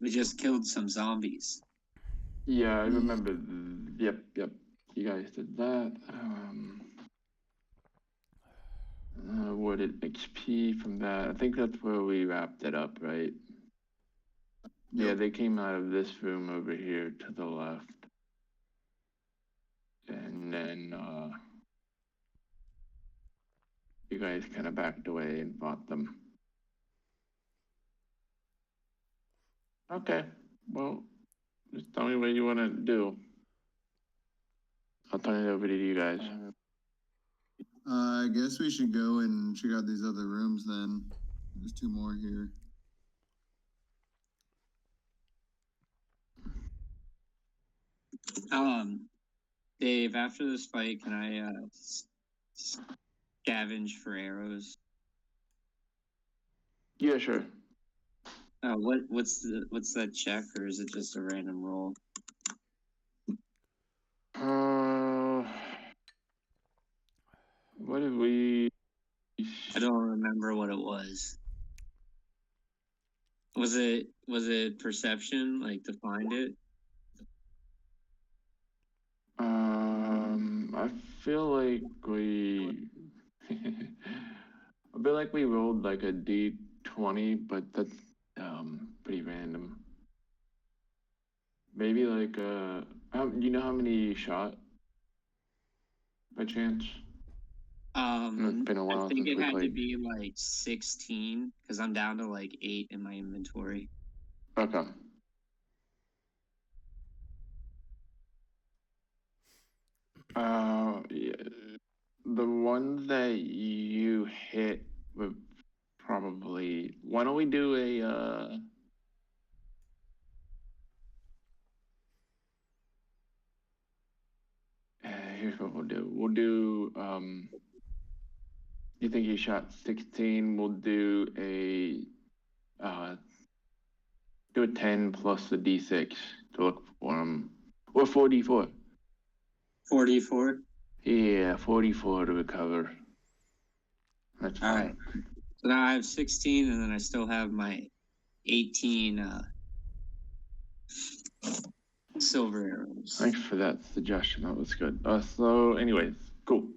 We just killed some zombies. Yeah, I remember. Yep. You guys did that. Awarded XP from that. I think that's where we wrapped it up, right? Yep. Yeah, they came out of this room over here to the left. And then you guys kind of backed away and fought them. Okay, well, just tell me what you want to do. I'll turn it over to you guys. I guess we should go and check out these other rooms then. There's 2 more here. Dave, after this fight, can I scavenge for arrows? Yeah, sure. What's that check, or is it just a random roll? What did we? I don't remember what it was. Was it perception, like to find it? I feel like we rolled like a D20, but that's pretty random. Maybe like do you know how many you shot by chance? It's been a while I think since it we had played. to be like 16 because I'm down to like 8 in my inventory. Okay. Yeah, the ones that you hit were probably. Why don't we do a here's what we'll do. We'll do you think you shot 16? We'll do a 10 plus the D6 to look for them. Or 44. 44? Yeah, 44 to recover. That's fine. All right. So now I have 16, and then I still have my 18 silver arrows. Thanks for that suggestion. That was good. So, anyways, cool.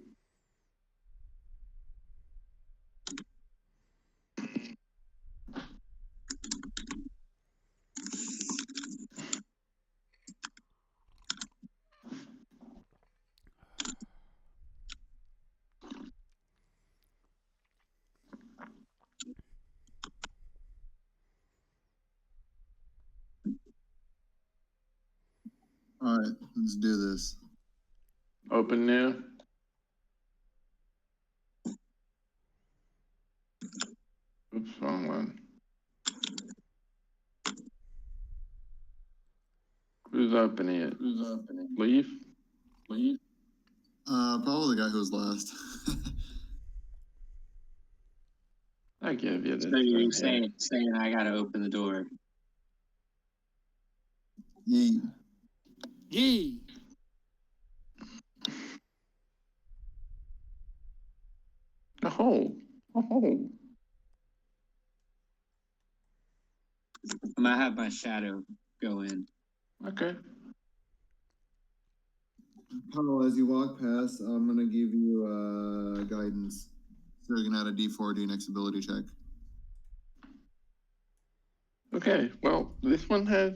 All right, let's do this. Open new. Oops, wrong one. Who's opening it? Leave? Probably the guy who was last. I give you this. So you're saying I gotta open the door? Yee. Oh. I'm gonna have my shadow go in. Okay. Paul, as you walk past, I'm gonna give you guidance. So you're gonna add a D4 to your next ability check. Okay, well, this one has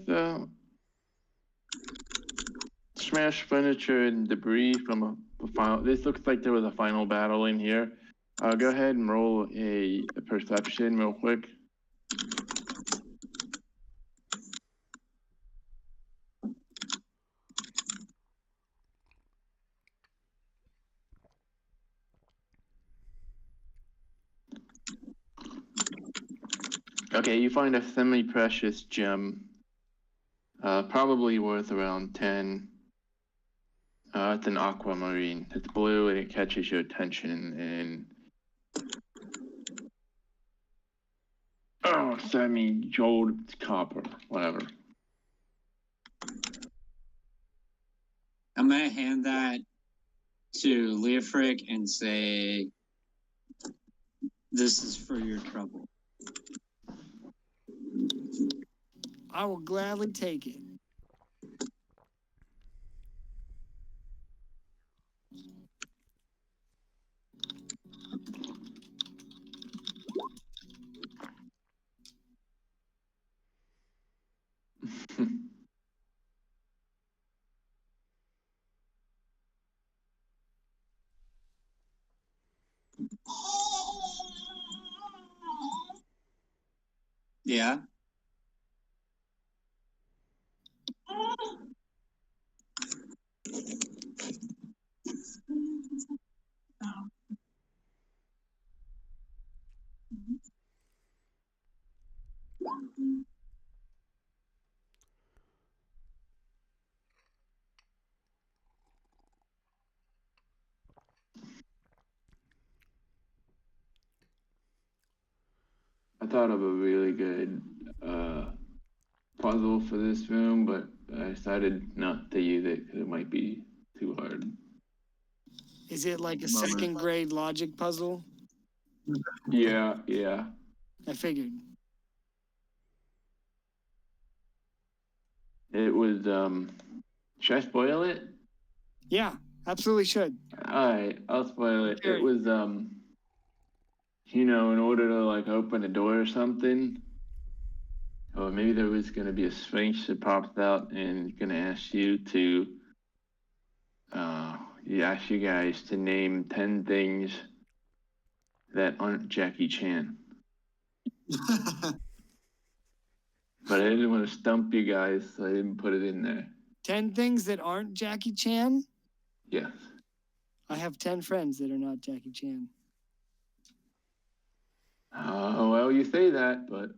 smashed furniture and debris from a final. This looks like there was a final battle in here. Go ahead and roll a perception real quick. Okay, you find a semi-precious gem, probably worth around 10. It's an aquamarine. It's blue and it catches your attention. And semi-gold copper, whatever. I'm gonna hand that to Leofric and say, "This is for your trouble." I will gladly take it. Yeah. I thought of a really good puzzle for this room, but I decided not to use it because it might be too hard. Is it like a Bummer. second grade logic puzzle? Yeah. I figured. It was should I spoil it? Yeah, absolutely should. Alright, I'll spoil it. Okay. It was in order to like open a door or something, or maybe there was gonna be a sphinx that pops out and gonna ask you to ask you guys to name 10 things that aren't Jackie Chan. But I didn't want to stump you guys, so I didn't put it in there. 10 things that aren't Jackie Chan? Yes. I have 10 friends that are not Jackie Chan. Well, you say that, but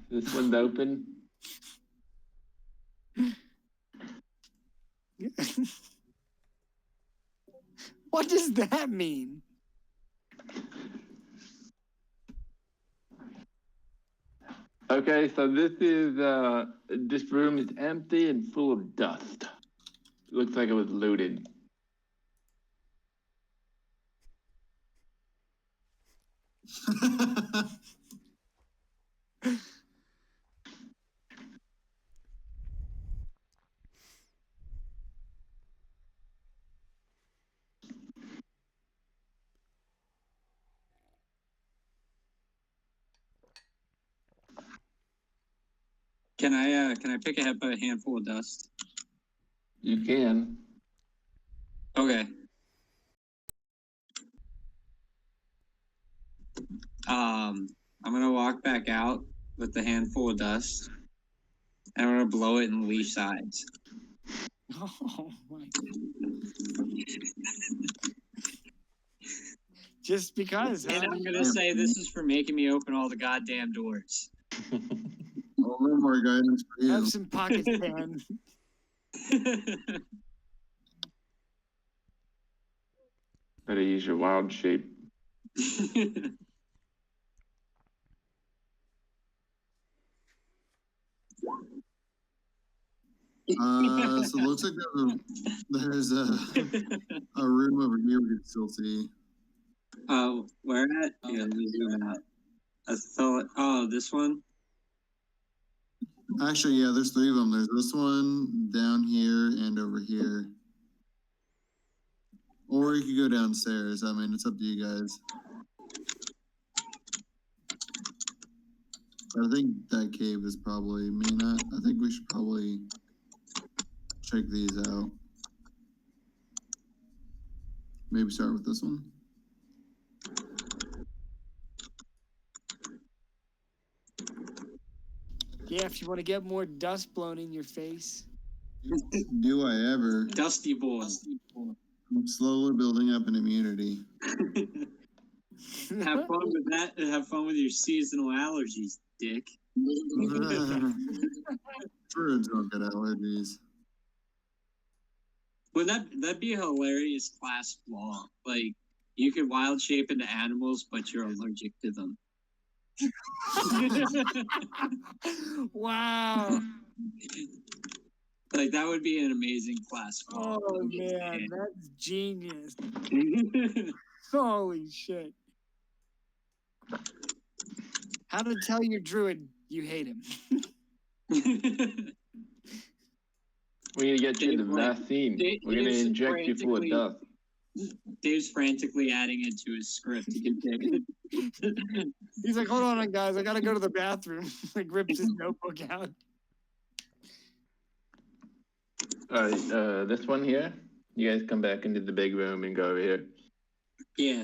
this one's open. What does that mean? Okay, so this room is empty and full of dust. It looks like it was looted. Can I pick a handful of dust? You can. Okay. I'm gonna walk back out with the handful of dust, and I'm gonna blow it in leaf sides. Oh my God. Just because. And Huh? I'm gonna say this is for making me open all the goddamn doors. A little more guidance for you. Have some pocket fan. Better use your wild shape. So it looks like there's a room over here we can still see. Oh, where at? Yeah, let me zoom out. I thought. Oh, this one. Actually, yeah, there's three of them. There's this one down here and over here. Or you could go downstairs. I mean, it's up to you guys. I think that cave is probably I think we should probably check these out. Maybe start with this one. Yeah, if you want to get more dust blown in your face. Do I ever? Dusty boy. I'm slowly building up an immunity. Have fun with that. Have fun with your seasonal allergies, dick. Birds don't get allergies. Would that'd be a hilarious class flaw? Like you could wild shape into animals, but you're allergic to them. Wow. Like that would be an amazing class flaw. Oh man, that's genius. Holy shit. How to tell your druid you hate him. We need to get you the vaccine. We're going to inject you full of dust. Dave's frantically adding it to his script to get David. He's like, hold on, guys. I got to go to the bathroom. Like, rips his notebook out. All right, this one here. You guys come back into the big room and go over here. Yeah.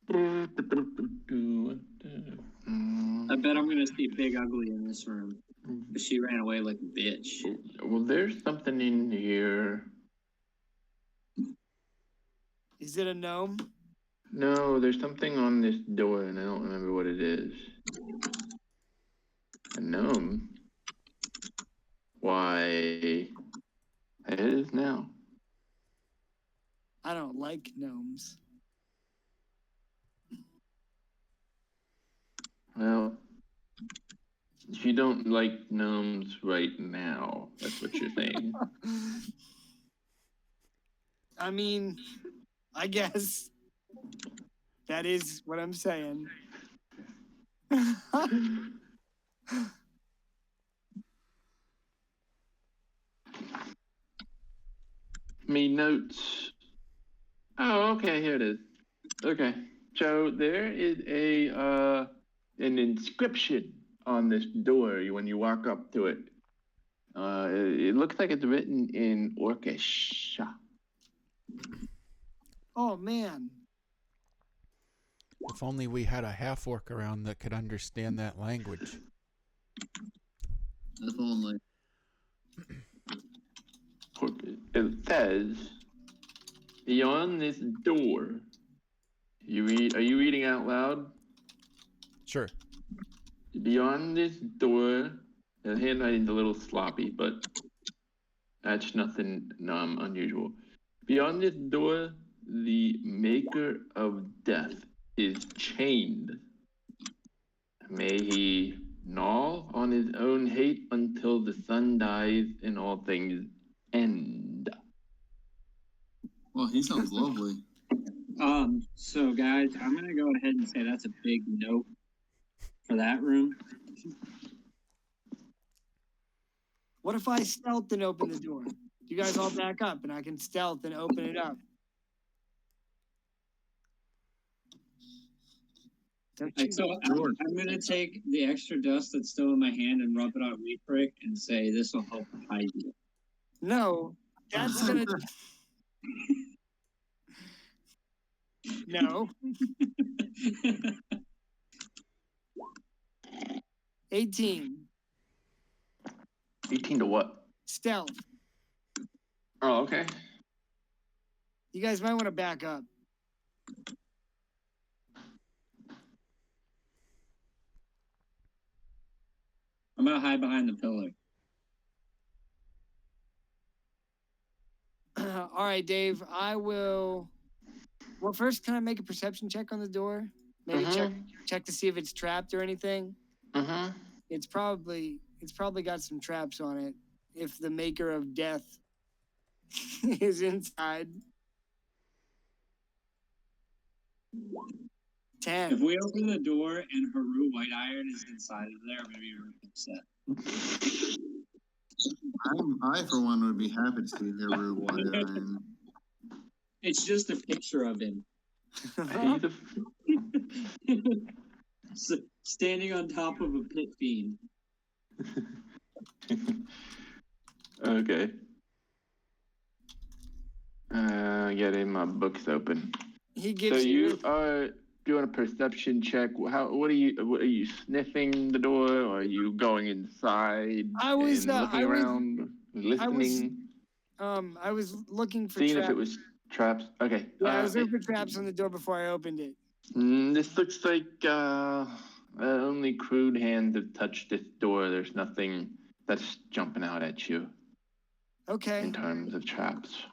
I bet I'm gonna see Big Ugly in this room. But she ran away like a bitch. Well, there's something in here. Is it a gnome? No, there's something on this door, and I don't remember what it is. A gnome? Why, it is now. I don't like gnomes. Well, you don't like gnomes right now. That's what you're saying. I mean, I guess that is what I'm saying. Me notes. Oh, okay, here it is. Okay, so there is an inscription on this door when you walk up to it. It looks like it's written in Orcish. Oh, man. If only we had a half-orc around that could understand that language. If only. It says, beyond this door, are you reading out loud? Sure. Beyond this door, the handwriting's a little sloppy, but that's nothing unusual. Beyond this door, the maker of death is chained. May he gnaw on his own hate until the sun dies and all things end. Well, he sounds lovely. So guys, I'm gonna go ahead and say that's a big nope for that room. What if I stealth and open the door? You guys all back up and I can stealth and open it up. So I'm gonna take the extra dust that's still in my hand and rub it on Reprick and say this will help hide you. No, that's gonna. No. 18. 18 to what? Stealth. Oh, okay. You guys might want to back up. I'm gonna hide behind the pillar. All right, Dave. I will. Well, first, can I make a perception check on the door? Maybe check to see if it's trapped or anything. It's probably got some traps on it. If the maker of death is inside. 10. If we open the door and Haru White Iron is inside of there, I'm gonna be really upset. I for one, would be happy to see Haru White Iron. It's just a picture of him. Standing on top of a pit fiend. Okay. Getting my books open. He gives so you are doing a perception check. What are you sniffing the door, or are you going inside? I was looking around, listening. I was looking for seeing traps. if it was traps. Okay. Yeah, I was looking for traps on the door before I opened it. This looks like only crude hands have touched this door. There's nothing that's jumping out at you. Okay. In terms of traps.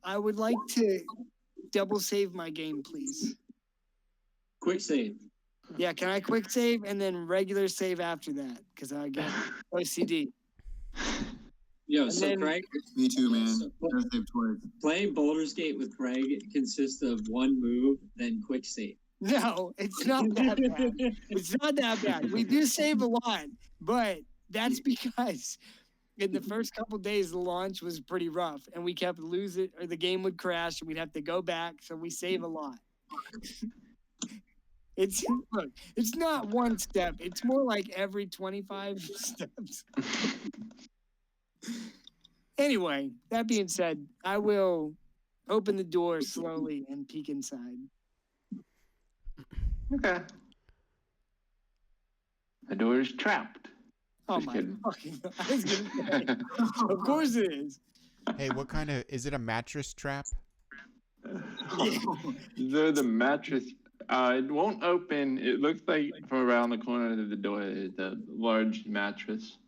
I would like to double save my game, please. Quick save. Yeah, can I quick save and then regular save after that? Because I get OCD. Yo, and so then, Craig. Me too, man. So playing Baldur's Gate with Craig consists of one move, then quick save. No, it's not that bad. It's not that bad. We do save a lot, but That's because in the first couple days, the launch was pretty rough, and we kept losing, or the game would crash, and we'd have to go back. So we save a lot. Look, it's not one step. It's more like every 25 steps. Anyway, that being said, I will open the door slowly and peek inside. Okay. The door is trapped. Oh Just my kidding. fucking! I was gonna say, of course it is. Hey, what kind of is it? A mattress trap? The mattress, it won't open. It looks like from around the corner of the door is a large mattress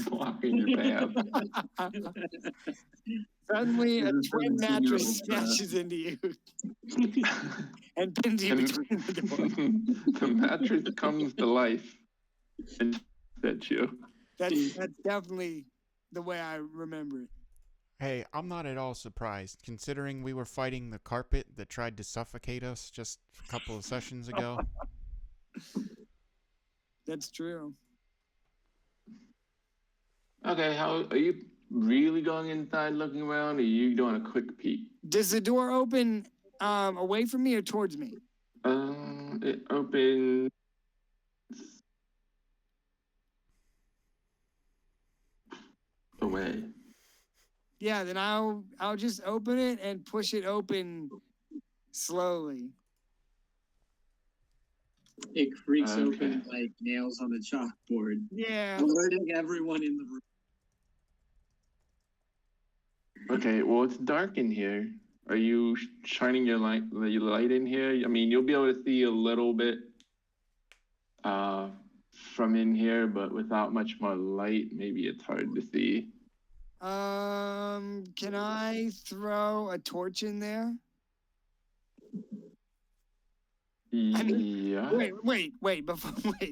blocking your path. Suddenly, a There's a twin 17-year-old mattress smashes into you and pins you between the door. The mattress comes to life and at you. That's definitely the way I remember it. Hey, I'm not at all surprised, considering we were fighting the carpet that tried to suffocate us just a couple of sessions ago. That's true. Okay, how are you really going inside looking around, or are you doing a quick peek? Does the door open away from me or towards me? It opens away. Yeah, then I'll just open it and push it open slowly. It creaks Okay. open like nails on a chalkboard, Yeah. alerting everyone in the room. Okay, well, it's dark in here. Are you shining your light in here? I mean, you'll be able to see a little bit from in here, but without much more light, maybe it's hard to see. Can I throw a torch in there? I mean, Yeah. Wait,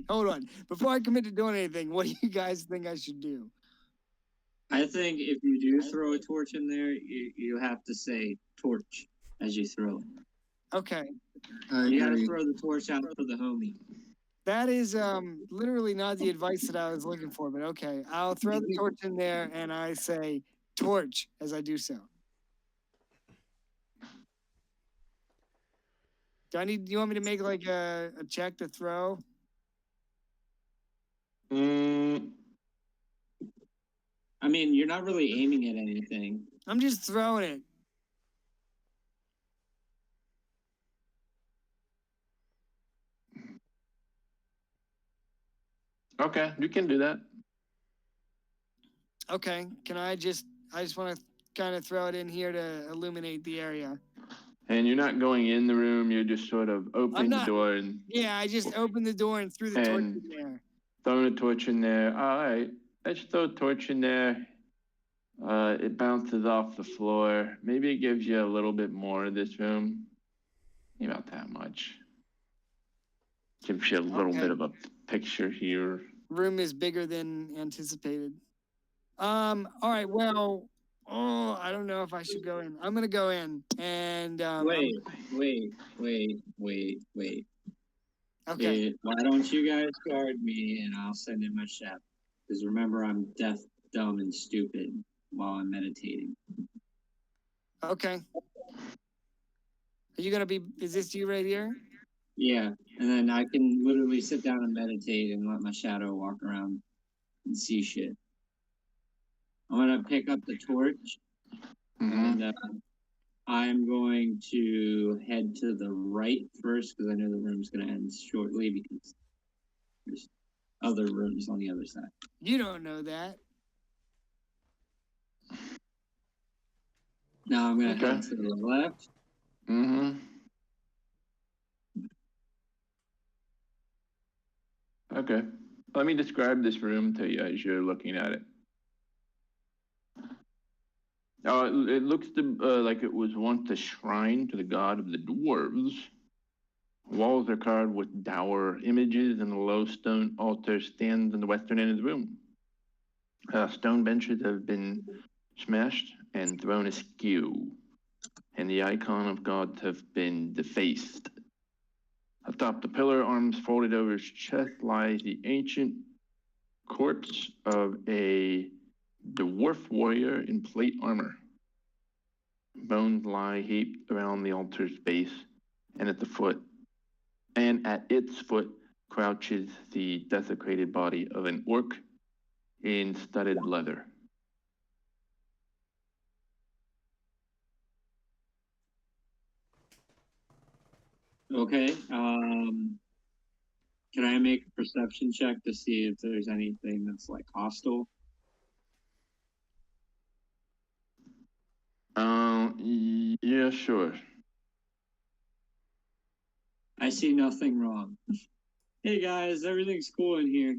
hold on. Before I commit to doing anything, what do you guys think I should do? I think if you do throw a torch in there, you have to say torch as you throw it. Okay. You gotta throw the torch out for the homie. That is literally not the advice that I was looking for, but okay. I'll throw the torch in there and I say torch as I do so. Do you want me to make like a check to throw? I mean, you're not really aiming at anything. I'm just throwing it. Okay, you can do that. Okay. I just want to kind of throw it in here to illuminate the area. And you're not going in the room, you're just sort of opening the door and Yeah, I just opened the door and threw the torch in there. throwing a torch in there. All right, let's throw a torch in there. It bounces off the floor. Maybe it gives you a little bit more of this room. Maybe about that much. Gives you a little bit of a picture here. Room is bigger than anticipated. All right, well, I don't know if I should go in. I'm gonna go in and Wait. Okay. Why don't you guys guard me and I'll send in my chef? Because remember, I'm deaf, dumb, and stupid while I'm meditating. Okay. Are you gonna be? Is this you right here? Yeah, and then I can literally sit down and meditate and let my shadow walk around and see shit. I'm gonna pick up the torch, and I'm going to head to the right first because I know the room's gonna end shortly because there's other rooms on the other side. You don't know that. Now I'm gonna head to the left. Okay. Let me describe this room to you as you're looking at it. It looks like it was once a shrine to the god of the dwarves. Walls are carved with dour images, and a low stone altar stands in the western end of the room. Stone benches have been smashed and thrown askew, and the icon of gods have been defaced. Atop the pillar, arms folded over his chest, lies the ancient corpse of a dwarf warrior in plate armor. Bones lie heaped around the altar's base, and at its foot crouches the desecrated body of an orc in studded leather. Okay. Can I make a perception check to see if there's anything that's like hostile? Yeah, sure. I see nothing wrong. Hey guys, everything's cool in here.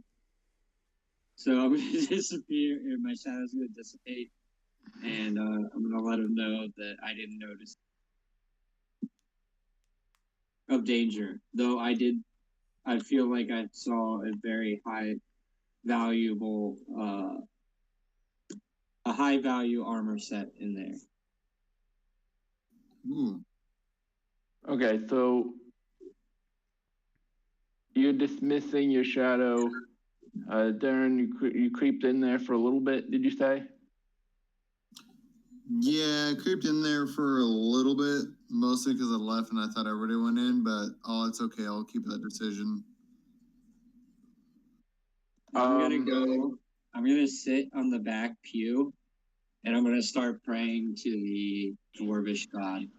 So I'm gonna disappear, and my shadow's gonna dissipate, and I'm gonna let him know that I didn't notice of danger. Though I feel like I saw a very valuable, a high value armor set in there. Ooh. Okay, so you're dismissing your shadow. Darren, you creeped in there for a little bit, did you say? Yeah, I creeped in there for a little bit, mostly because I left and I thought everybody went in, but it's okay. I'll keep that decision. I'm gonna sit on the back pew, and I'm gonna start praying to the dwarvish god.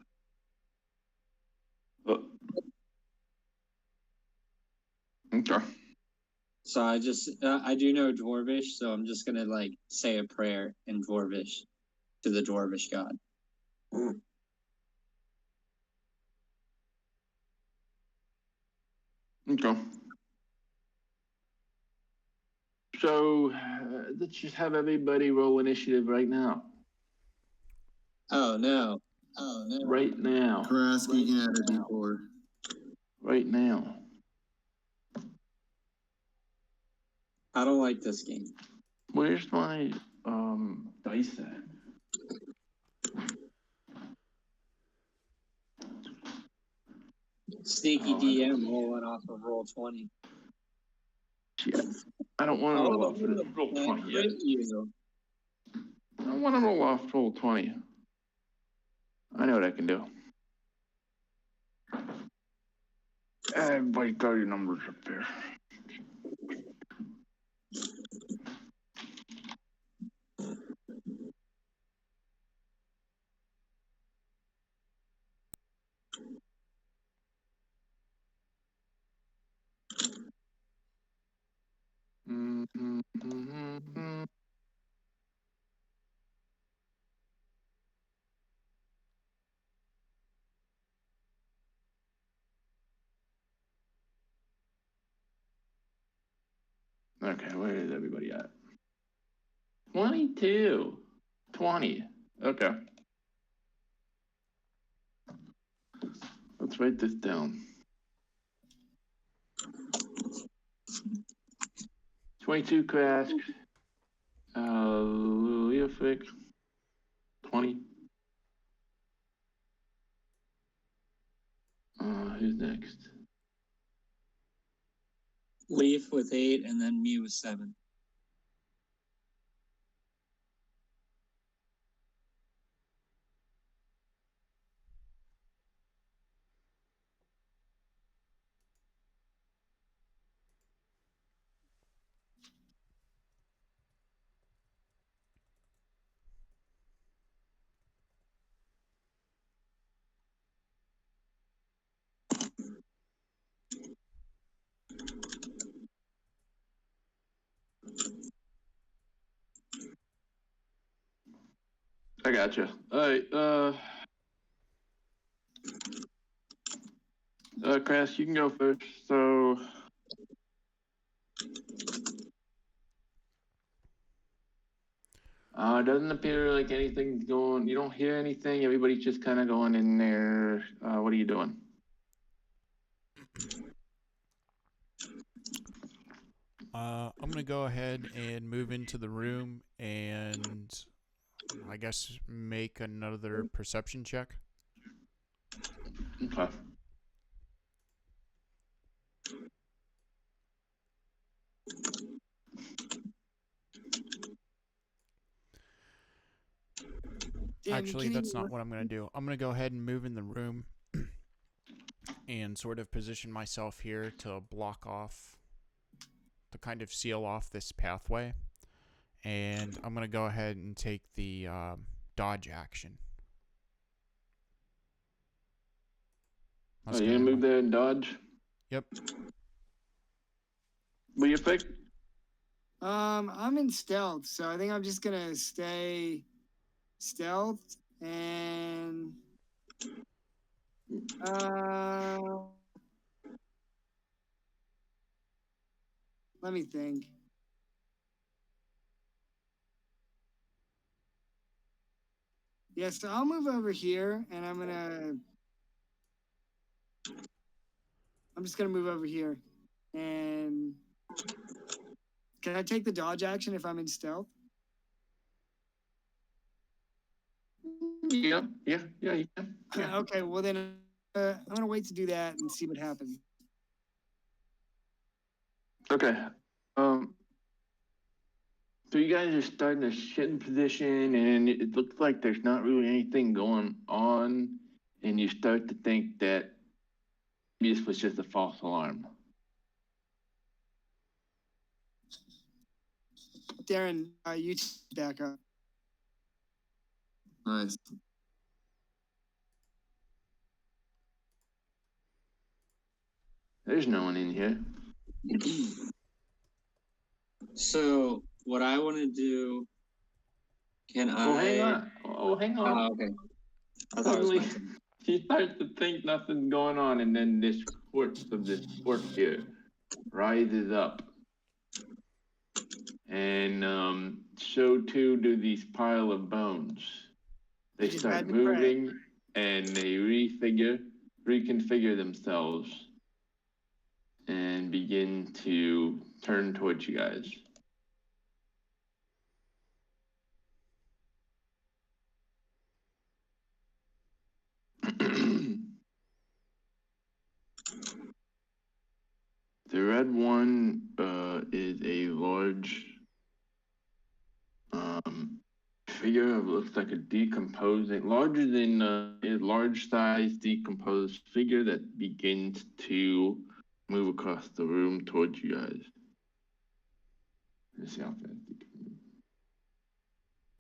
Okay. So I do know dwarvish, so I'm just gonna like say a prayer in dwarvish to the dwarvish god. Okay. So let's just have everybody roll initiative right now. Oh no. Right now. Kraski can add a D4. Right now. I don't like this game. Where's my dice at? Sneaky DM rolling off of roll 20. Shit. I don't want to roll off roll 20 yet. I don't want to roll off roll 20. I know what I can do. Everybody throw your numbers up there. Okay, where is everybody at? 22. 20. Okay. Let's write this down. 22 Krask. Leofik. 20. Who's next? Leaf with 8, and then me with 7. I gotcha. All right. Krask, you can go first. So. It doesn't appear like anything's going. You don't hear anything. Everybody's just kind of going in there. What are you doing? I'm gonna go ahead and move into the room and I guess make another perception check. Okay. Damn, Actually, you can't that's even not what I'm going to do. I'm going to go ahead and move in the room and sort of position myself here to block off, to kind of seal off this pathway. And I'm going to go ahead and take the dodge action. Oh, you gonna move there and dodge? Yep. What you pick? I'm in stealth, so I think I'm just gonna stay stealth and let me think. Yeah, so I'll move over here and I'm just gonna move over here. And can I take the dodge action if I'm in stealth? Yeah, you can. Yeah. Okay, well then I'm gonna wait to do that and see what happens. Okay. So you guys are starting to shit in position, and it looks like there's not really anything going on, and you start to think that maybe this was just a false alarm. Darren, you back up. Nice. There's no one in here. So what I want to do, can Oh, I? hang on. Oh, hang on. Oh, okay. I thought it was Suddenly, my turn. you start to think nothing's going on, and then this corpse of this orc here rises up. And so too do these pile of bones. They just start had to moving and they reconfigure themselves and begin to turn towards you guys. The red one is a large figure. Looks like a decomposing, larger than a large size decomposed figure that begins to move across the room towards you guys. Let's see how fast he can move.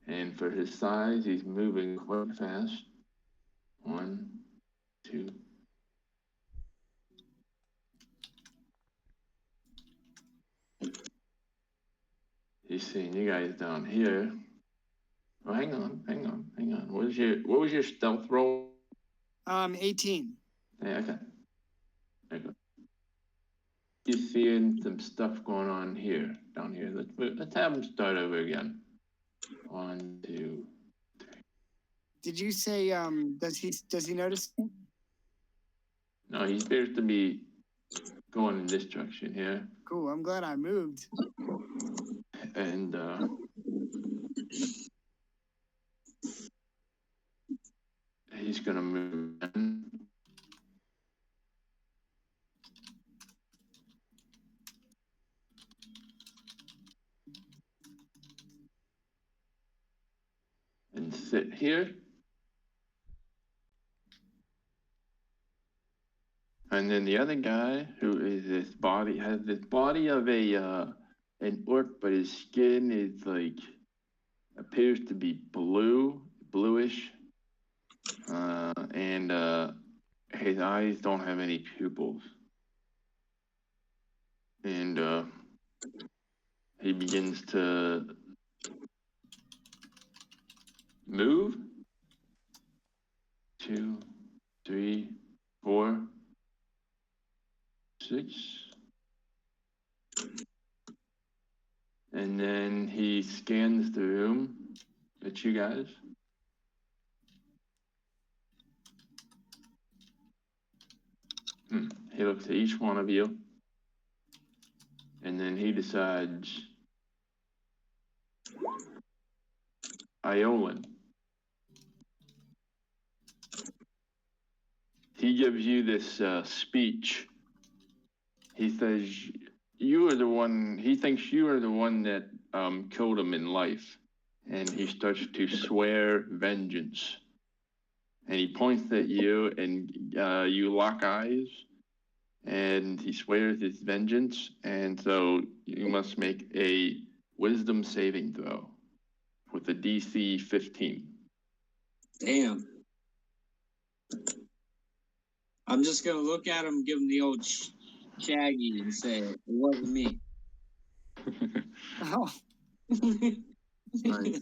And for his size, he's moving quite fast. 1, 2. He's seeing you guys down here. Oh, hang on. What was your stealth roll? 18. Yeah, okay. There you go. He's seeing some stuff going on here, down here. Let's have him start over again. 1, 2. Did you say does he notice? No, he appears to be going in this direction here. Cool, I'm glad I moved. And he's gonna move in. And sit here. And then the other guy, who is has this body of an orc, but his skin is like, appears to be bluish. And his eyes don't have any pupils. And he begins to move. 2, 3, 4, 6. And then he scans the room at you guys. He looks at each one of you. And then he decides, Iolan. He gives you this speech. He says, you are the one, he thinks you are the one that killed him in life. and he starts to swear vengeance. And he points at you, and you lock eyes, and he swears his vengeance, and so you must make a wisdom saving throw with a DC 15. Damn. I'm just gonna look at him, give him the old shaggy, and say it wasn't me. Oh, Nice.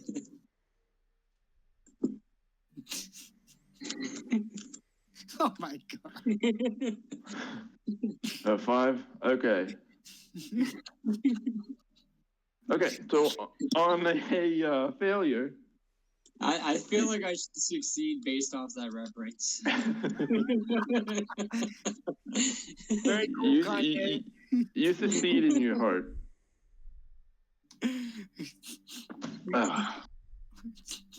oh my god. A 5? Okay. Okay, so on a failure, I feel like I should succeed based off that reference. Very cool, Kanye. you succeed in your heart.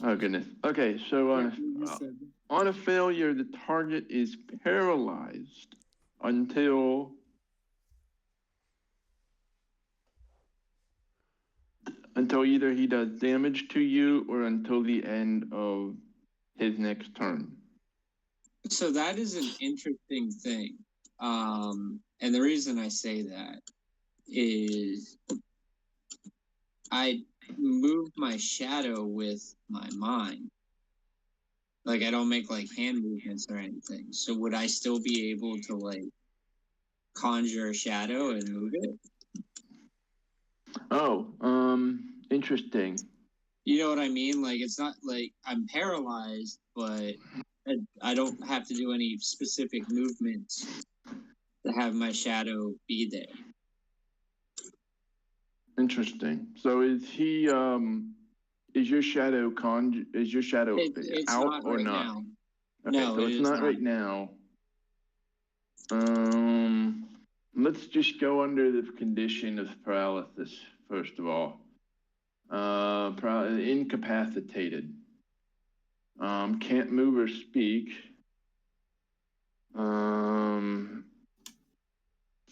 Oh goodness. Okay, so on a failure, the target is paralyzed until either he does damage to you or until the end of his next turn. So that is an interesting thing. And the reason I say that is I move my shadow with my mind. Like I don't make like hand movements or anything. So would I still be able to like conjure a shadow and move it? Oh, interesting. You know what I mean? Like it's not like I'm paralyzed, but I don't have to do any specific movements to have my shadow be there. Interesting. So is he is your shadow It's out not or right not? now. Okay, No, so it it's is not not. right now. Let's just go under the condition of paralysis first of all. Incapacitated. Can't move or speak.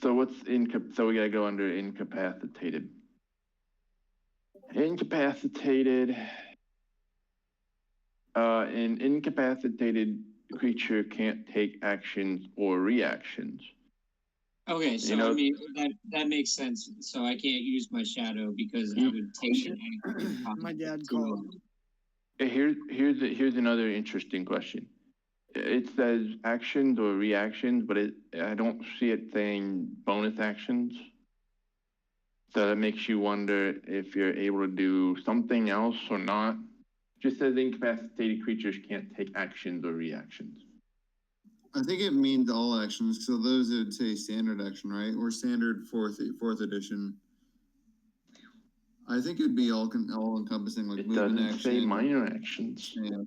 So so we gotta go under incapacitated. Incapacitated. An incapacitated creature can't take actions or reactions. Okay, so I mean that makes sense. So I can't use my shadow because I would take an action. My dad called. Here's another interesting question. It says actions or reactions, but I don't see it saying bonus actions. So that makes you wonder if you're able to do something else or not. Just says incapacitated creatures can't take actions or reactions. I think it means all actions. So those would say standard action, right? Or standard fourth edition. I think it'd be all encompassing, like It movement doesn't action. say minor actions. Yeah.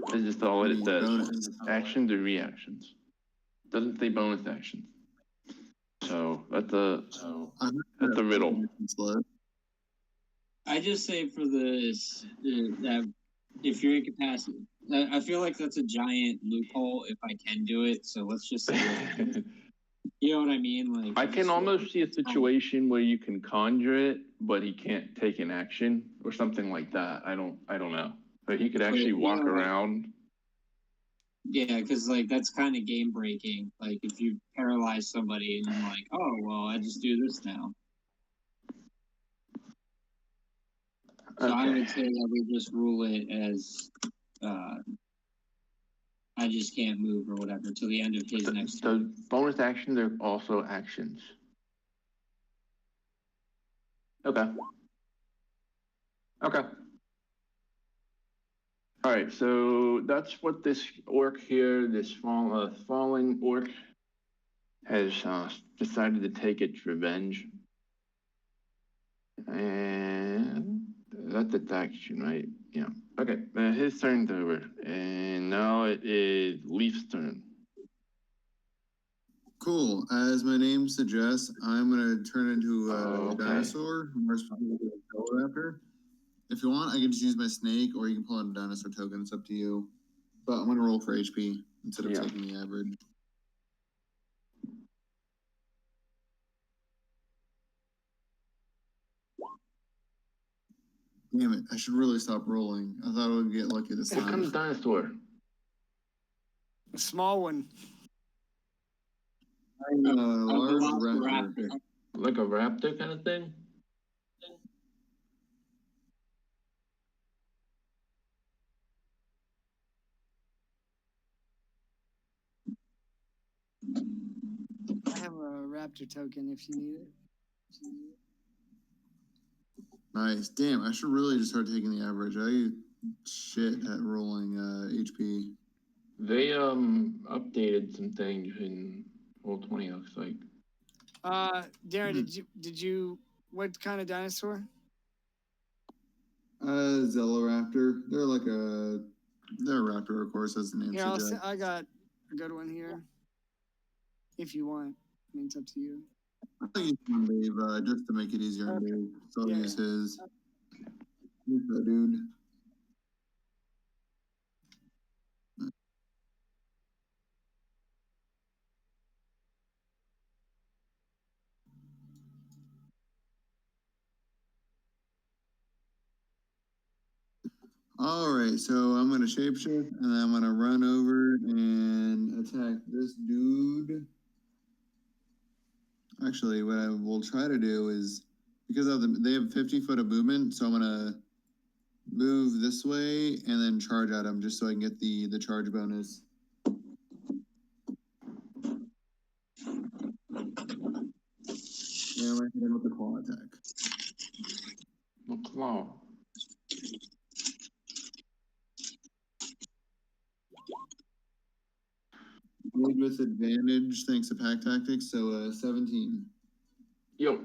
It's just all it says. Bonus. Actions or reactions. Doesn't say bonus actions. So that's a riddle. I just say for this that if you're incapacitated, I feel like that's a giant loophole if I can do it. So let's just say, you know what I mean? Like I can almost see a situation where you can conjure it, but he can't take an action or something like that. I don't know. But he could actually walk around. Yeah, because like that's kind of game breaking. Like if you paralyze somebody and you're like, oh well, I just do this now. So I would say that we just rule it as I just can't move or whatever till the end of his next turn. So bonus actions are also actions. Okay. All right, so that's what this orc here, this fallen orc, has decided to take its revenge. And that's its action, right? Yeah. Okay, his turn's over. And now it is Leaf's turn. Cool. As my name suggests, I'm gonna turn into a dinosaur. More specifically, a velociraptor. If you want, I can just use my snake, or you can pull out a dinosaur token. It's up to you. But I'm gonna roll for HP instead of taking the average. Damn it! I should really stop rolling. I thought I would get lucky this Here comes time. dinosaur. A small one. Large raptor. Like a raptor kind of thing? I have a raptor token if you need it. Nice. Damn, I should really just start taking the average. I shit at rolling HP. They updated some things in Roll20, looks like. Darren, did you what kind of dinosaur? Zeloraptor. They're a raptor, of course, as the name suggests. I got a good one here. If you want. I mean, it's up to you. I'll use one Dave, just to make it easier on Dave. So I'll use his. Use that dude. All right, so I'm gonna shapeshift and I'm gonna run over and attack this dude. Actually, what I will try to do is because they have 50 foot of movement, so I'm gonna move this way and then charge at him just so I can get the charge bonus. Yeah, I'm gonna hit him with the claw attack. The claw. Made with advantage thanks to pack tactics, so 17. Yep.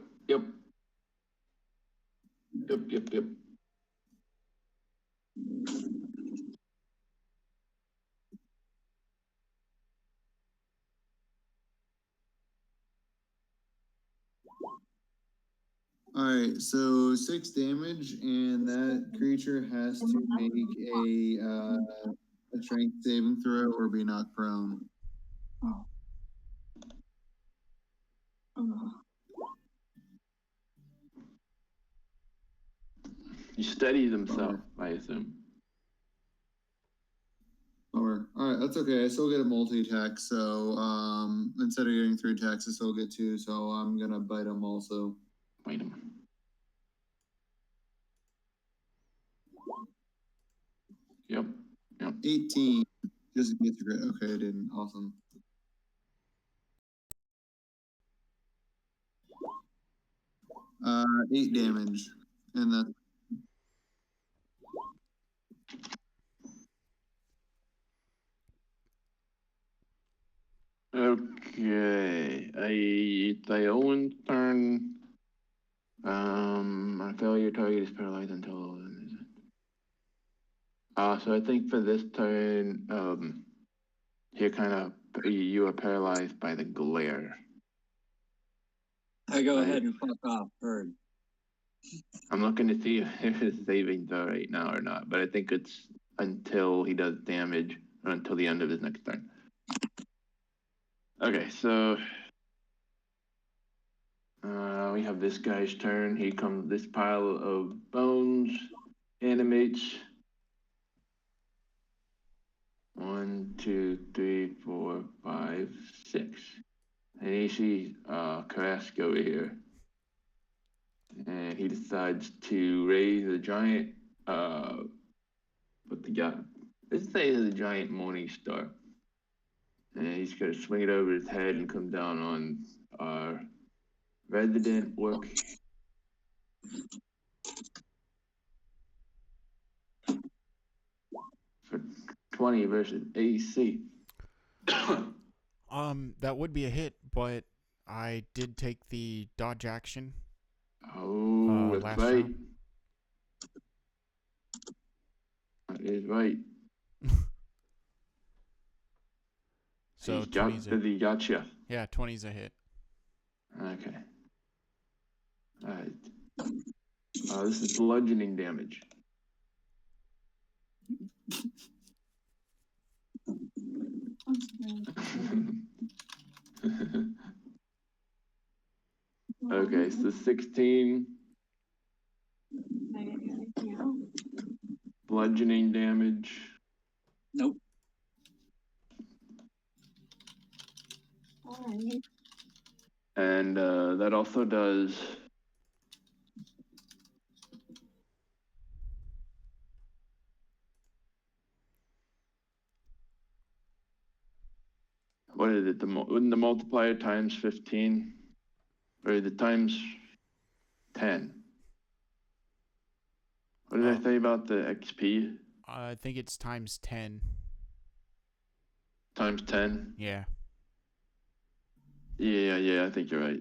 Alright, so 6 damage, and that creature has to make a strength saving throw or be knocked prone. He steadies himself, I assume. Alright, that's okay. I still get a multi-attack, so instead of getting 3 attacks, I still get 2, so I'm gonna bite him also. Bite him. Yep. 18. Doesn't get the crit. Okay, I didn't. Awesome. Uh, 8 damage. And that's Okay. It's Owen's turn. A failure target is paralyzed until. So I think for this turn, you are paralyzed by the glare. I go ahead and fuck off, bird. I'm looking to see if his savings are right now or not, but I think it's until he does damage or until the end of his next turn. Okay, so we have this guy's turn. This pile of bones animates. 1, 2, 3, 4, 5, 6. And he sees Carrasco over here. And he decides to raise a giant, let's say it's a giant morning star. And he's gonna swing it over his head and come down on our resident orc. For 20 versus AC. That would be a hit, but I did take the dodge action. Oh, that's right. Round. That is right. So he gotcha. Yeah, 20's a hit. Okay. Alright. This is bludgeoning damage. Okay, so 16. bludgeoning damage. Nope. And that also does what is it? The multiplier times 15, or the times 10. What did I say about the XP? I think it's times 10. Times 10? Yeah. Yeah, I think you're right.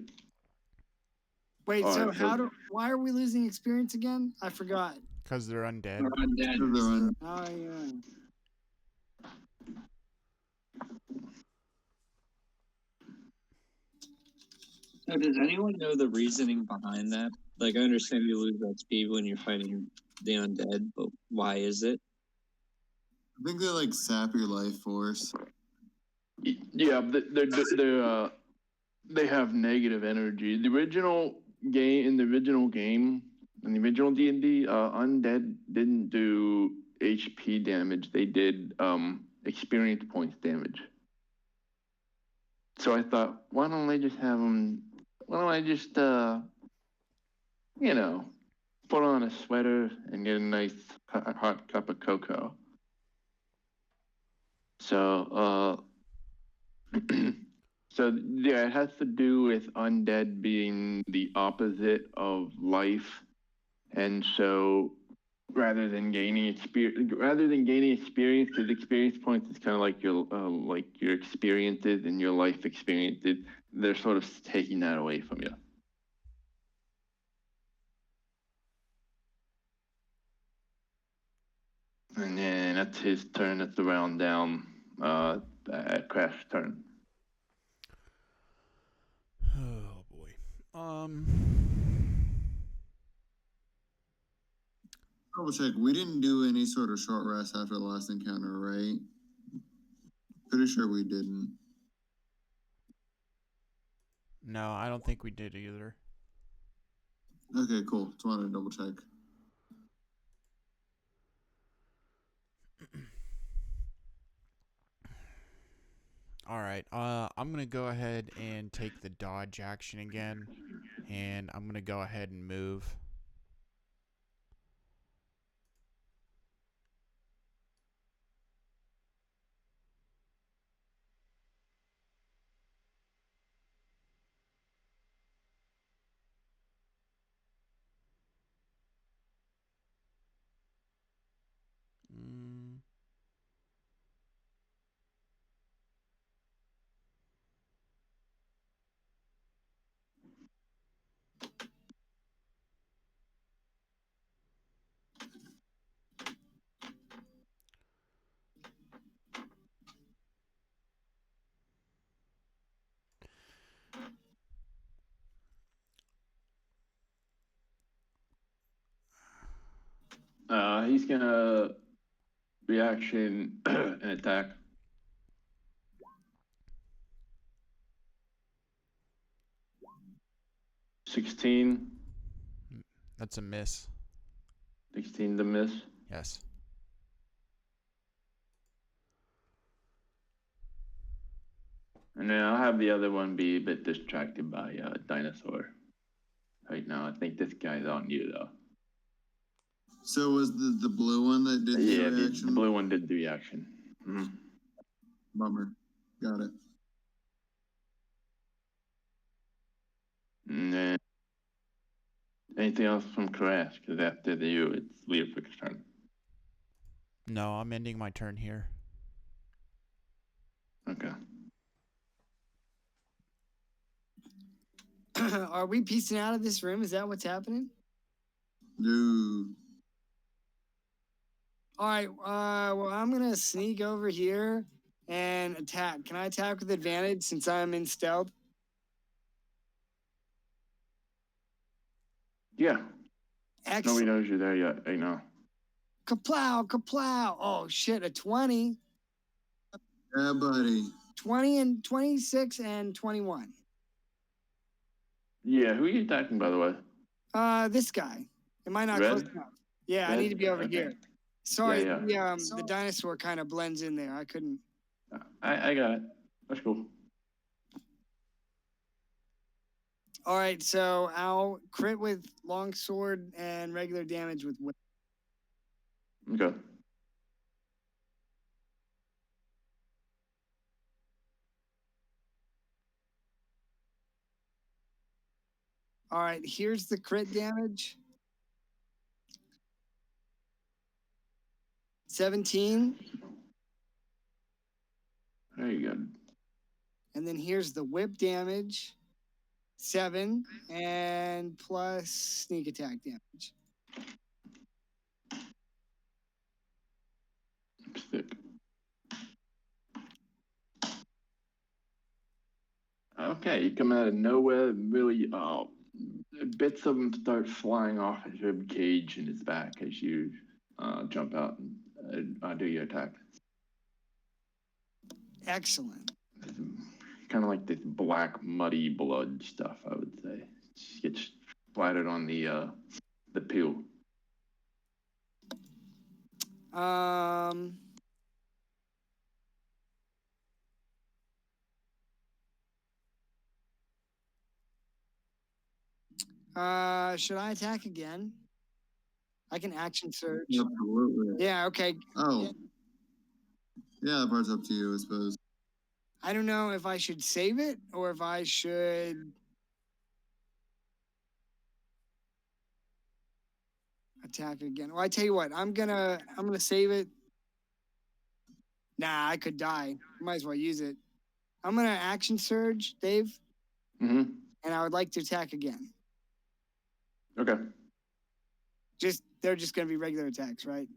Wait, All so right, why are we losing experience again? I forgot. Because they're undead. They're undead. Oh, yeah. So does anyone know the reasoning behind that? Like, I understand you lose XP when you're fighting the undead, but why is it? I think they like sap your life force. Yeah, they have negative energy. The original game, in the original D&D, undead didn't do HP damage. They did experience points damage. So I thought, why don't I just put on a sweater and get a nice hot cup of cocoa. So so yeah, it has to do with undead being the opposite of life, and so rather than gaining experience, because experience points is kind of like your experiences and your life experiences, they're sort of taking that away from you. And then that's his turn. That's the round down. At Crash's turn. Oh boy. Double check. We didn't do any sort of short rest after the last encounter, right? Pretty sure we didn't. No, I don't think we did either. Okay, cool. Just wanted to double check. All right. I'm gonna go ahead and take the dodge action again, and I'm gonna go ahead and move. Mm. He's gonna reaction and attack. 16. That's a miss. 16 to miss. Yes. And then I'll have the other one be a bit distracted by a dinosaur. Right now, I think this guy's on you though. So was the blue one that did the reaction? The blue one did the reaction. Mm-hmm. Bummer. Got it. And then anything else from Crash? Because after you, it's Leopold's turn. No, I'm ending my turn here. Okay. Are we piecing out of this room? Is that what's happening? No. All right. Well, I'm gonna sneak over here and attack. Can I attack with advantage since I'm in stealth? Yeah. Excellent. Nobody knows you're there yet. I know. Kaplow, kaplow. Oh shit, a 20. Yeah, buddy. 20 and 26 and 21. Yeah, who are you attacking, by the way? This guy. Am I not Red? close enough? Yeah, Red? I need to be over Okay. here. Sorry, Yeah. the dinosaur kind of blends in there. I couldn't. I got it. That's cool. All right, so I'll crit with longsword and regular damage with whip. Okay. All right, here's the crit damage. 17. Very good. And then here's the whip damage. 7 and plus sneak attack damage. Sick. Okay, you come out of nowhere, really, bits of him start flying off his rib cage and his back as you jump out and do your attack. Excellent. Kind of like this black, muddy blood stuff, I would say. Just gets splattered on the peel. Should I attack again? I can action surge. Absolutely. Yeah, okay. Oh. Yeah, that part's up to you, I suppose. I don't know if I should save it or if I should attack again. Well, I tell you what, I'm gonna save it. Nah, I could die. Might as well use it. I'm gonna action surge, Dave. Mm-hmm. And I would like to attack again. Okay. They're just gonna be regular attacks, right?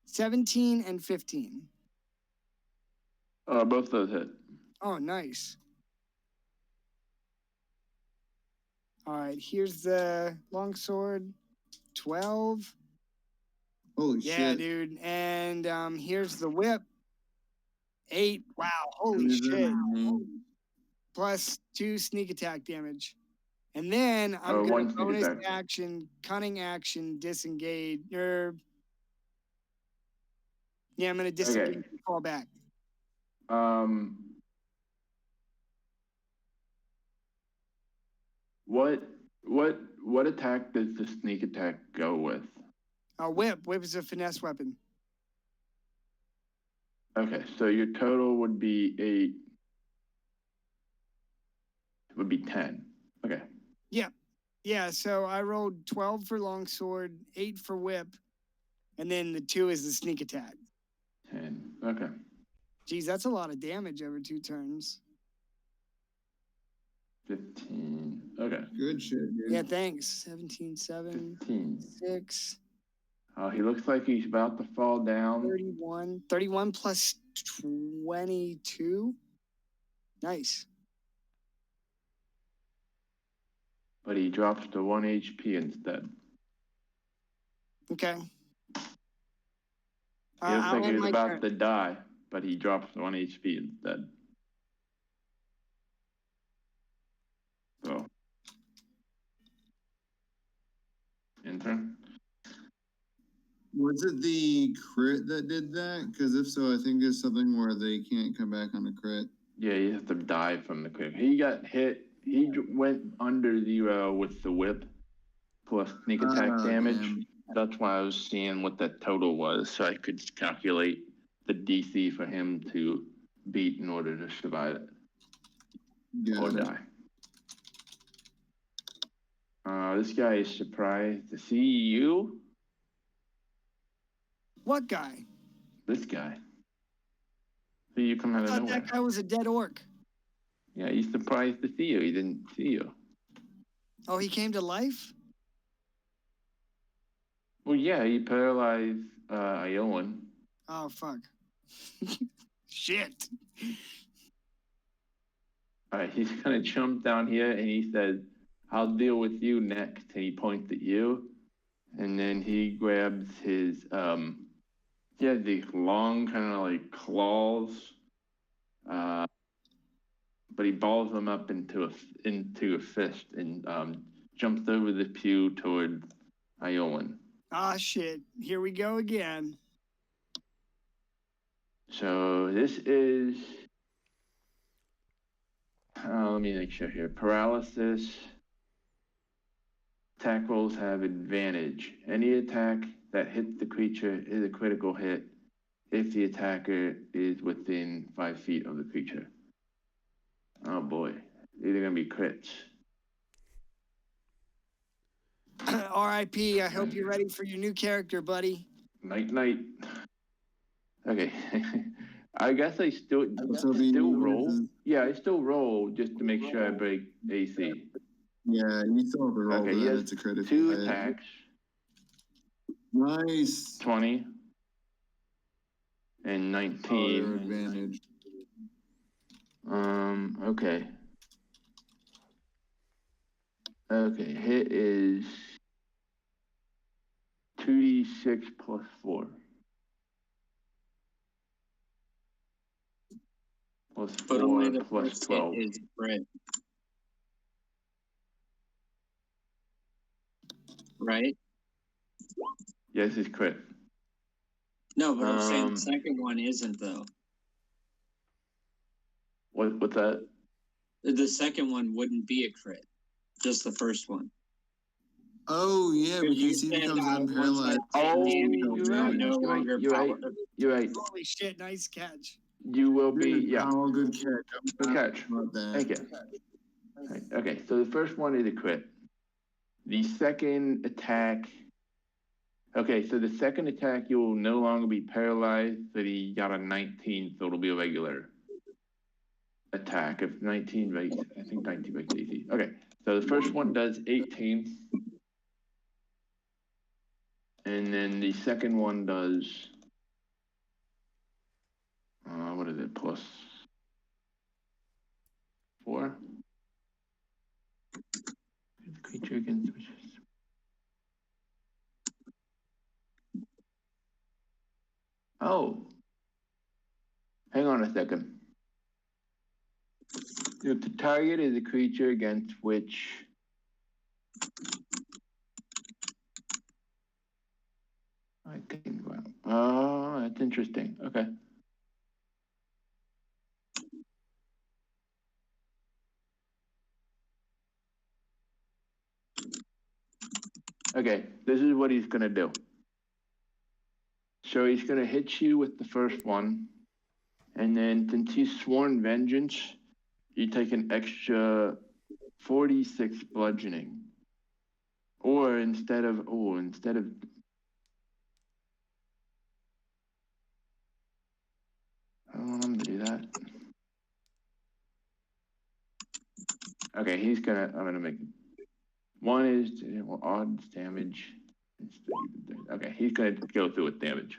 $17 and $15. Both those hit. Oh, nice. All right, here's the longsword. 12. Holy Yeah, shit. dude. And here's the whip. 8. Wow, holy Is shit. that Plus 2 sneak attack damage. And then I'm going one to sneak bonus attack. action, cunning action, disengage. Yeah, I'm going to disengage and fall back. What attack does the sneak attack go with? Whip. Whip is a finesse weapon. Okay, so your total would be 8. Would be 10. Okay. Yeah. Yeah, so I rolled 12 for longsword, 8 for whip, and then the 2 is the sneak attack. 10. Okay. Geez, that's a lot of damage over 2 turns. 15. Okay. Good shit, dude. Yeah, thanks. 17, 7, 15. 6. He looks like he's about to fall down. 31. 31 plus 22. Nice. But he drops to 1 HP instead. Okay. He looks like he was about turn. to die, but he drops to 1 HP instead. So. Intern? Was it the crit that did that? Because if so, I think there's something where they can't come back on a crit. Yeah, you have to die from the crit. He got hit. He went under 0 with the whip plus sneak attack damage. Damn. That's why I was seeing what that total was, so I could calculate the DC for him to beat in order to survive it or die. This guy is surprised to see you. What guy? This guy. See you come out of I thought nowhere. that guy was a dead orc. Yeah, he's surprised to see you. He didn't see you. Oh, he came to life? Well, yeah, he paralyzed Iowan. Oh, fuck. Shit. All right, he's gonna jump down here and he says, "I'll deal with you next." And he points at you, and then he grabs his he has these long kind of like claws, but he balls them up into a fist and jumps over the pew toward Iolan. Ah, shit. Here we go again. So this is, let me make sure here. Paralysis. Attack rolls have advantage. Any attack that hits the creature is a critical hit if the attacker is within 5 feet of the creature. Oh boy, these are gonna be crits. R.I.P. I hope you're ready for your new character, buddy. Night, night. Okay. I guess I still roll. Yeah, I still roll just to make sure I break AC. Yeah, you still have to roll Okay, for he that. has It's a critical 2 hit. attacks. Nice. 20 and Oh, 19. advantage. Okay. Okay, hit is 2d6 plus 4. Plus But 4 only the plus first 12. hit is crit. Right? Yes, it's crit. No, but I'm saying the second one isn't though. What's that? The second one wouldn't be a crit. Just the first one. Oh, yeah, You because he said, becomes once unparalyzed. that Oh, damage, you're you are right. no longer You're right. power- You're right. Holy shit, nice catch. You will be, Good yeah. call, good catch. Good catch. About that. Thank you. Right, okay, so the first one is a crit. The second attack. Okay, so the second attack, you will no longer be paralyzed. So he got a 19, so it'll be a regular attack. If 19 rates, I think 19 rates easy. Okay, so the first one does 18. And then the second one does, what is it, plus 4? The creature against which is... Oh, hang on a second. If the target is a creature against which I think, well, oh, that's interesting. Okay. Okay, this is what he's gonna do. So he's gonna hit you with the first one, and then since he's sworn vengeance, you take an extra 46 bludgeoning. Or instead of, I don't want him to do that. Okay, I'm gonna make, one is odds damage. Okay, he's gonna go through with damage.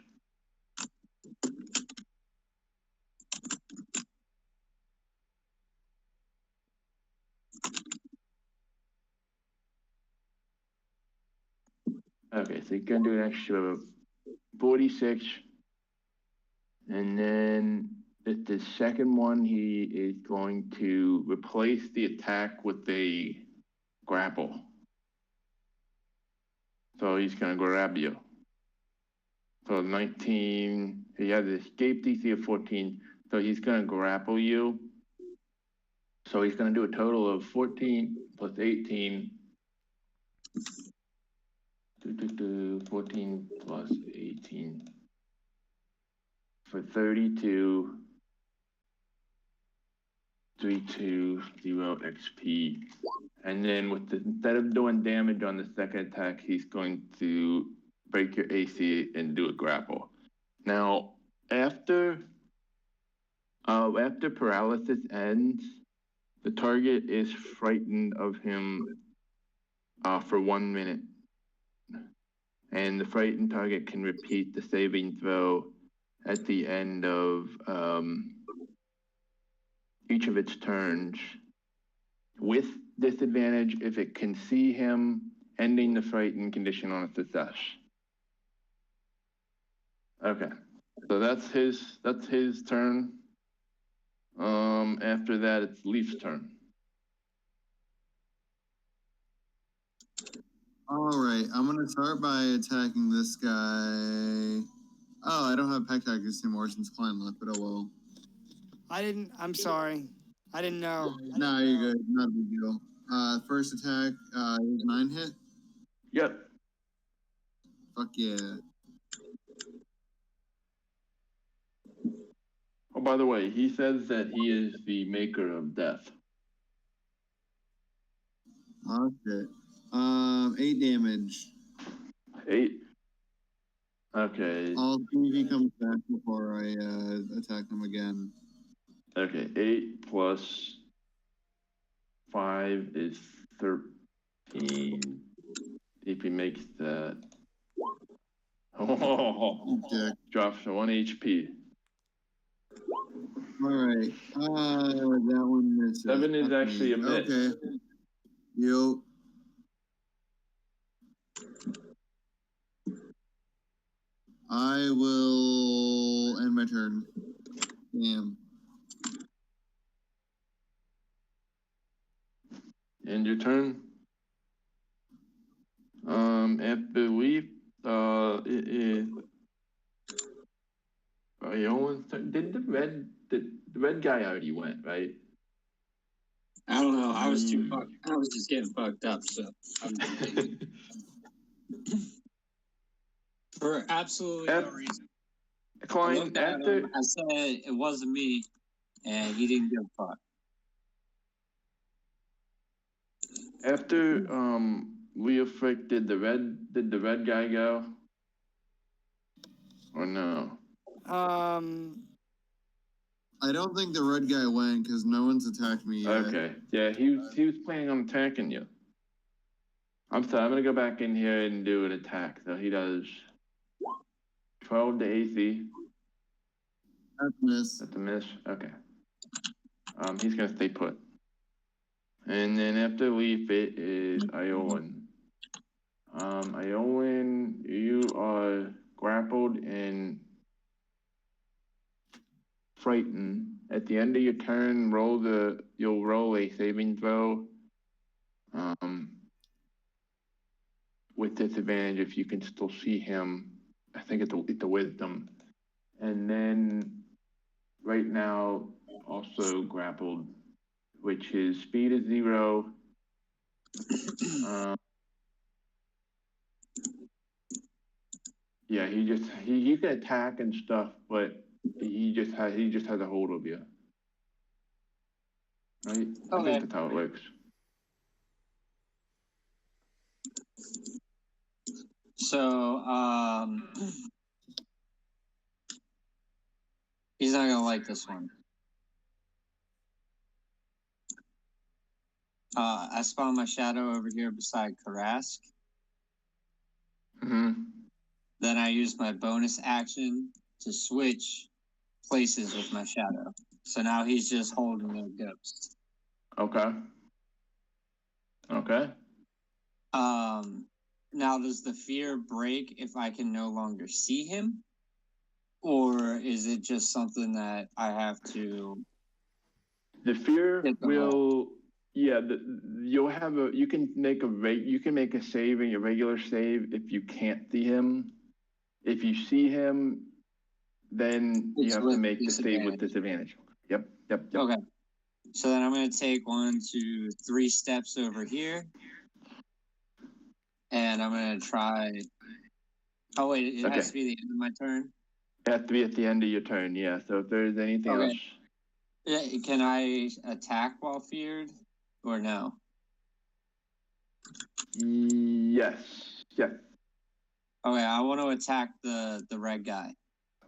Okay, so he's gonna do an extra 46. And then with the second one, he is going to replace the attack with a grapple. So he's gonna grab you. So 19, he has an escape DC of 14, so he's gonna grapple you. So he's gonna do a total of 14 plus 18. 14 plus 18 for 32, 320 XP. And then instead of doing damage on the second attack, he's going to break your AC and do a grapple. Now, after paralysis ends, the target is frightened of him for 1 minute. And the frightened target can repeat the saving throw at the end of each of its turns with disadvantage if it can see him, ending the frightened condition on a success. Okay, so that's his turn. After that, it's Leaf's turn. All right, I'm gonna start by attacking this guy. Oh, I don't have pack tactics anymore since Klein left, but oh well. I'm sorry. I didn't know. Nah, you're good. Not a big deal. First attack, 9 hit. Yep. Fuck yeah. Oh, by the way, he says that he is the maker of death. Oh shit. 8 damage. 8. Okay. I'll see if he comes back before I attack him again. Okay. 8 plus 5 is 13. If he makes that. Oh, Dick. drops to 1 HP. All right. That one misses. 7 is Fuck actually me. a miss. Okay. Yo. I will end my turn. Damn. End your turn. I believe it is Iolan's turn. Did the red guy already went, right? I don't know. I was too fucked. I was just getting fucked up, so I'm for absolutely no reason. I Klein, looked at after him, I said it wasn't me, and he didn't give a fuck. after Leo Frick, did the red guy go? Or no? I don't think the red guy went because no one's attacked me yet. Okay. Yeah, he was planning on attacking you. I'm sorry, I'm gonna go back in here and do an attack. So he does 12 to AC. That's a miss. That's a miss. Okay. He's gonna stay put. And then after Leaf, it is Iolan. Iolan, you are grappled and frightened. At the end of your turn, you'll roll a saving throw. With disadvantage if you can still see him. I think it's a wisdom. And then right now also grappled, which is speed is 0. Yeah, he can attack and stuff, but he just has a hold of you. Right? I think that's how it works. So, he's not gonna like this one. I spawn my shadow over here beside Karask. Mm-hmm. Then I use my bonus action to switch places with my shadow. So now he's just holding a ghost. Okay. Now does the fear break if I can no longer see him? Or is it just something that I have to... The fear will... Yeah, you can make a save in your regular save if you can't see him. If you see him, then you have to make the save with disadvantage. Yep. Okay. So then I'm going to take 1, 2, 3 steps over here. And I'm going to try... Oh, wait, it has to be the end of my turn? It has to be at the end of your turn, yeah. So if there's anything else... Yeah, can I attack while feared? Or no? Yes. Okay, I want to attack the red guy.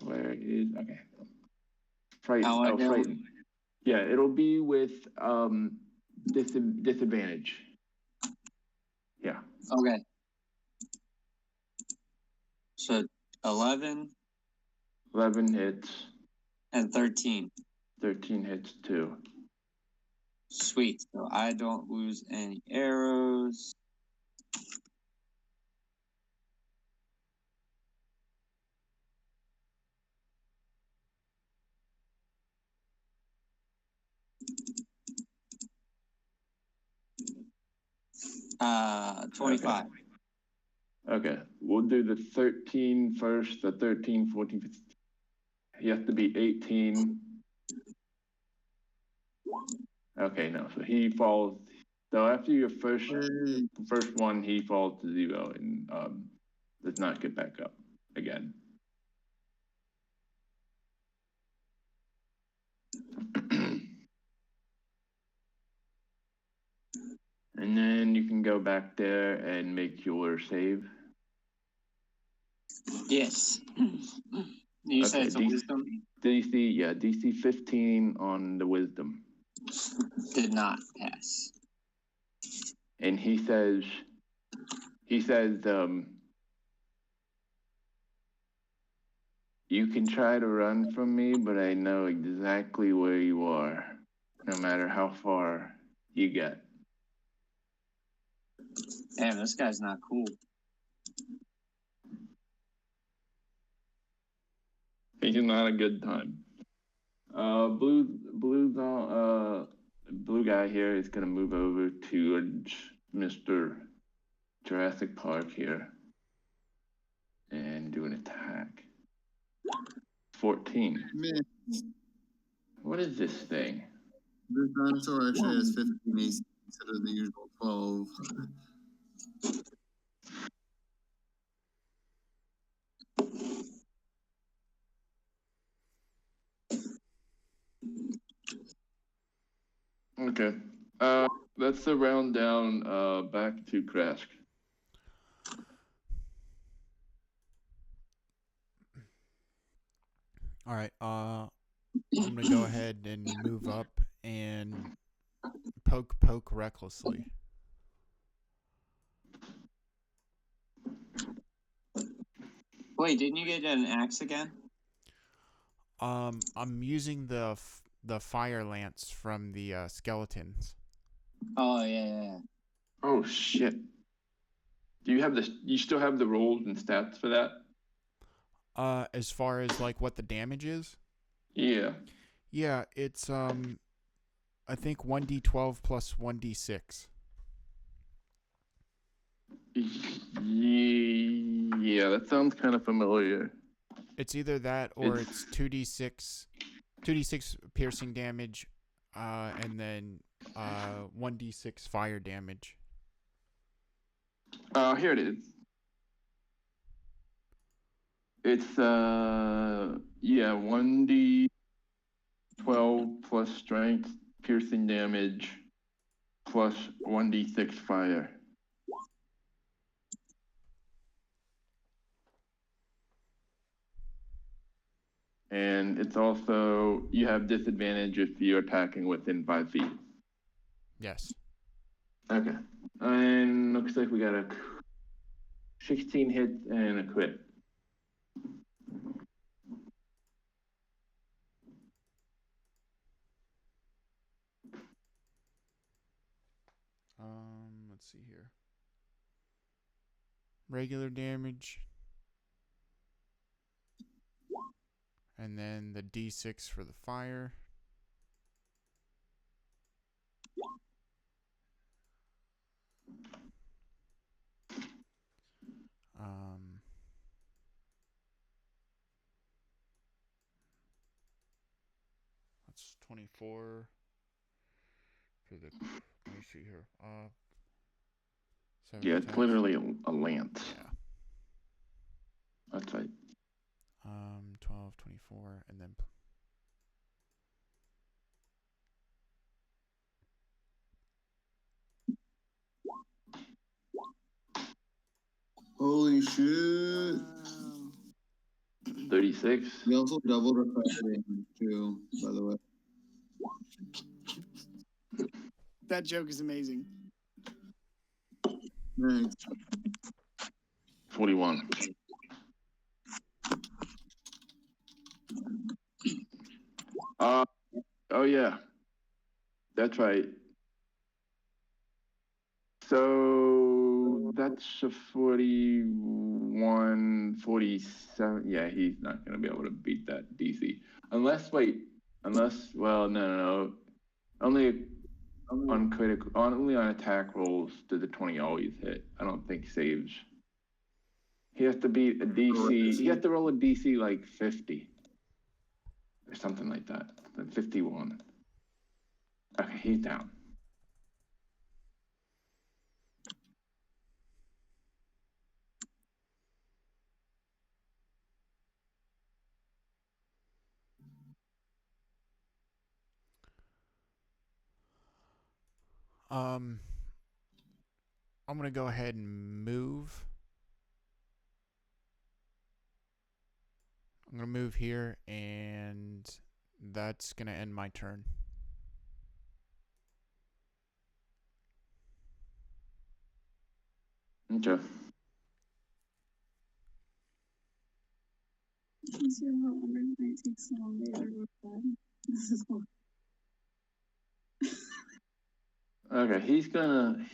Where is... Okay. Frightened. Yeah, it'll be with disadvantage. Yeah. Okay. So 11. 11 hits. And 13. 13 hits too. Sweet. So I don't lose any arrows. Uh, 25. Okay, we'll do the 13 first, the 13, 14, 15. You have to be 18. Okay, no, so he falls. So after your first one, he falls to 0 and does not get back up again. And then you can go back there and make your save. Yes. You said it's a wisdom? DC, yeah, DC 15 on the wisdom. Did not pass. And he says, you can try to run from me, but I know exactly where you are, no matter how far you get. Damn, this guy's not cool. He's not a good time. Blue guy here is gonna move over to Mr. Jurassic Park here and do an attack. 14. Man, What is this thing? this dinosaur actually has 15 AC instead of the usual 12. Okay. That's the round down. Back to Krask. All right. I'm gonna go ahead and move up and poke recklessly. Wait, didn't you get an axe again? I'm using the fire lance from the skeletons. Oh yeah. Oh shit. Do you have this? You still have the rolls and stats for that? As far as like what the damage is? Yeah. Yeah, it's I think 1d12 plus 1d6. Yeah, that sounds kind of familiar. It's either that or it's 2d6 piercing damage, and then 1d6 fire damage. Here it is. It's 1d12 plus strength, piercing damage, plus 1d6 fire. And it's also, you have disadvantage if you're attacking within 5 feet. Yes. Okay. And looks like we got a 16 hits and a crit. Let's see here. Regular damage. And then the d6 for the fire. That's 24 for the, let me see here. Yeah, it's literally a lance. Yeah. That's right. 12, 24, and then Holy shit. 36. We also doubled our fire damage too, by the way. That joke is amazing. Thanks. 41. Oh yeah, that's right. So that's a 41, 47. Yeah, he's not going to be able to beat that DC. Unless, no. Only on attack rolls do the 20 always hit. I don't think saves. He has to beat a DC. He has to roll a DC like 50 or something like that. 51. Okay, he's down. I'm gonna go ahead and move. I'm gonna move here, and that's gonna end my turn. Okay. Okay, he's gonna.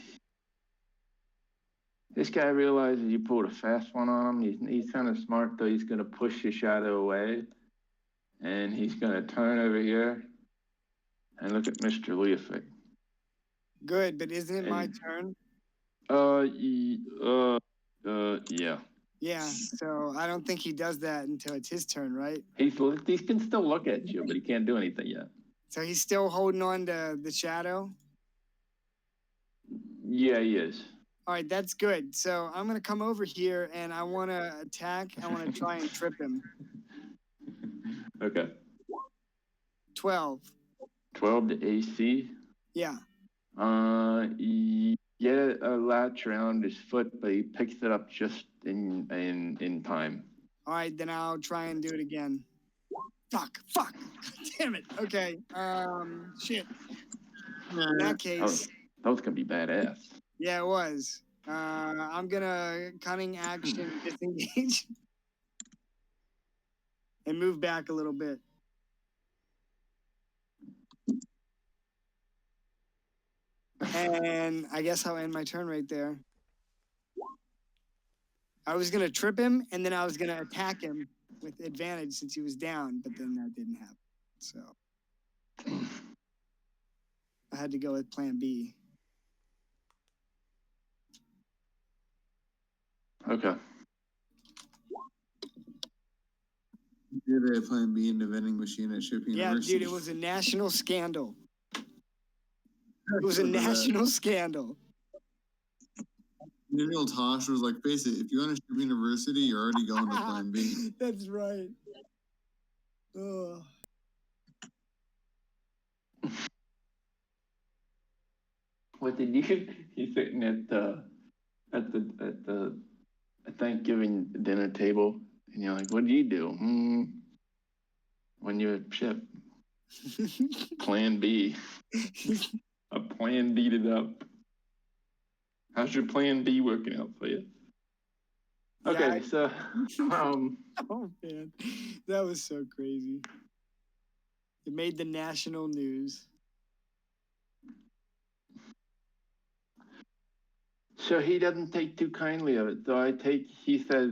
This guy realizes you pulled a fast one on him. He's kind of smart though. He's gonna push your shadow away, and he's gonna turn over here and look at Mr. Leafik. Good, but isn't it my turn? Yeah. Yeah, so I don't think he does that until it's his turn, right? He can still look at you, but he can't do anything yet. So he's still holding on to the shadow? Yeah, he is. All right, that's good. So I'm going to come over here and I want to attack. I want to try and trip him. Okay. 12. 12 to AC. Yeah. You get a latch around his foot, but he picks it up just in time. All right, then I'll try and do it again. Fuck. Damn it. Okay. Shit. In that case. That was gonna be badass. Yeah, it was. I'm gonna cunning action disengage and move back a little bit. And I guess I'll end my turn right there. I was gonna trip him and then I was gonna attack him with advantage since he was down, but then that didn't happen. So I had to go with plan B. Okay. Did a plan B in the vending machine at Shipping University? Yeah, dude, it was a national scandal. It was a national scandal. Daniel Tosh was like, face it, if you want to Shipping University, you're already going to plan B. That's right. Ugh. What did you? He's sitting at the Thanksgiving dinner table, and you're like, "What do you do?" When you're ship, Plan B. A Plan B'd it up. How's your Plan B working out for you? Okay, so Oh man, that was so crazy. It made the national news. So he doesn't take too kindly of it. So he says,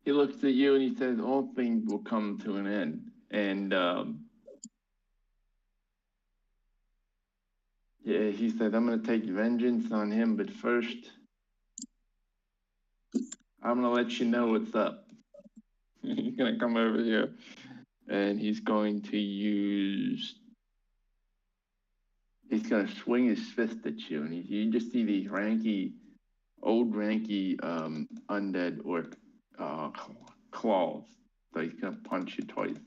he looks at you and he says, all things will come to an end. And yeah, he said, I'm going to take vengeance on him, but first, I'm going to let you know what's up. He's going to come over here and he's going to swing his fist at you. And you just see these old ranky undead orc claws. So he's going to punch you twice.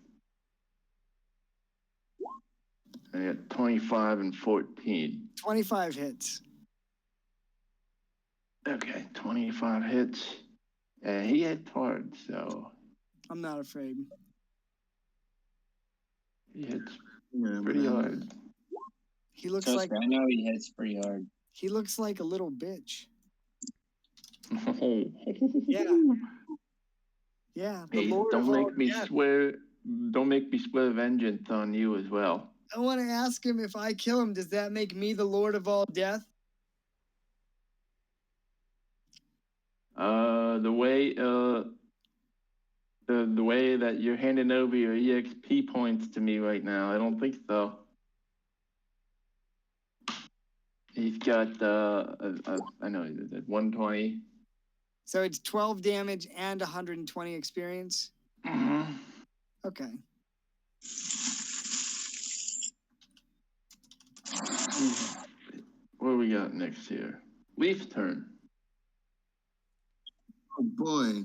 And you got 25 and 14. 25 hits. Okay, 25 hits. And he hit hard, so. I'm not afraid. He hits pretty hard. He looks Trust like. me, I know he hits pretty hard. He looks like a little bitch. Oh. Yeah. Yeah. The Hey, Lord don't of make all me death. swear. Don't make me swear vengeance on you as well. I want to ask him, if I kill him, does that make me the Lord of all death? The way that you're handing over your EXP points to me right now, I don't think so. He's got I know 120. So it's 12 damage and 120 experience. Mm-hmm. Okay. What do we got next here? Leaf's turn. Oh boy.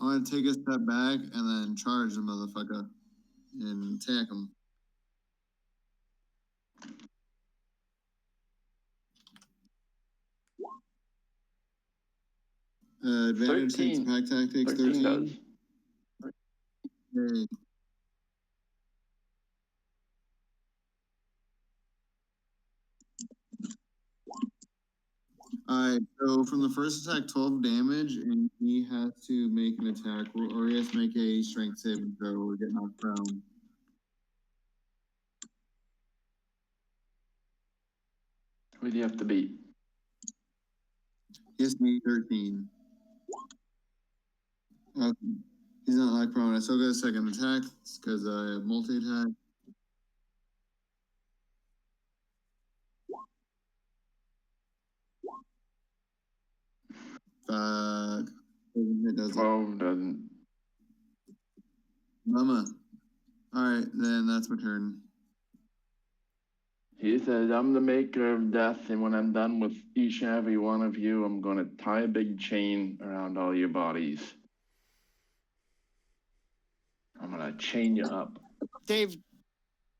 I'm gonna take a step back and then charge the motherfucker and attack him. Advantage takes 13. attack tactics 13 does. 13. Okay. Alright, so from the first attack, 12 damage, and he has to make an attack, or he has to make a strength saving throw or get knocked prone. What do you have to beat? He has to make 13. Okay. He's not knocked prone. I still get a second attack, because I have multi-attack. Fuck. It doesn't. 12 doesn't. Mama. Alright, then that's my turn. He says, I'm the maker of death, and when I'm done with each and every one of you, I'm going to tie a big chain around all your bodies. I'm going to chain you up. Dave,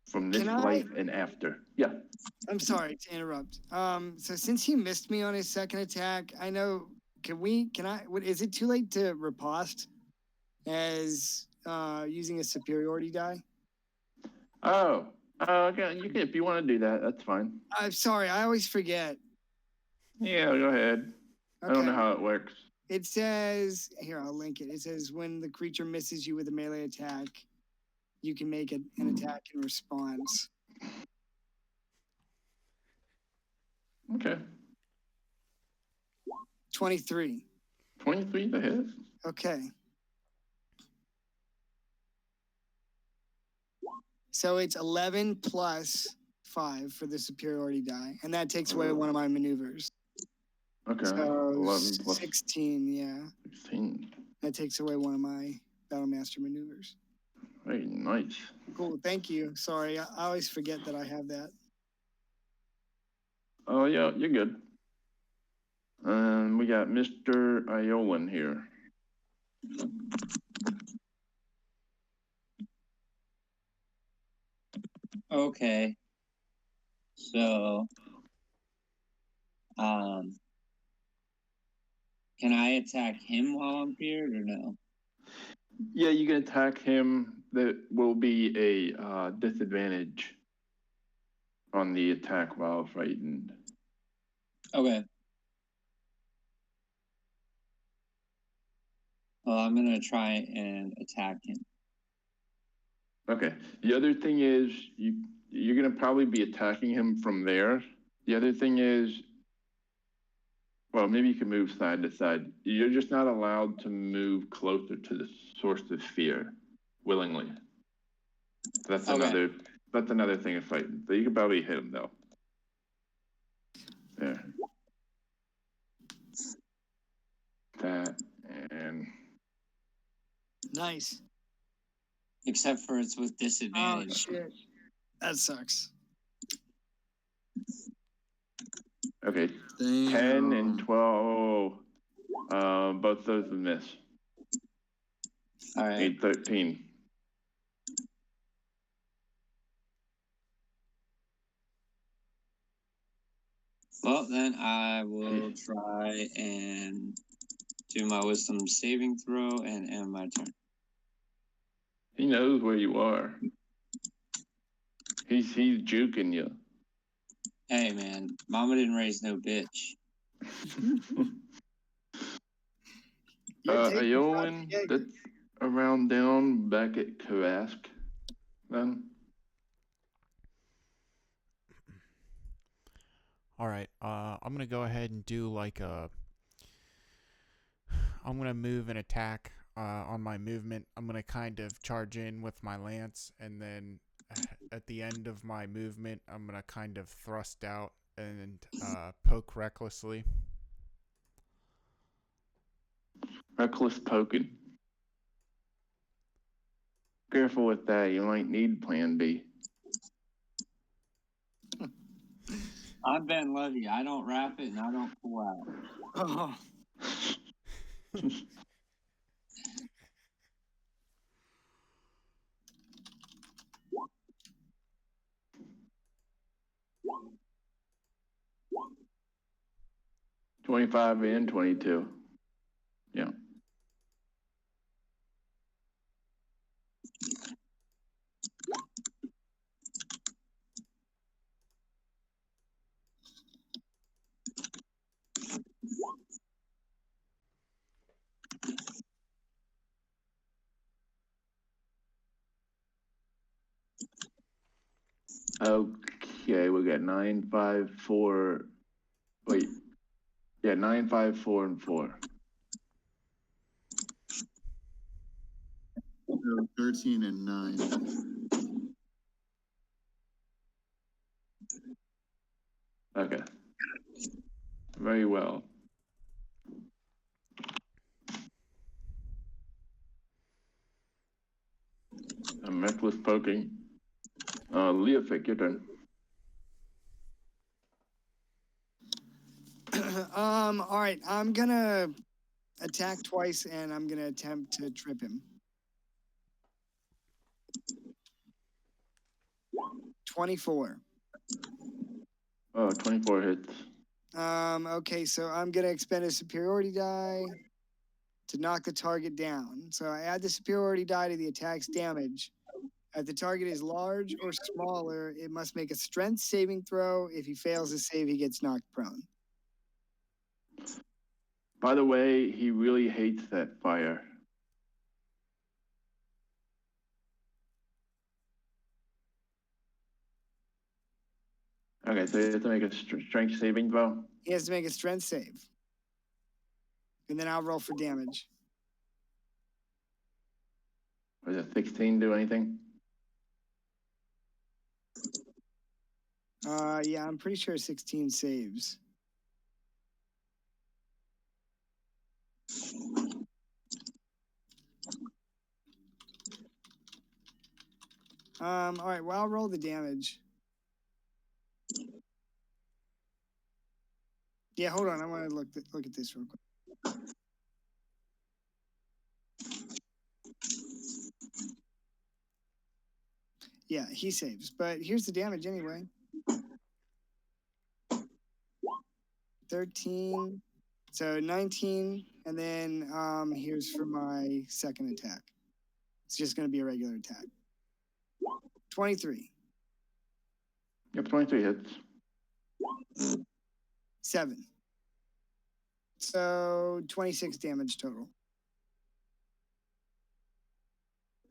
from this life and after. Yeah. I'm sorry to interrupt. So since he missed me on his second attack, I know, is it too late to riposte as using a superiority die? Oh, okay. You can, if you want to do that, that's fine. I'm sorry, I always forget. Yeah, go ahead. Okay. I don't know how it works. It says, here, I'll link it. It says when the creature misses you with a melee attack, you can make an attack in response. Okay. 23. 23 to hit. Okay. So it's 11 plus 5 for the superiority die, and that takes away one of my maneuvers. Okay. So 11 plus 16, yeah. 16. That takes away one of my Battlemaster maneuvers. Very nice. Cool, thank you. Sorry, I always forget that I have that. Oh, yeah, you're good. We got Mr. Iolan here. Okay. So, can I attack him while I'm feared or no? Yeah, you can attack him. There will be a disadvantage on the attack while frightened. Okay. Well, I'm going to try and attack him. Okay. The other thing is you're going to probably be attacking him from there. The other thing is, well, maybe you can move side to side. You're just not allowed to move closer to the source of fear willingly. That's okay. another thing of fighting. So you can probably hit him though. There. That and nice. Except for it's with disadvantage. Oh shit. That sucks. okay. Damn. 10 and 12. Both those would miss. All right. 8, 13. Well, then I will try and do my wisdom saving throw and end my turn. He knows where you are. He's juking you. Hey, man, mama didn't raise no bitch. Iolan, that's around down back at Karask, then. All right, I'm gonna go ahead and do like I'm gonna move and attack on my movement. I'm gonna kind of charge in with my lance, and then at the end of my movement, I'm gonna kind of thrust out and poke recklessly. Reckless poking. Careful with that. You might need Plan B. I've been lucky. I don't wrap it and I don't pull out. Oh. 25 and 22. Yeah. Okay, we got 9, 5, 4. Wait. Yeah, 9, 5, 4, and 4. So 13 and 9. Okay. Very well. I'm reckless poking. Leofic, your turn. All right. I'm gonna attack twice, and I'm gonna attempt to trip him. 24. 24 hits. Okay, so I'm gonna expend a superiority die to knock the target down. So I add the superiority die to the attack's damage. If the target is large or smaller, it must make a strength saving throw. If he fails to save, he gets knocked prone. By the way, he really hates that fire. Okay, so you have to make a strength saving throw? He has to make a strength save. And then I'll roll for damage. Does a 16 do anything? Yeah, I'm pretty sure 16 saves. All right, well, I'll roll the damage. Yeah, hold on. I want to look at this real quick. Yeah, he saves, but here's the damage anyway. 13, so 19, and then here's for my second attack. It's just going to be a regular attack. 23. Yep, 23 hits. 7. So 26 damage total.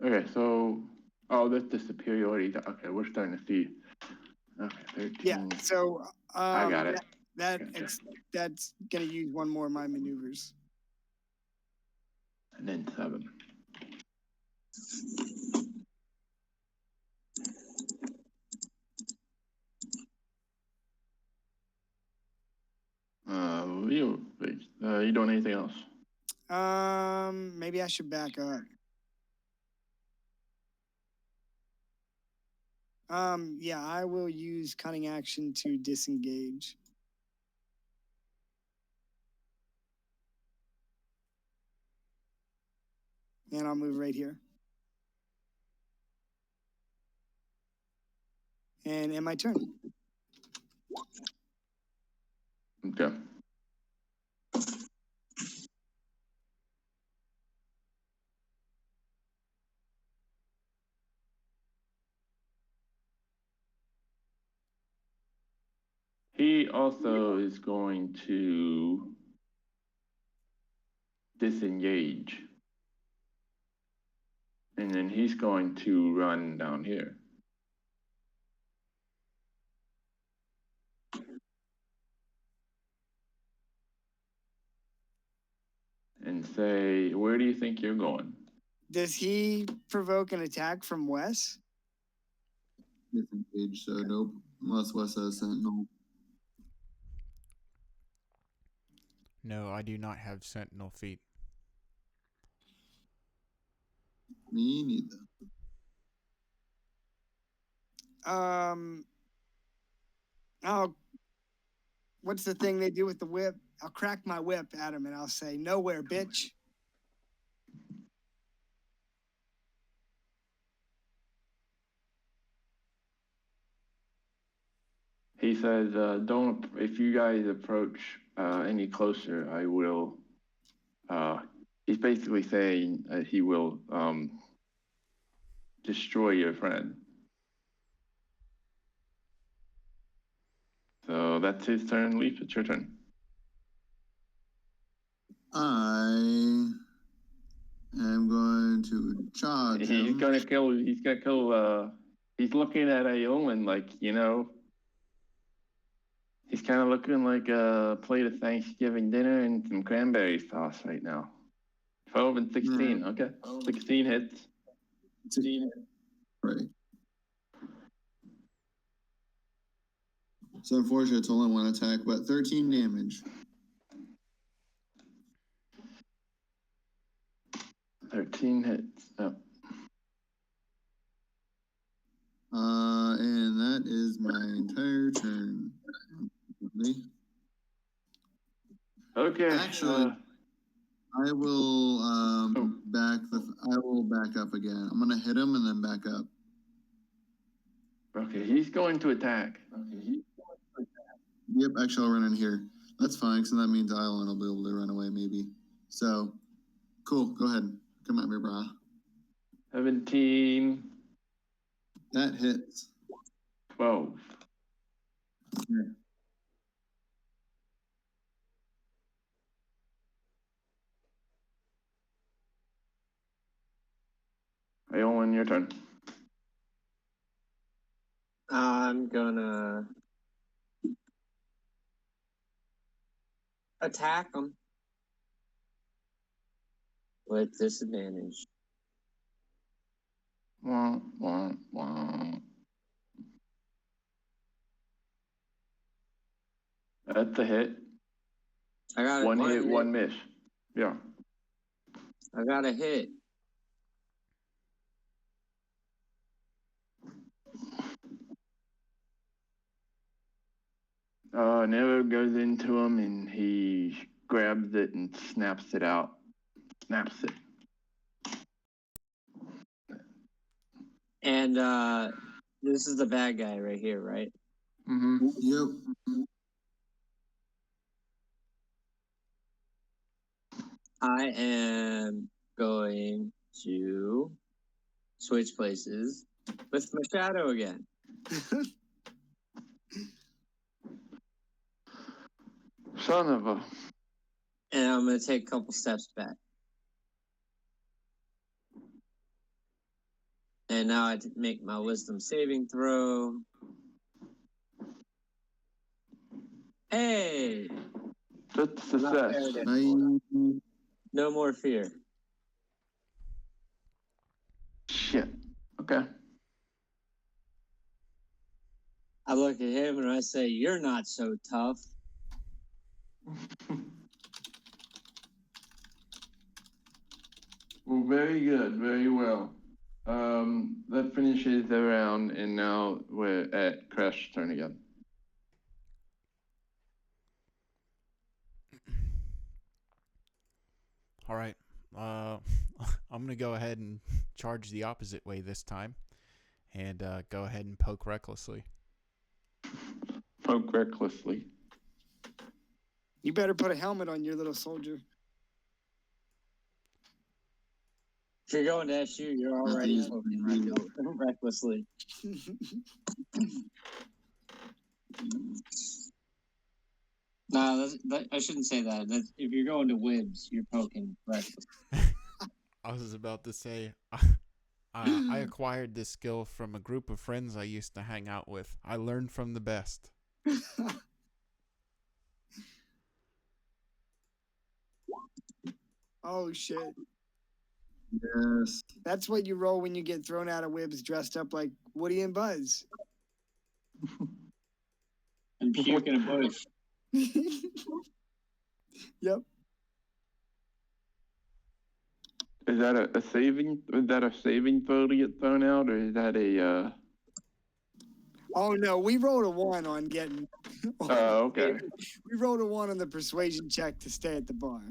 Okay, so that's the superiority. Okay, we're starting to see. Okay, 13. Yeah, so I got it. That's gonna use one more of my maneuvers. And then 7. You doing anything else? Maybe I should back up. Yeah, I will use cunning action to disengage. And I'll move right here. And end my turn. Okay. He also is going to disengage. And then he's going to run down here. And say, where do you think you're going? Does he provoke an attack from Wes? Disengage, so nope. Unless Wes has Sentinel. No, I do not have sentinel feet. Me neither. What's the thing they do with the whip? I'll crack my whip at him and I'll say, "Nowhere, bitch." He says, "Don't. If you guys approach any closer, I will." He's basically saying he will destroy your friend. So that's his turn. Leaf, it's your turn. I am going to charge He's him. gonna kill. He's gonna kill. He's looking at Aolen like, you know. He's kind of looking like a plate of Thanksgiving dinner and some cranberry sauce right now. 12 and 16. Okay. 16 hits. 16. Right. So unfortunately, it's only one attack, but 13 damage. 13 hits. Oh. And that is my entire turn. Okay. Actually, I will I will back up again. I'm gonna hit him and then back up. Okay, he's going to attack. Yep, actually I'll run in here. That's fine, so that means Island will be able to run away maybe. So cool, go ahead. Come at me, brah. 17. That hits. 12. Yeah. Aolen, your turn. I'm gonna attack him with disadvantage. Wah, wah, wah. That's a hit. I got One hit, one miss. Yeah. I got a hit. Nero goes into him and he grabs it and snaps it out. Snaps it. And this is the bad guy right here, right? Mm-hmm. Yep. I am going to switch places with my shadow again. Son of a. And I'm going to take a couple steps back. And now I make my wisdom saving throw. Hey! That's success. No more fear. Shit. Okay. I look at him and I say, "You're not so tough." Well, very good. Very well. That finishes the round, and now we're at Crash's turn again. All right. I'm going to go ahead and charge the opposite way this time and go ahead and poke recklessly. Poke recklessly. You better put a helmet on your little soldier. If you're going to SU, you're already poking recklessly. No, I shouldn't say that. If you're going to Wibs, you're poking recklessly. I was about to say, I acquired this skill from a group of friends I used to hang out with. I learned from the best. Oh, shit. Yes. That's what you roll when you get thrown out of Wibs dressed up like Woody and Buzz. And puke in a bush. Yep. Is that a saving? Is that a saving throw to get thrown out, or is that a? Oh no, we rolled a 1 on getting. Oh, okay. We rolled a 1 on the persuasion check to stay at the bar.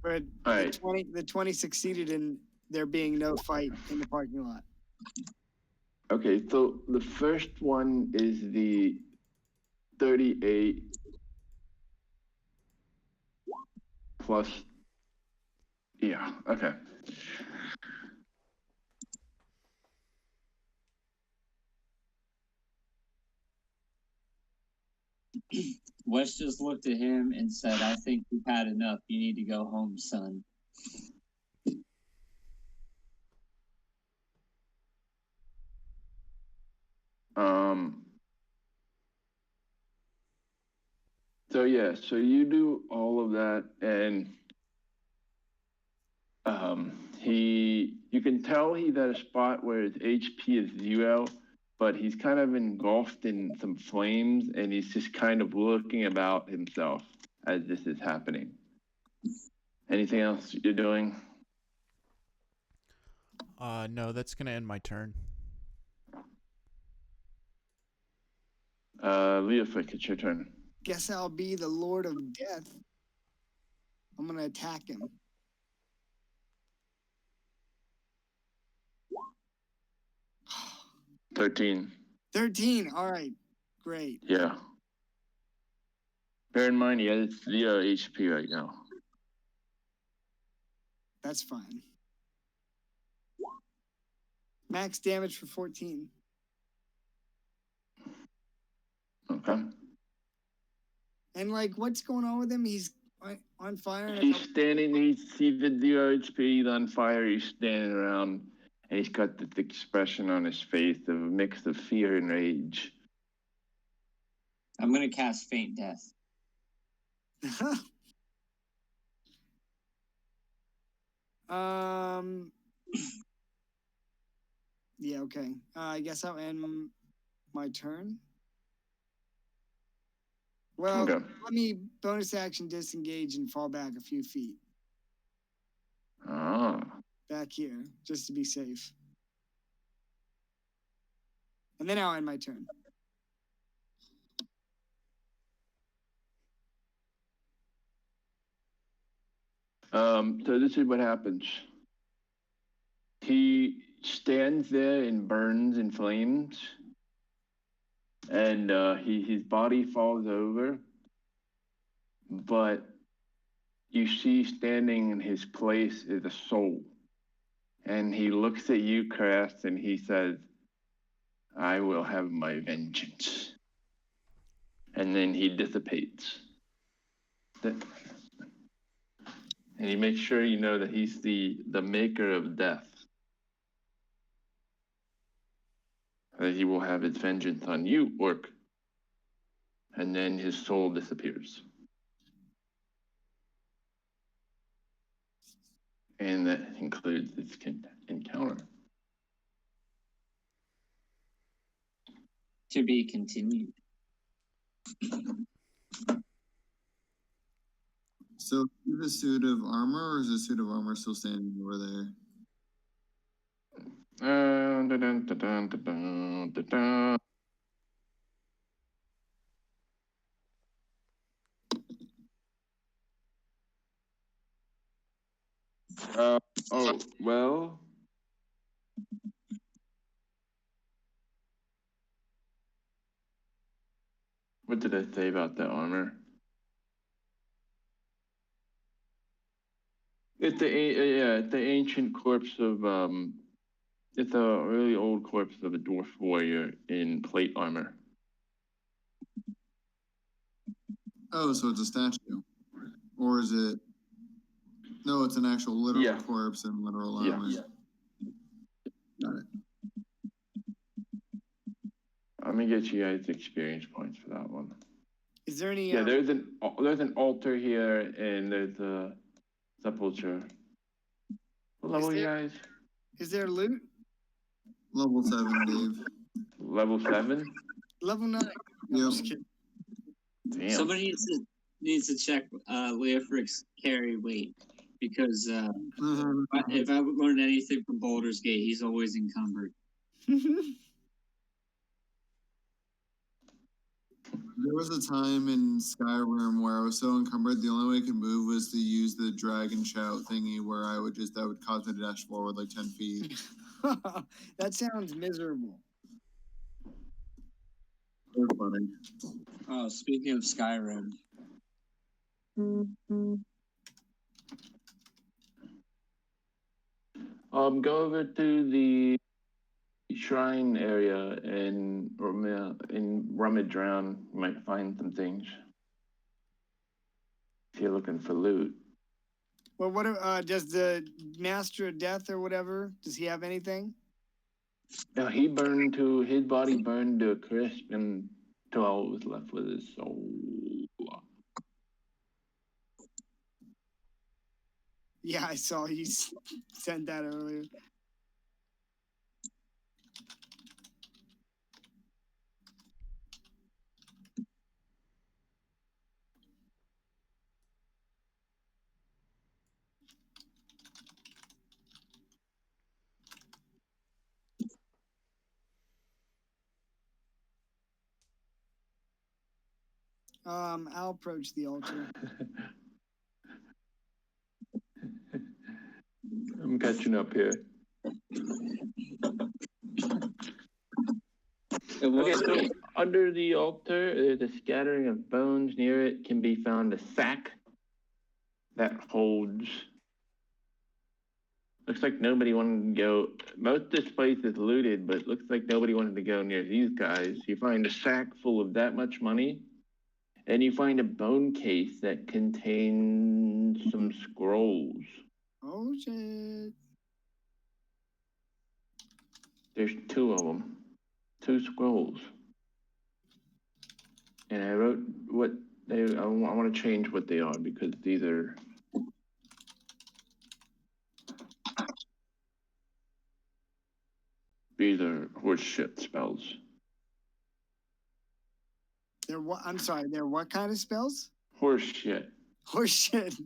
But All right. the 20 succeeded in there being no fight in the parking lot. Okay, so the first one is the 38 plus. Yeah. Okay. Wes just looked at him and said, "I think you've had enough. You need to go home, son." So yeah, so you do all of that, and you can tell he's at a spot where his HP is 0, but he's kind of engulfed in some flames, and he's just kind of looking about himself as this is happening. Anything else you're doing? No, that's gonna end my turn. Leofric, it's your turn. Guess I'll be the Lord of Death. I'm gonna attack him. $13. 13. All right, great. Yeah. Bear in mind, he has 0 HP right now. That's fine. Max damage for 14. Okay. And like, what's going on with him? He's on fire. And He's standing, he's the 0 HP, he's on fire, he's standing around, and he's got this expression on his face of a mix of fear and rage. I'm gonna cast Faint Death. Yeah, okay. I guess I'll end my turn. Well, Okay. let me bonus action disengage and fall back a few feet. Ah. Back here, just to be safe. And then I'll end my turn. So this is what happens. He stands there and burns in flames, and his body falls over, but you see standing in his place is a soul. And he looks at you, Crest, and he says, "I will have my vengeance." And then he dissipates. And he makes sure you know that he's the maker of death. That he will have his vengeance on you, Orc. And then his soul disappears. And that concludes this encounter. To be continued. So is the suit of armor, or is the suit of armor still standing over there? Dun, dun, dun, dun, dun, dun, dun. Oh, well. What did I say about the armor? It's the ancient corpse of it's a really old corpse of a dwarf warrior in plate armor. Oh, so it's a statue, or is it? No, it's an actual literal corpse in literal armor. Yeah. Got it. I'm gonna get you guys experience points for that one. Is there any? Yeah, there's an altar here, and there's a sepulcher. What level you guys? Is there loot? Level 7, Dave. Level 7? Level 9. No, Yep. I'm just kidding. Damn. Somebody needs to check Leofric's carry weight because if I've learned anything from Baldur's Gate, he's always encumbered. There was a time in Skyrim where I was so encumbered, the only way I could move was to use the dragon shout thingy, where that would cause me to dash forward like 10 feet. That sounds miserable. They're funny. Oh, speaking of Skyrim, Go over to the shrine area and rummage around. You might find some things if you're looking for loot. Well, what does the Master of Death or whatever? Does he have anything? Yeah, his body burned to a crisp, and all was left with his soul. Yeah, I saw you sent that earlier. I'll approach the altar. I'm catching up here. Okay, so under the altar, there's a scattering of bones. Near it can be found a sack that holds. Looks like nobody wanted to go. Most of this place is looted, but it looks like nobody wanted to go near these guys. You find a sack full of that much money, and you find a bone case that contains some scrolls. Oh, shit. There's 2 of them. 2 scrolls. And I wrote what they. I want to change what they are because these are. These are horseshit spells. They're what? I'm sorry. They're what kind of spells? Horseshit. Horseshit.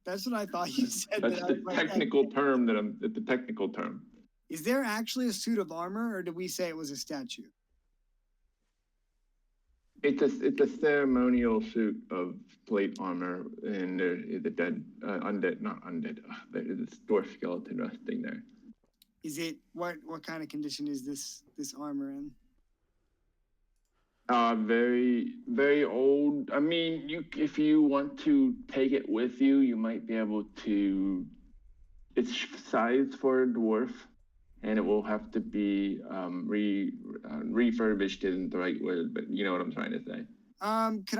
That's what I thought you said. That's the technical term It's the technical term. Is there actually a suit of armor, or did we say it was a statue? It's a ceremonial suit of plate armor, and there is a dead, not undead. There is a dwarf skeleton resting there. Is it what kind of condition is this armor in? Very, very old. I mean, if you want to take it with you, you might be able to. It's sized for a dwarf, and it will have to be refurbished isn't the right word, but you know what I'm trying to say. Could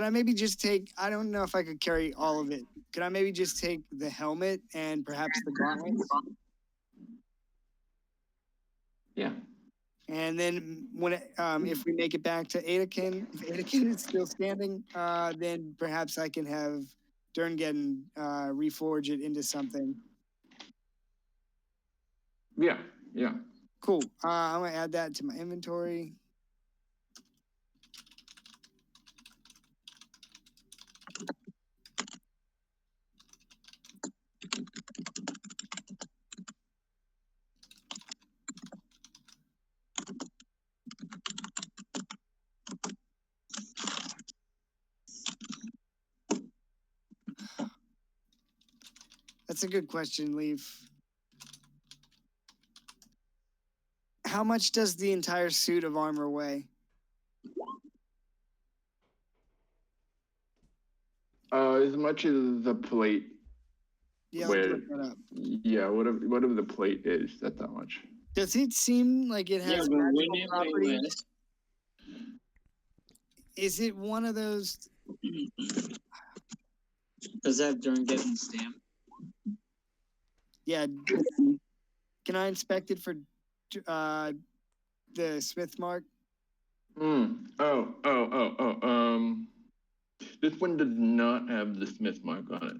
I maybe just take? I don't know if I could carry all of it. Could I maybe just take the helmet and perhaps the gauntlets? Yeah. And then if we make it back to Adakin, if Adakin is still standing, then perhaps I can have Derngen reforge it into something. Yeah. Yeah. Cool. I'm gonna add that to my inventory. That's a good question, Leaf. How much does the entire suit of armor weigh? As much as the plate. Yeah, let's look that up. Yeah, whatever the plate is, that's how much. Does it seem like it has magical properties? Is it one of those? Does that have Derngen stamp? Yeah. Can I inspect it for the Smith mark? This one does not have the Smith mark on it.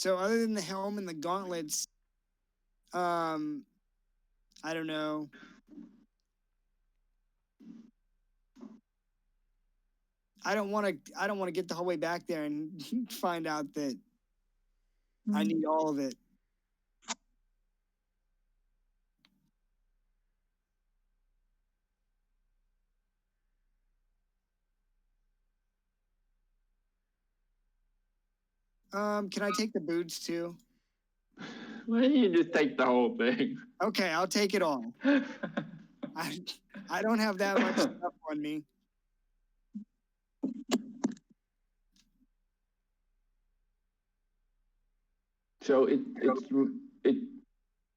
So other than the helm and the gauntlets, I don't know. I don't want to get the whole way back there and find out that I need all of it. Can I take the boots too? Why don't you just take the whole thing? Okay, I'll take it all. I don't have that much stuff on me. So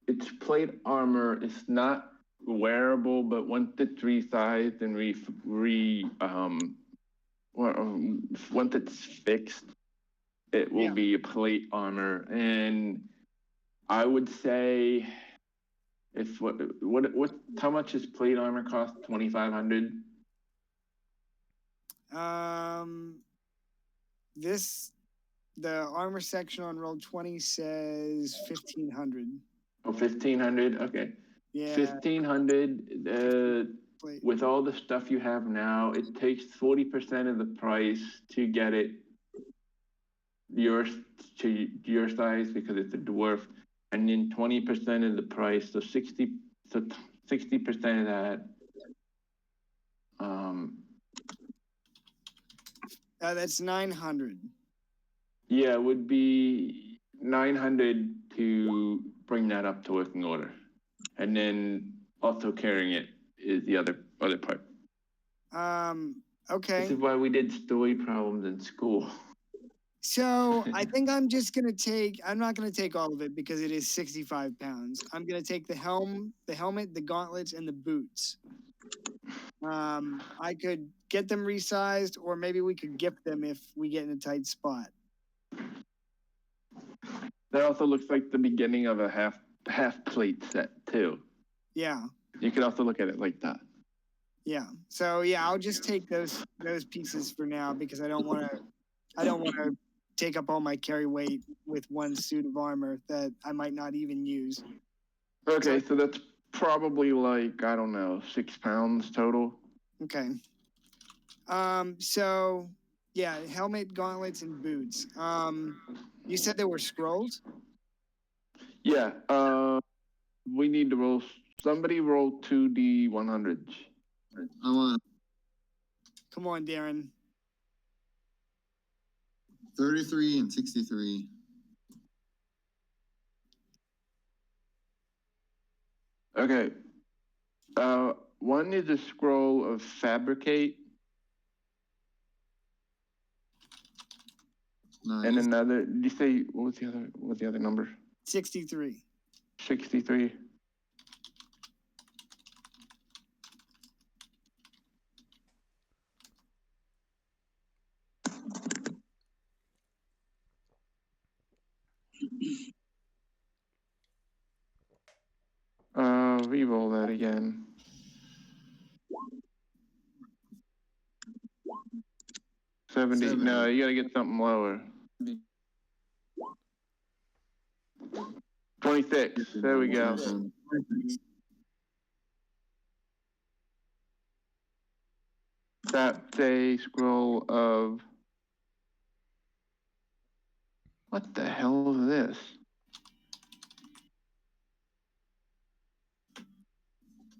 it's plate armor. It's not wearable, but once it's resized and once it's fixed, it will be a plate armor. And I would say, if how much does plate armor cost? 2,500. The armor section on roll 20 says 1,500. Oh, 1,500. Okay. Yeah. 1,500. With all the stuff you have now, it takes 40% of the price to get it to your size because it's a dwarf, and then 20% of the price, so 60% of that. That's 900. Yeah, it would be 900 to bring that up to working order, and then also carrying it is the other part. Okay. This is why we did story problems in school. So I think I'm not going to take all of it because it is 65 pounds. I'm going to take the helmet, the gauntlets, and the boots. I could get them resized, or maybe we could gift them if we get in a tight spot. That also looks like the beginning of a half plate set too. Yeah. You could also look at it like that. Yeah. So yeah, I'll just take those pieces for now because I don't want to take up all my carry weight with one suit of armor that I might not even use. Okay, so that's probably like, I don't know, 6 pounds total. Okay. So yeah, helmet, gauntlets, and boots. You said there were scrolls? Yeah. We need to roll. Somebody roll 2d100s. I'm on Come on, Darren. 33 and 63. Okay. One is a scroll of fabricate. Nice. And another, did you say, what was the other number? 63. 63. Re-roll that again. 70. No, you gotta get something lower. 26. There we go. That's a scroll of... What the hell is this?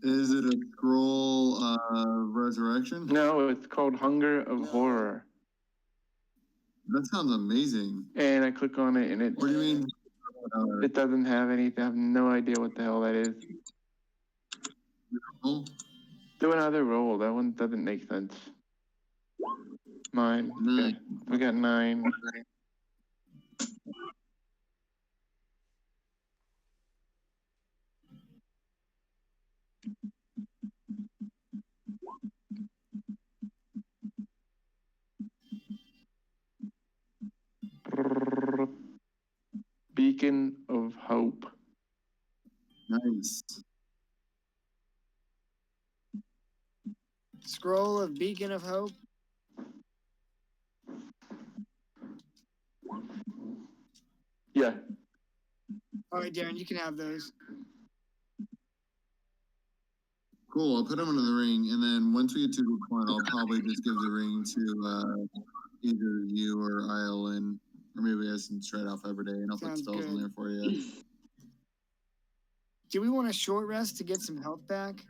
Is it a scroll of resurrection? No, it's called Hunger of Horror. That sounds amazing. And I click on it and it... What do you mean? It doesn't have anything. I have no idea what the hell that is. Oh. Do another roll. That one doesn't make sense. 9. Okay. We got 9. Beacon of Hope. Nice. Scroll of Beacon of Hope. Yeah. All right, Darren, you can have those. Cool. I'll put them into the ring, and then once we get to the point, I'll probably just give the ring to either you or Island, or maybe I can trade off every day, and I'll put Sounds spells in good. there for you. Do we want a short rest to get some health back?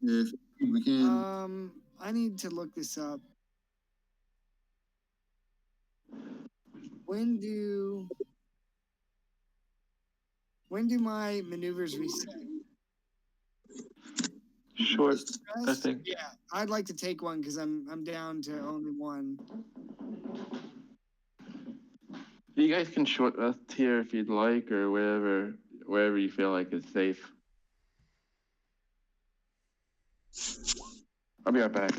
If we can. I need to look this up. When do my maneuvers reset? Short, I Rest? think. Yeah, I'd like to take one because I'm down to only one. You guys can short rest here if you'd like, or wherever you feel like is safe. I'll be right back.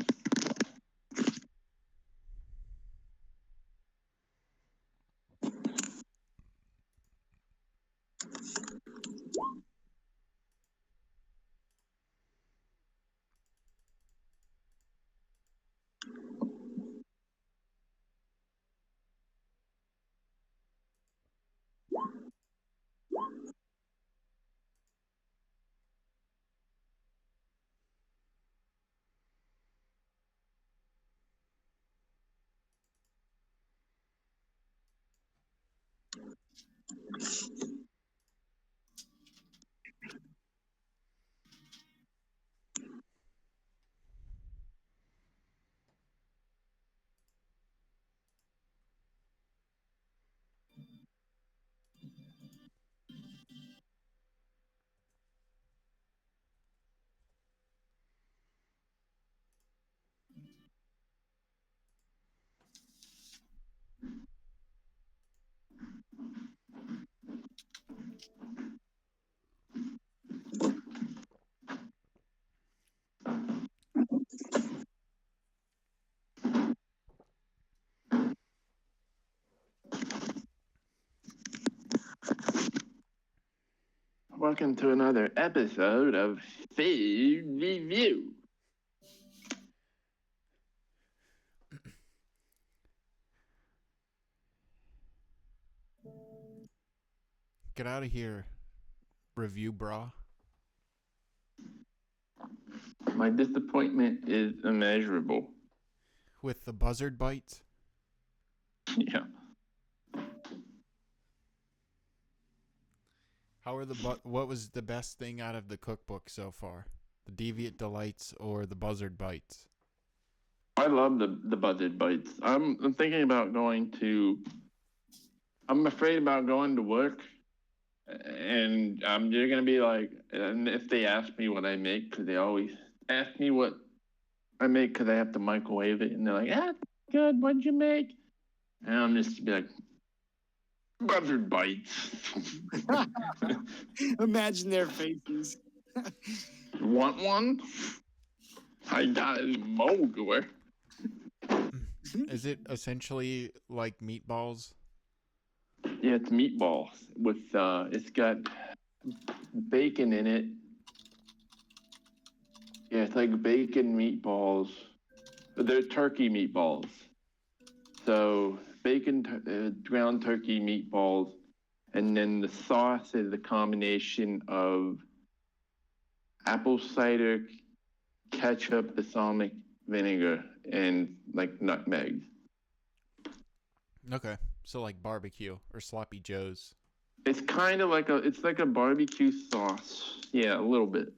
Welcome to another episode of Food Review. Get out of here, review bra. My disappointment is immeasurable. With the buzzard bites? Yeah. What was the best thing out of the cookbook so far? The Deviant Delights or the buzzard bites? I love the buzzard bites. I'm thinking about I'm afraid about going to work, and you're gonna be like, and if they ask me what I make, because they always ask me what I make, because I have to microwave it, and they're like, good, what'd you make? And I'm just be like, buzzard bites. Imagine their faces. Want one? I got it, Mogler. Is it essentially like meatballs? Yeah, it's meatballs with it's got bacon in it. Yeah, it's like bacon meatballs. They're turkey meatballs. So bacon, ground turkey meatballs, and then the sauce is a combination of apple cider, ketchup, balsamic vinegar, and like nutmegs. Okay, so like barbecue or sloppy joes. It's kind of like it's like a barbecue sauce. Yeah, a little bit.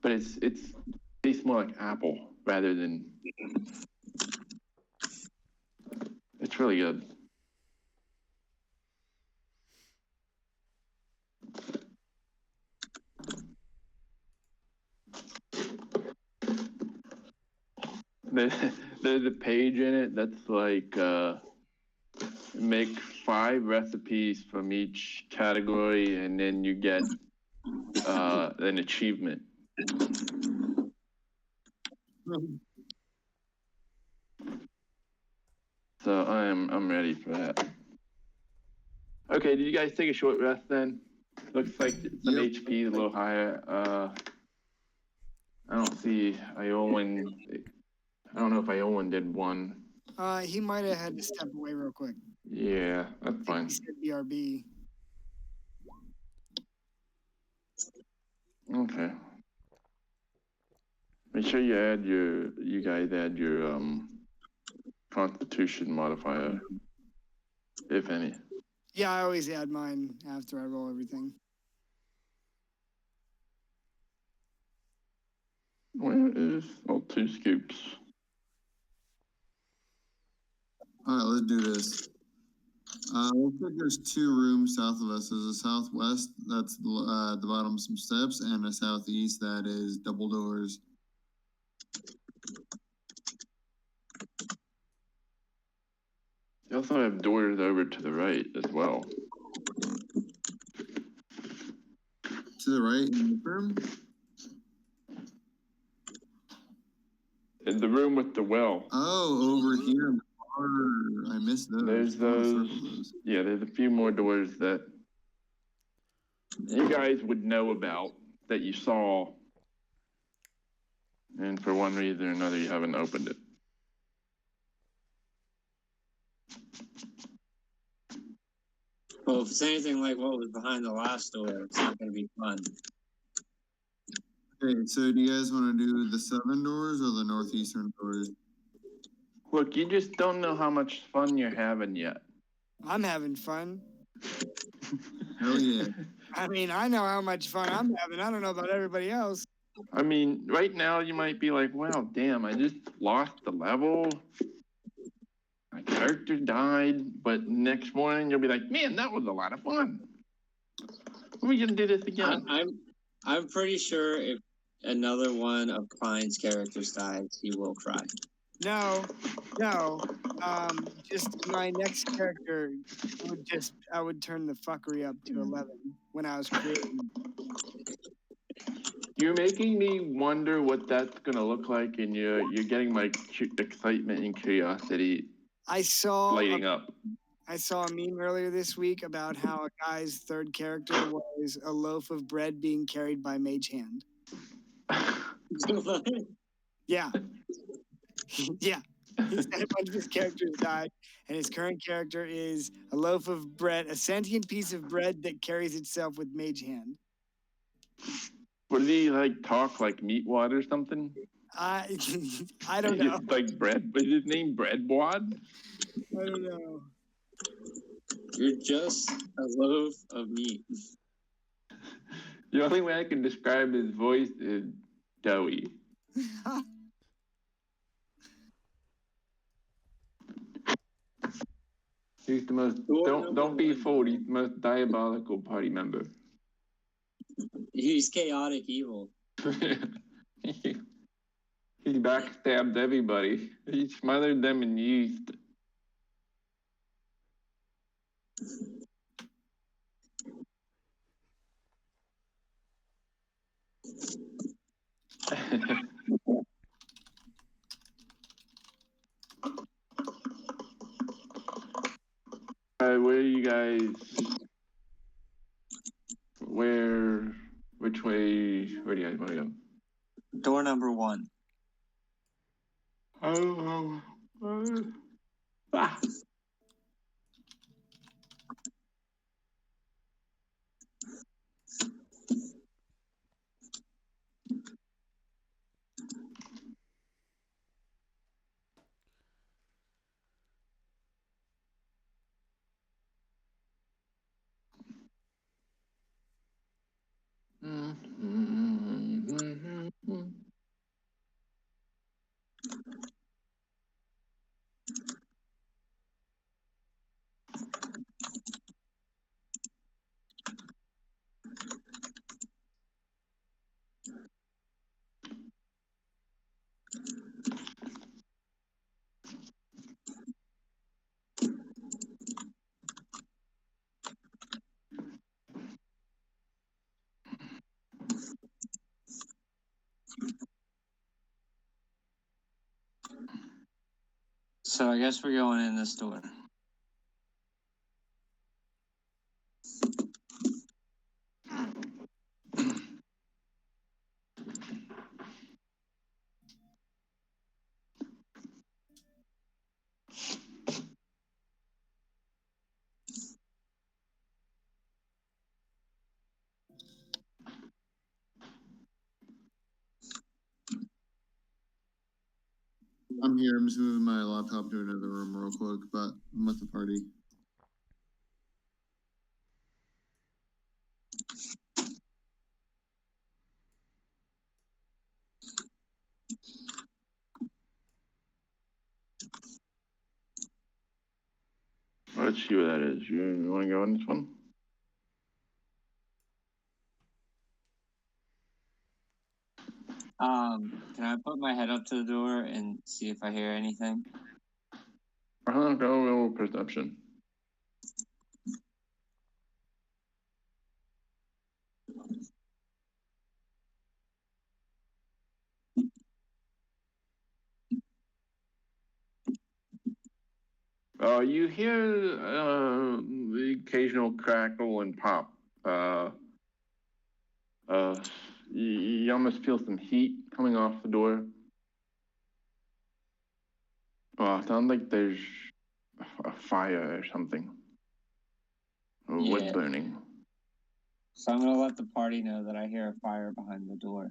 But it tastes more like apple rather than. It's really good. There's a page in it that's like make 5 recipes from each category, and then you get an achievement. So I'm ready for that. Okay, did you guys take a short rest then? Looks like some HP is a little higher. I don't see Iowan. I don't know if Iowan did one. He might have had to step away real quick. Yeah, that's He fine. said BRB. Okay. Make sure you guys add your Constitution modifier, if any. Yeah, I always add mine after I roll everything. Where is two scoops? All right, let's do this. Looks like there's 2 rooms south of us. There's a southwest that's the bottom of some steps, and a southeast that is double doors. You also have doors over to the right as well. To the right in the room. In the room with the well. Oh, over here in the corner. I missed those. There's those. Yeah, there's a few more doors that you guys would know about that you saw, and for one reason or another, you haven't opened it. Well, if it's anything like what was behind the last door, it's not going to be fun. Okay, so do you guys want to do the southern doors or the northeastern doors? Look, you just don't know how much fun you're having yet. I'm having fun. Hell yeah. I mean, I know how much fun I'm having. I don't know about everybody else. I mean, right now you might be like, wow, damn, I just lost the level. My character died, but next morning you'll be like, man, that was a lot of fun. We can do this again. I'm pretty sure if another one of Klein's characters dies, he will cry. No. Just my next character I would turn the fuckery up to 11 when I was creating. You're making me wonder what that's gonna look like, and you're getting my excitement and curiosity lighting up. I saw a meme earlier this week about how a guy's third character was a loaf of bread being carried by Mage Hand. Yeah. Yeah. He said a bunch of his characters died, and his current character is a loaf of bread, a sentient piece of bread that carries itself with Mage Hand. What did he talk like Meatwad or something? I don't know. Just like bread. Is his name Breadwad? I don't know. You're just a loaf of meat. The only way I can describe his voice is doughy. He's the most don't be fooled. He's the most diabolical party member. He's chaotic evil. He backstabbed everybody. He smothered them in yeast. Where are you guys? Which way? Where do you guys want to go? Door number 1. Ah. So I guess we're going in this door. I'm here. I'm just moving my laptop to another room real quick, but I'm with the party. Let's see what that is. You want to go on this one? Can I put my head up to the door and see if I hear anything? Go roll perception. You hear the occasional crackle and pop. You almost feel some heat coming off the door. It sounds like there's a fire or something. Or wood burning. So I'm gonna let the party know that I hear a fire behind the door.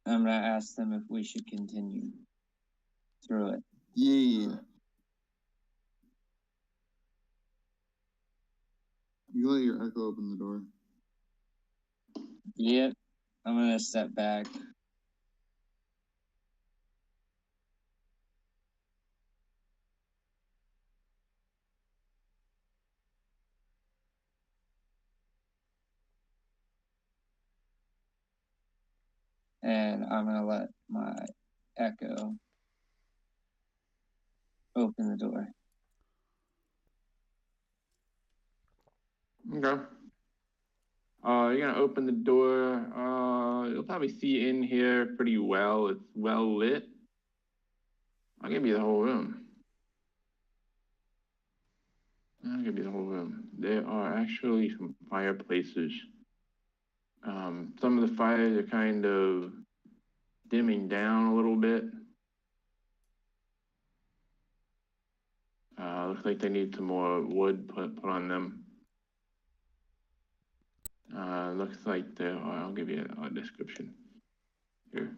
I'm gonna ask them if we should continue through it. Yeah. You let your echo open the door. Yep. I'm gonna step back. And I'm gonna let my echo open the door. Okay. You're gonna open the door. You'll probably see in here pretty well. It's well lit. I'll give you the whole room. I'll give you the whole room. There are actually some fireplaces. Some of the fires are kind of dimming down a little bit. Looks like they need some more wood put on them. Looks like there are, I'll give you a description here.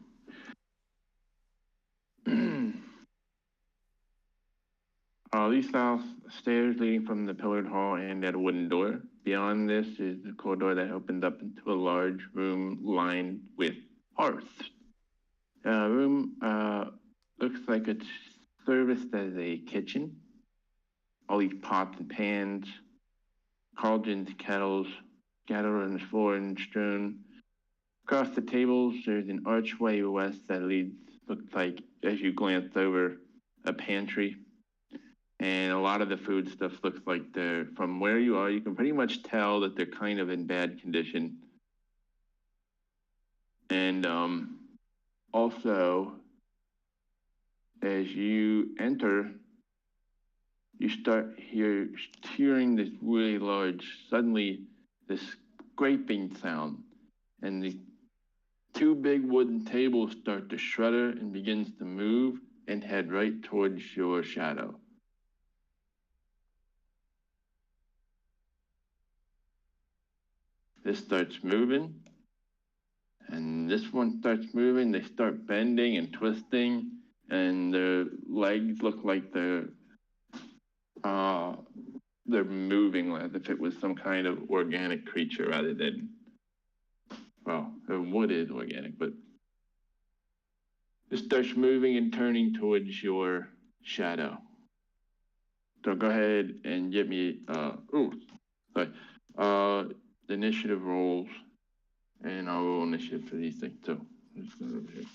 These stairs leading from the pillared hall and at a wooden door. Beyond this is the corridor that opens up into a large room lined with hearths. Room looks like it's serviced as a kitchen. All these pots and pans, cauldrons, kettles, scattered on the floor and strewn. Across the tables, there's an archway west that leads, looks like, as you glance over, a pantry. And a lot of the food stuff looks like they're, from where you are, you can pretty much tell that they're kind of in bad condition. And also, as you enter, you start hearing this really large, suddenly this scraping sound. And the two big wooden tables start to shudder and begins to move and head right towards your shadow. This starts moving, and this one starts moving. They start bending and twisting, and their legs look like they're moving as if it was some kind of organic creature rather than, well, wood is organic, but it starts moving and turning towards your shadow. So go ahead and get me, the initiative rolls, and I'll roll initiative for these things too. Let's go over here.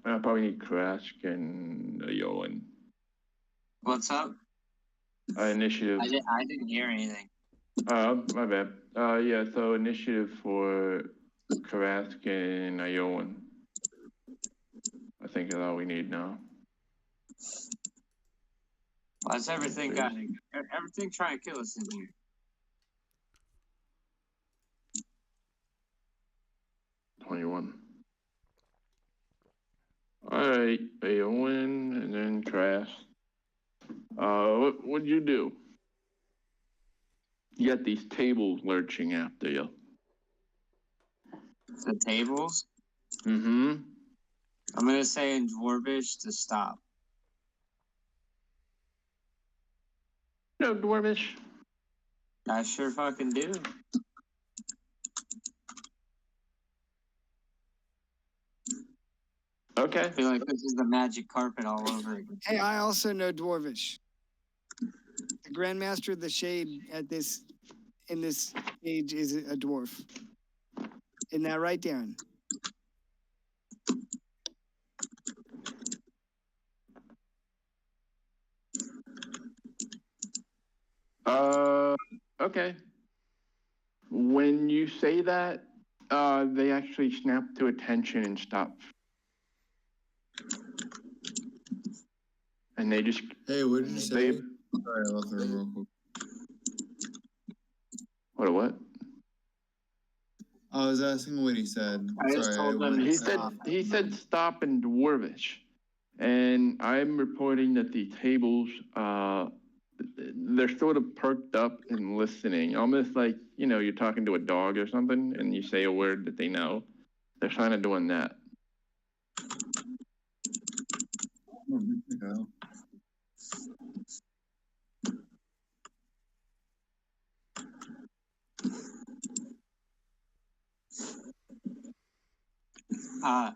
I probably need Krask and Yolan. What's up? Initiative. I didn't hear anything. My bad. Yeah, so initiative for Krask and Yolan. I think that's all we need now. Why's everything everything trying to kill us in here? $21. Alright, Yolan and then Krask. What'd you do? You got these tables lurching after you. The tables? Mm-hmm. I'm gonna say in Dwarvish to stop. No, Dwarvish. I sure fucking do. Okay. I feel like this is the magic carpet all over again. Hey, I also know Dwarvish. The Grandmaster of the Shade in this age is a dwarf. Isn't that right, Darren? Okay. When you say that, they actually snap to attention and stop. And they just... Hey, what did you say? Sorry, I left the room real quick. What? I was asking what he said. I just told them he said stop in Dwarvish. And I'm reporting that the tables, they're sort of perked up and listening, almost like, you're talking to a dog or something, and you say a word that they know. They're kind of doing that.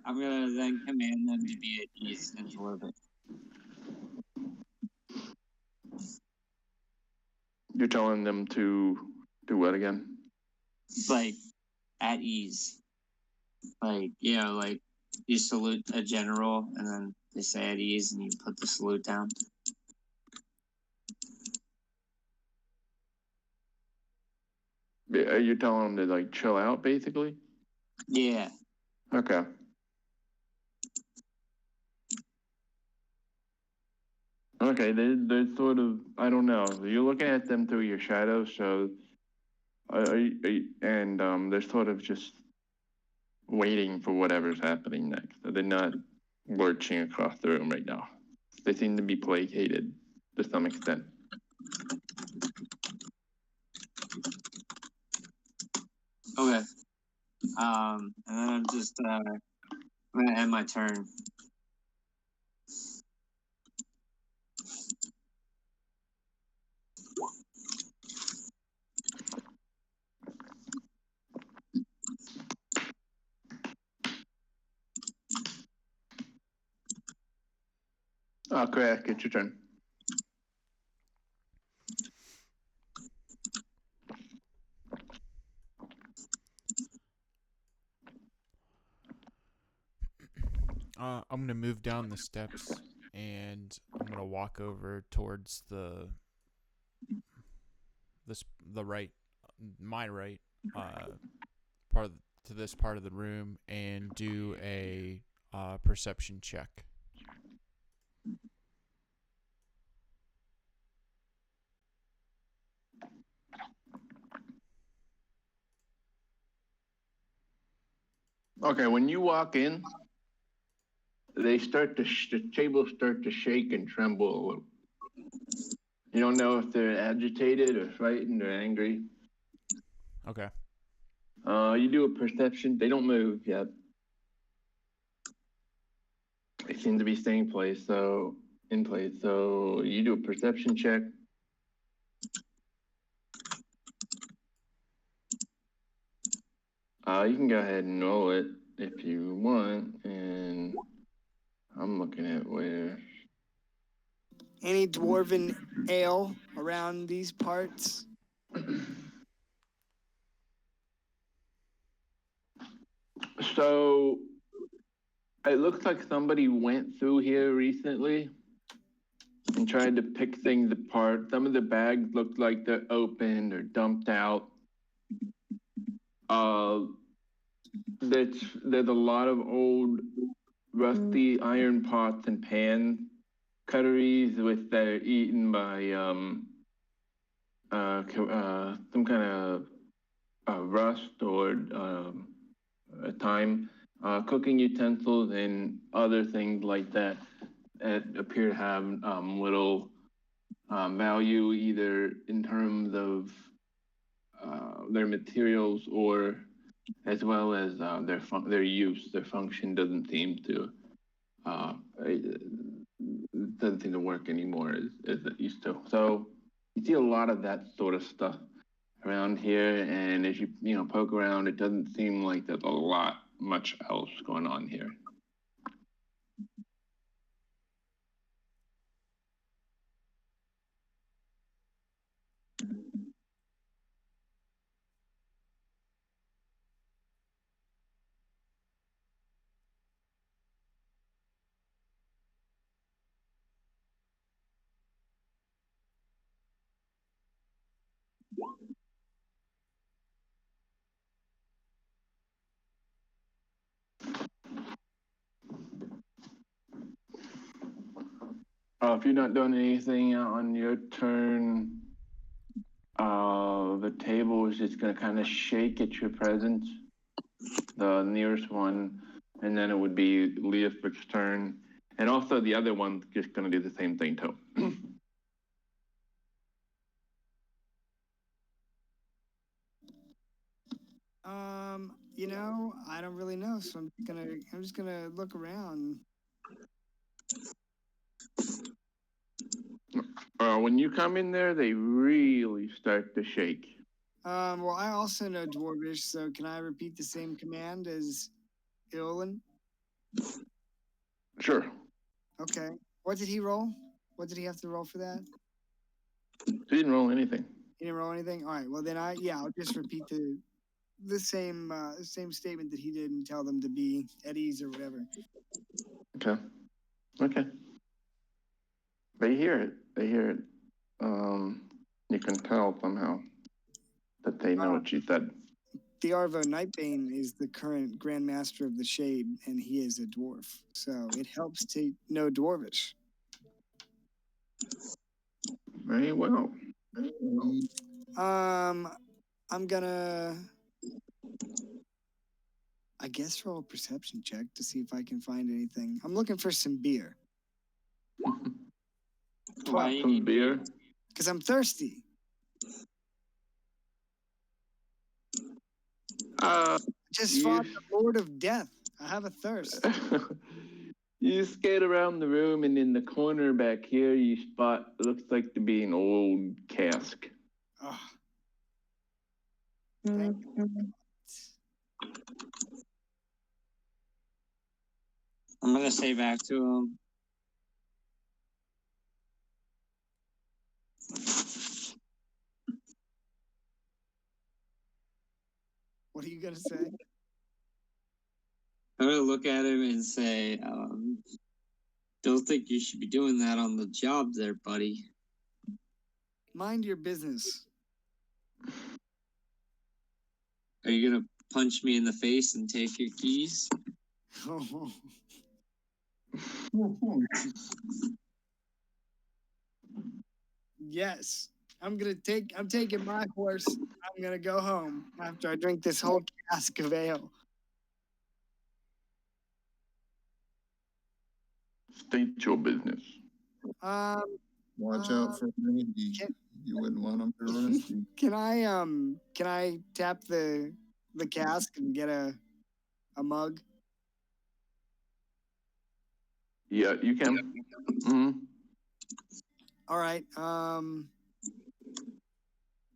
I'm gonna then command them to be at ease in Dwarvish. You're telling them to do what again? Like, at ease. Like, like you salute a general and then they say at ease and you put the salute down. Are you telling them to, like, chill out, basically? Yeah. Okay. Okay, they're sort of, I don't know. You're looking at them through your shadow, so, they're sort of just waiting for whatever's happening next. They're not lurching across the room right now. They seem to be placated to some extent. Okay. And then I'm just, I'm gonna end my turn. Correct. It's your turn. I'm gonna move down the steps and I'm gonna walk over towards the right, my right, to this part of the room and do a perception check. Okay, when you walk in, the tables start to shake and tremble a little. You don't know if they're agitated or frightened or angry. Okay. You do a perception. They don't move yet. They seem to be staying in place. So you do a perception check. You can go ahead and roll it if you want, and I'm looking at where. Any dwarven ale around these parts? So It looks like somebody went through here recently and tried to pick things apart. Some of the bags look like they're opened or dumped out. There's a lot of old rusty iron pots and pans, cutleries with that are eaten by some kind of rust or time, cooking utensils and other things like that that appear to have little value either in terms of their materials or as well as their use. Their function uh, doesn't seem to work anymore as it used to. So you see a lot of that sort of stuff around here, and as you poke around, it doesn't seem like there's a lot much else going on here. If you're not doing anything on your turn, the table is just going to kind of shake at your presence, the nearest one, and then it would be Leofric's turn. And also the other one's just going to do the same thing too. I don't really know, so I'm just gonna look around. When you come in there, they really start to shake. Well, I also know Dwarvish, so can I repeat the same command as Eolin? Sure. Okay. What did he roll? What did he have to roll for that? He didn't roll anything. He didn't roll anything? All right. Well, then I'll just repeat the same statement that he did and tell them to be at ease or whatever. Okay. They hear it. You can tell somehow that they know what you said. The Arvo Nightbane is the current Grand Master of the Shade, and he is a dwarf. So it helps to know Dwarvish. Very well. I'm gonna, I guess, roll a perception check to see if I can find anything. I'm looking for some beer. Why you Some need beer? Because I'm thirsty. Just fought the Lord of Death. I have a thirst. You skate around the room, and in the corner back here, you spot what looks like to be an old cask. Oh. Thank you. I'm gonna say back to him. What are you gonna say? I'm gonna look at him and say, don't think you should be doing that on the job there, buddy. Mind your business. Are you gonna punch me in the face and take your keys? Yes. I'm taking my horse. I'm gonna go home after I drink this whole cask of ale. State your business. Watch out for me. You wouldn't want him to arrest you. Can I tap the cask and get a mug? Yeah, you can. Mm-hmm. All right.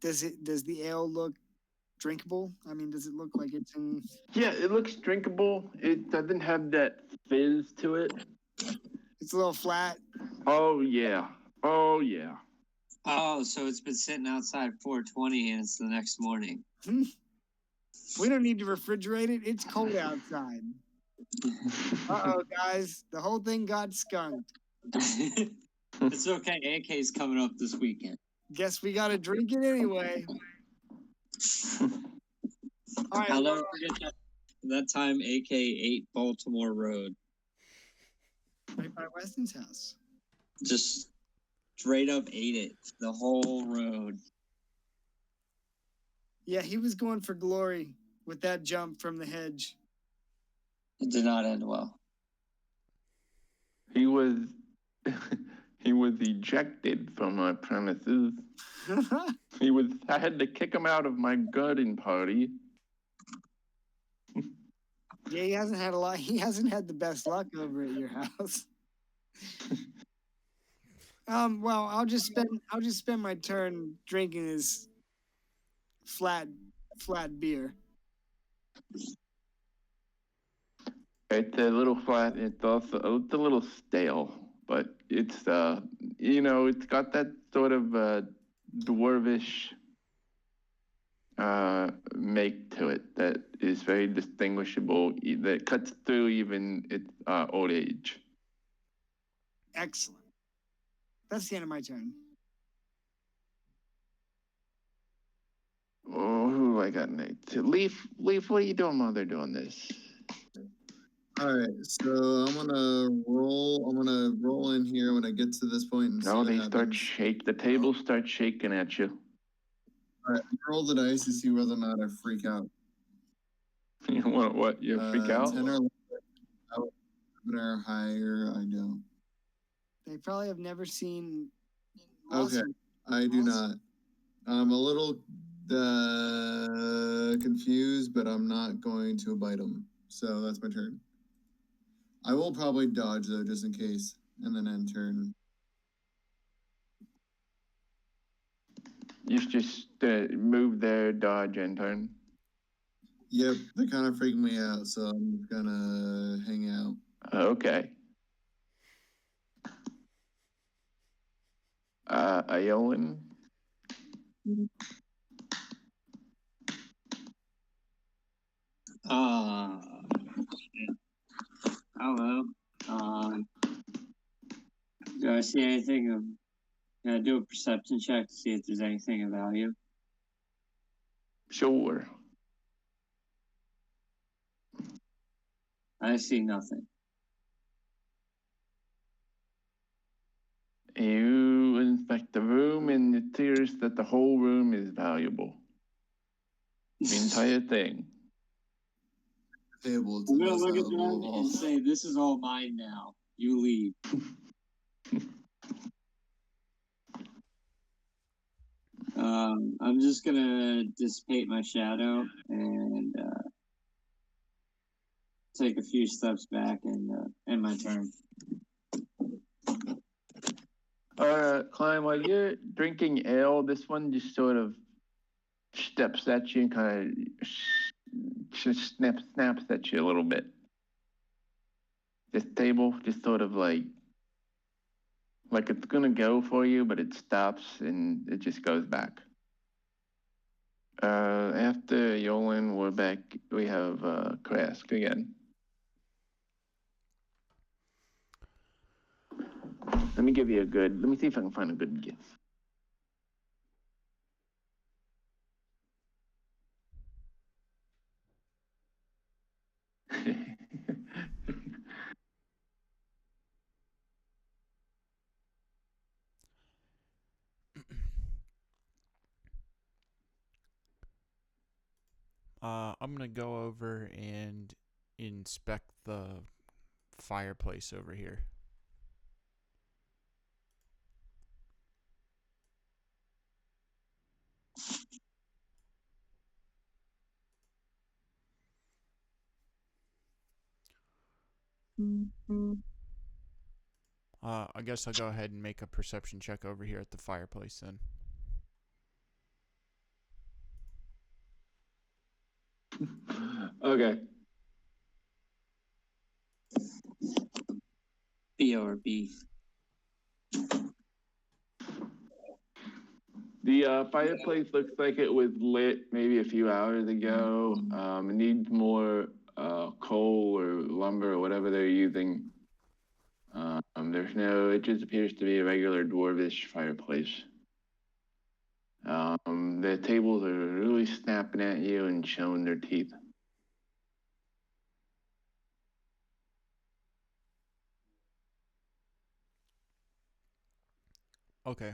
Does the ale look drinkable? I mean, does it look like it's in? Yeah, it looks drinkable. It doesn't have that fizz to it. It's a little flat. Oh yeah. Oh yeah. Oh, so it's been sitting outside 420 and it's the next morning. We don't need to refrigerate it. It's cold outside. Uh-oh, guys. The whole thing got skunked. It's okay. AK's coming up this weekend. Guess we got to drink it anyway. All right. I'll never forget that time AK ate Baltimore Road. Right by Weston's house. Just straight up ate it. The whole road. Yeah, he was going for glory with that jump from the hedge. It did not end well. He was he was ejected from our premises. I had to kick him out of my garden party. Yeah, he hasn't had the best luck over at your house. Well, I'll just spend my turn drinking his flat beer. It's a little flat. It's a little stale, but it's it's got that sort of dwarvish make to it that is very distinguishable. That cuts through even its old age. Excellent. That's the end of my turn. Oh, who do I got next? Leaf, what are you doing while they're doing this? All right, so I'm gonna roll in here when I get to this point and see what they happens. start shake. The tables start shaking at you. All right, roll the dice to see whether or not I freak out. You want what? You freak out? 10 or 11 or higher, I don't. They probably have never seen. Okay, I do not. I'm a little confused, but I'm not going to bite them. So that's my turn. I will probably dodge though, just in case, and then end turn. You just move there, dodge, and turn. Yep, they're kind of freaking me out, so I'm gonna hang out. Okay. Ayolan? Hello. Do I see anything of? Can I do a perception check to see if there's anything of value? Sure. I see nothing. You inspect the room, and it appears that the whole room is valuable. The entire thing. Table. I'm gonna look at them and say, "This is all mine now. You leave." I'm just gonna dissipate my shadow and take a few steps back and end my turn. Klein, while you're drinking ale, this one just sort of steps at you and kind of just snaps at you a little bit. This table just sort of like it's gonna go for you, but it stops and it just goes back. After Yolan, we're back. We have Krask again. Let me see if I can find a good gift. I'm gonna go over and inspect the fireplace over here. I guess I'll go ahead and make a perception check over here at the fireplace then. Okay. BRB. The fireplace looks like it was lit maybe a few hours ago. It needs more coal or lumber or whatever they're using. It just appears to be a regular dwarvish fireplace. The tables are really snapping at you and showing their teeth. Okay.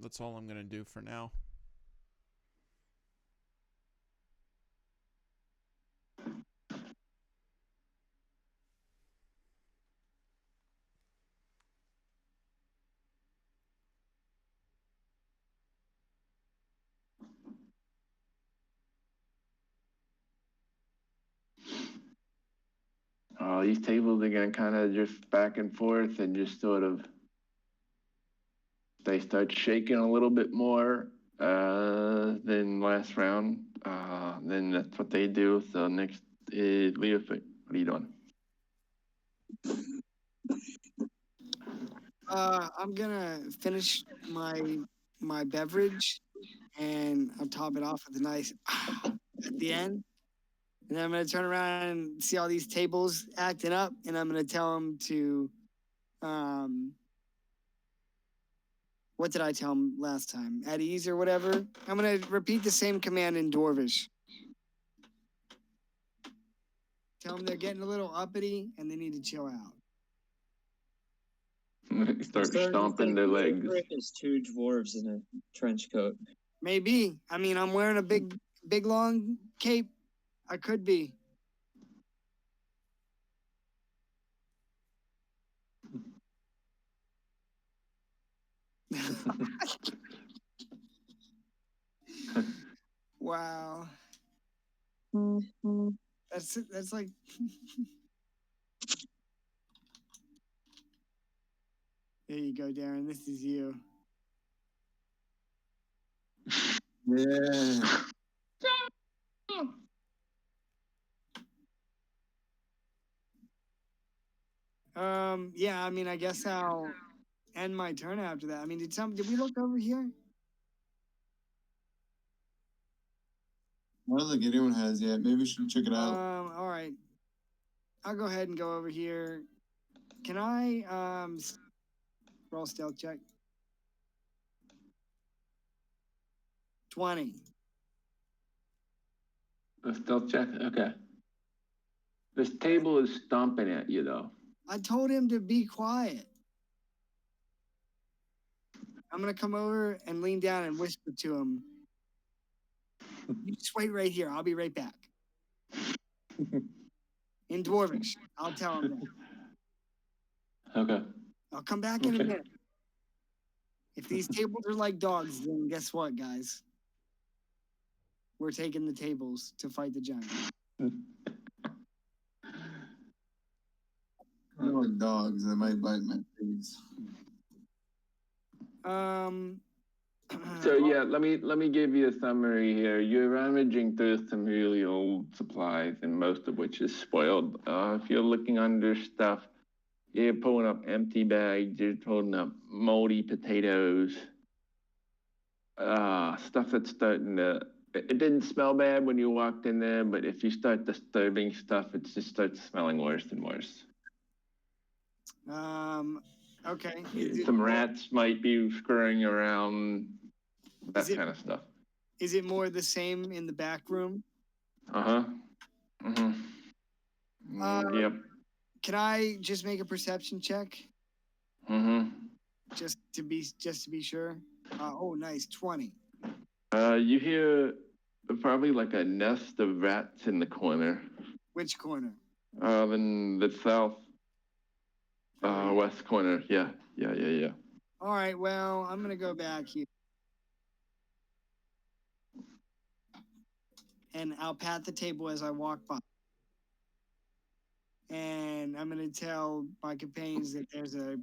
That's all I'm gonna do for now. These tables are gonna kind of drift back and forth and just sort of, they start shaking a little bit more than last round. Then that's what they do. So next is Leo. What are you doing? I'm gonna finish my beverage, and I'll top it off with a nice at the end. And then I'm gonna turn around and see all these tables acting up, and I'm gonna tell them to, what did I tell them last time? At ease or whatever. I'm gonna repeat the same command in Dwarvish. Tell them they're getting a little uppity and they need to chill out. Start stomping their legs. There's two dwarves in a trench coat. Maybe. I mean, I'm wearing a big long cape. I could be. Wow. That's like there you go, Darren. This is you. Yeah. Yeah, I mean, I guess I'll end my turn after that. I mean, did we look over here? I don't think anyone has yet. Maybe we should check it out. All right. I'll go ahead and go over here. Can I roll stealth check? 20. A stealth check? Okay. This table is stomping at you, though. I told him to be quiet. I'm gonna come over and lean down and whisper to him. You just wait right here. I'll be right back. In Dwarvish. I'll tell him that. Okay. I'll come back in a minute. If these tables are like dogs, then guess what, guys? We're taking the tables to fight the giant. They're like dogs. They might bite my face. So yeah, let me give you a summary here. You're rummaging through some really old supplies, and most of which is spoiled. If you're looking under stuff, you're pulling up empty bags. You're pulling up moldy potatoes. Stuff that's starting to. It didn't smell bad when you walked in there, but if you start disturbing stuff, it just starts smelling worse and worse. Okay. Some rats might be scurrying around, that kind of stuff. Is it more the same in the back room? Uh-huh. Yep. Can I just make a perception check? Just to be sure. Oh, nice, 20. You hear probably like a nest of rats in the corner. Which corner? In the south west corner. Yeah. All right, well, I'm gonna go back here. And I'll pat the table as I walk by. And I'm gonna tell my companions that there's a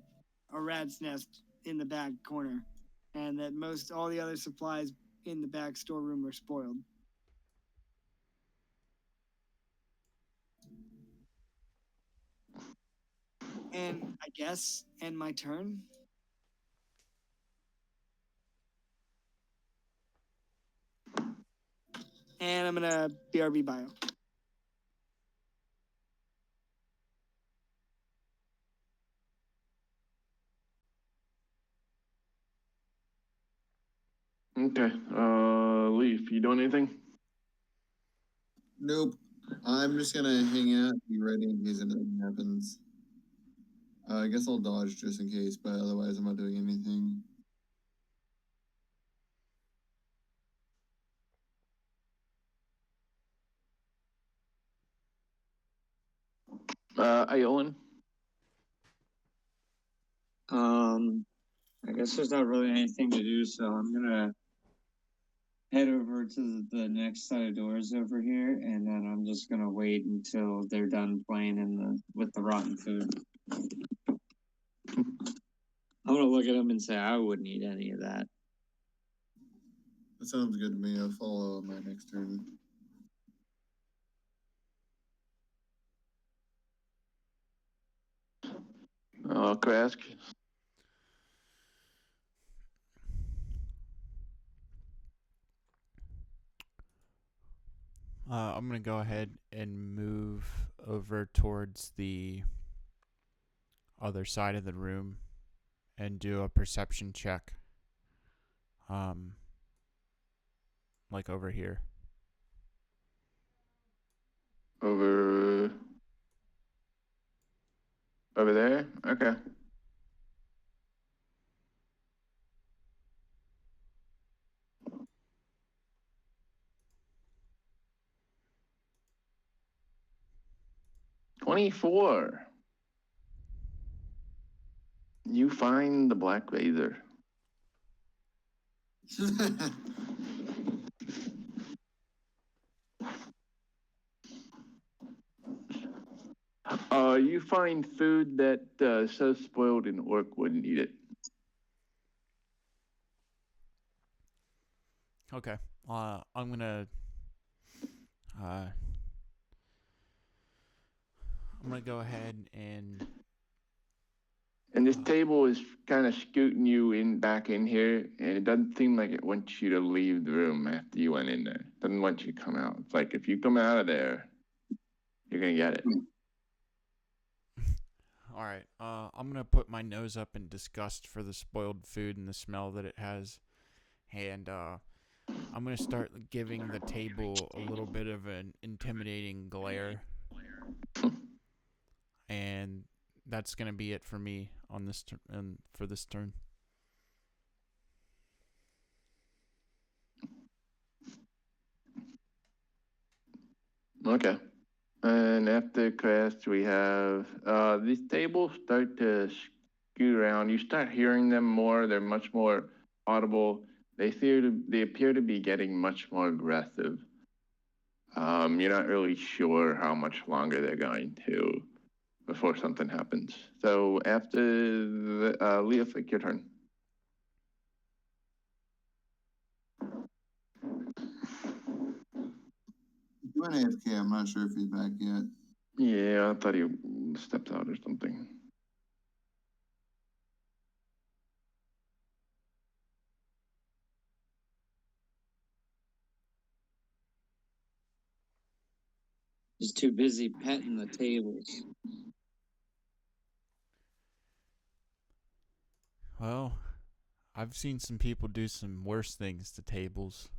rat's nest in the back corner, and that all the other supplies in the back storeroom are spoiled. And I guess end my turn. And I'm gonna BRB bio. Okay. Leaf, you doing anything? Nope. I'm just gonna hang out, be ready in case anything happens. I guess I'll dodge just in case, but otherwise I'm not doing anything. Ayolan? I guess there's not really anything to do, so I'm gonna head over to the next set of doors over here, and then I'm just gonna wait until they're done playing with the rotten food. I'm gonna look at them and say I wouldn't eat any of that. That sounds good to me. I'll follow on my next turn. Krask? I'm gonna go ahead and move over towards the other side of the room and do a perception check. Like over here. Over there? Okay. $24. You find the black razor. You find food that so spoiled an orc wouldn't eat it. Okay. I'm gonna go ahead and this table is kind of scooting you back in here, and it doesn't seem like it wants you to leave the room after you went in there. It doesn't want you to come out. It's like if you come out of there, you're gonna get it. all right. I'm gonna put my nose up in disgust for the spoiled food and the smell that it has, and I'm gonna start giving the table a little bit of an intimidating glare, and that's gonna be it for me on this for this turn. Okay. And after Crest, we have these tables start to scoot around. You start hearing them more. They're much more audible. They appear to be getting much more aggressive. You're not really sure how much longer they're going to before something happens. So after Leah, take your turn. Doing AFK, I'm not sure if he's back yet. Yeah, I thought he stepped out or something. He's too busy petting the tables. Well, I've seen some people do some worse things to tables.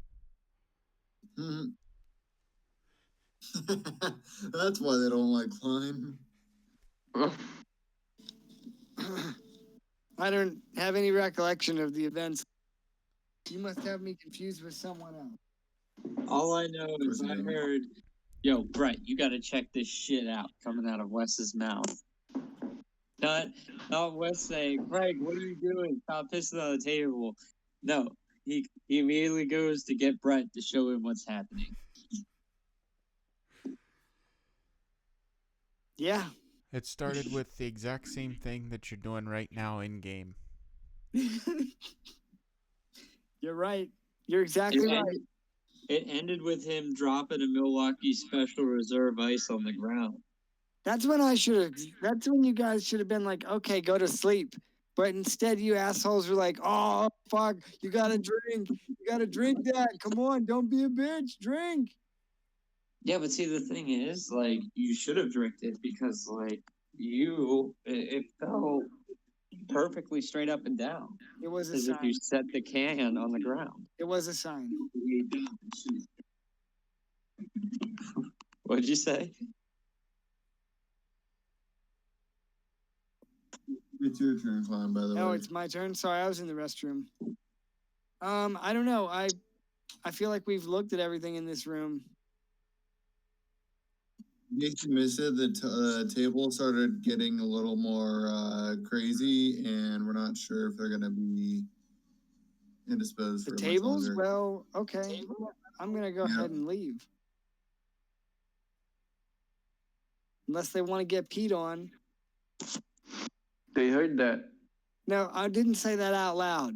That's why they don't like Klein. I don't have any recollection of the events. You must have me confused with someone else. All I know is I heard, "Yo, Brett, you got to check this shit out," coming out of Wes's mouth. Not Wes saying, "Craig, what are you doing? Stop pissing on the table." No, he immediately goes to get Brett to show him what's happening. Yeah. It started with the exact same thing that you're doing right now in game. You're right. You're exactly right. It ended with him dropping a Milwaukee Special Reserve Ice on the ground. That's when that's when you guys should have been like, okay, go to sleep. But instead you assholes were like, oh, fuck, you gotta drink. You gotta drink that. Come on, don't be a bitch. Drink. Yeah, but see, the thing is, like, you should have drank it because, like, it felt perfectly straight up and down. It was a As if you sign. set the can on the ground. It was a sign. What'd you say? It's your turn, Clown, by the way. Oh, it's my turn. Sorry, I was in the restroom. I don't know. I feel like we've looked at everything in this room. In case you missed it, the table started getting a little more crazy, and we're not sure if they're going to be indisposed The for tables? much longer. Well, okay. I'm going to go ahead and leave. Unless they want to get peed on. They heard that. No, I didn't say that out loud.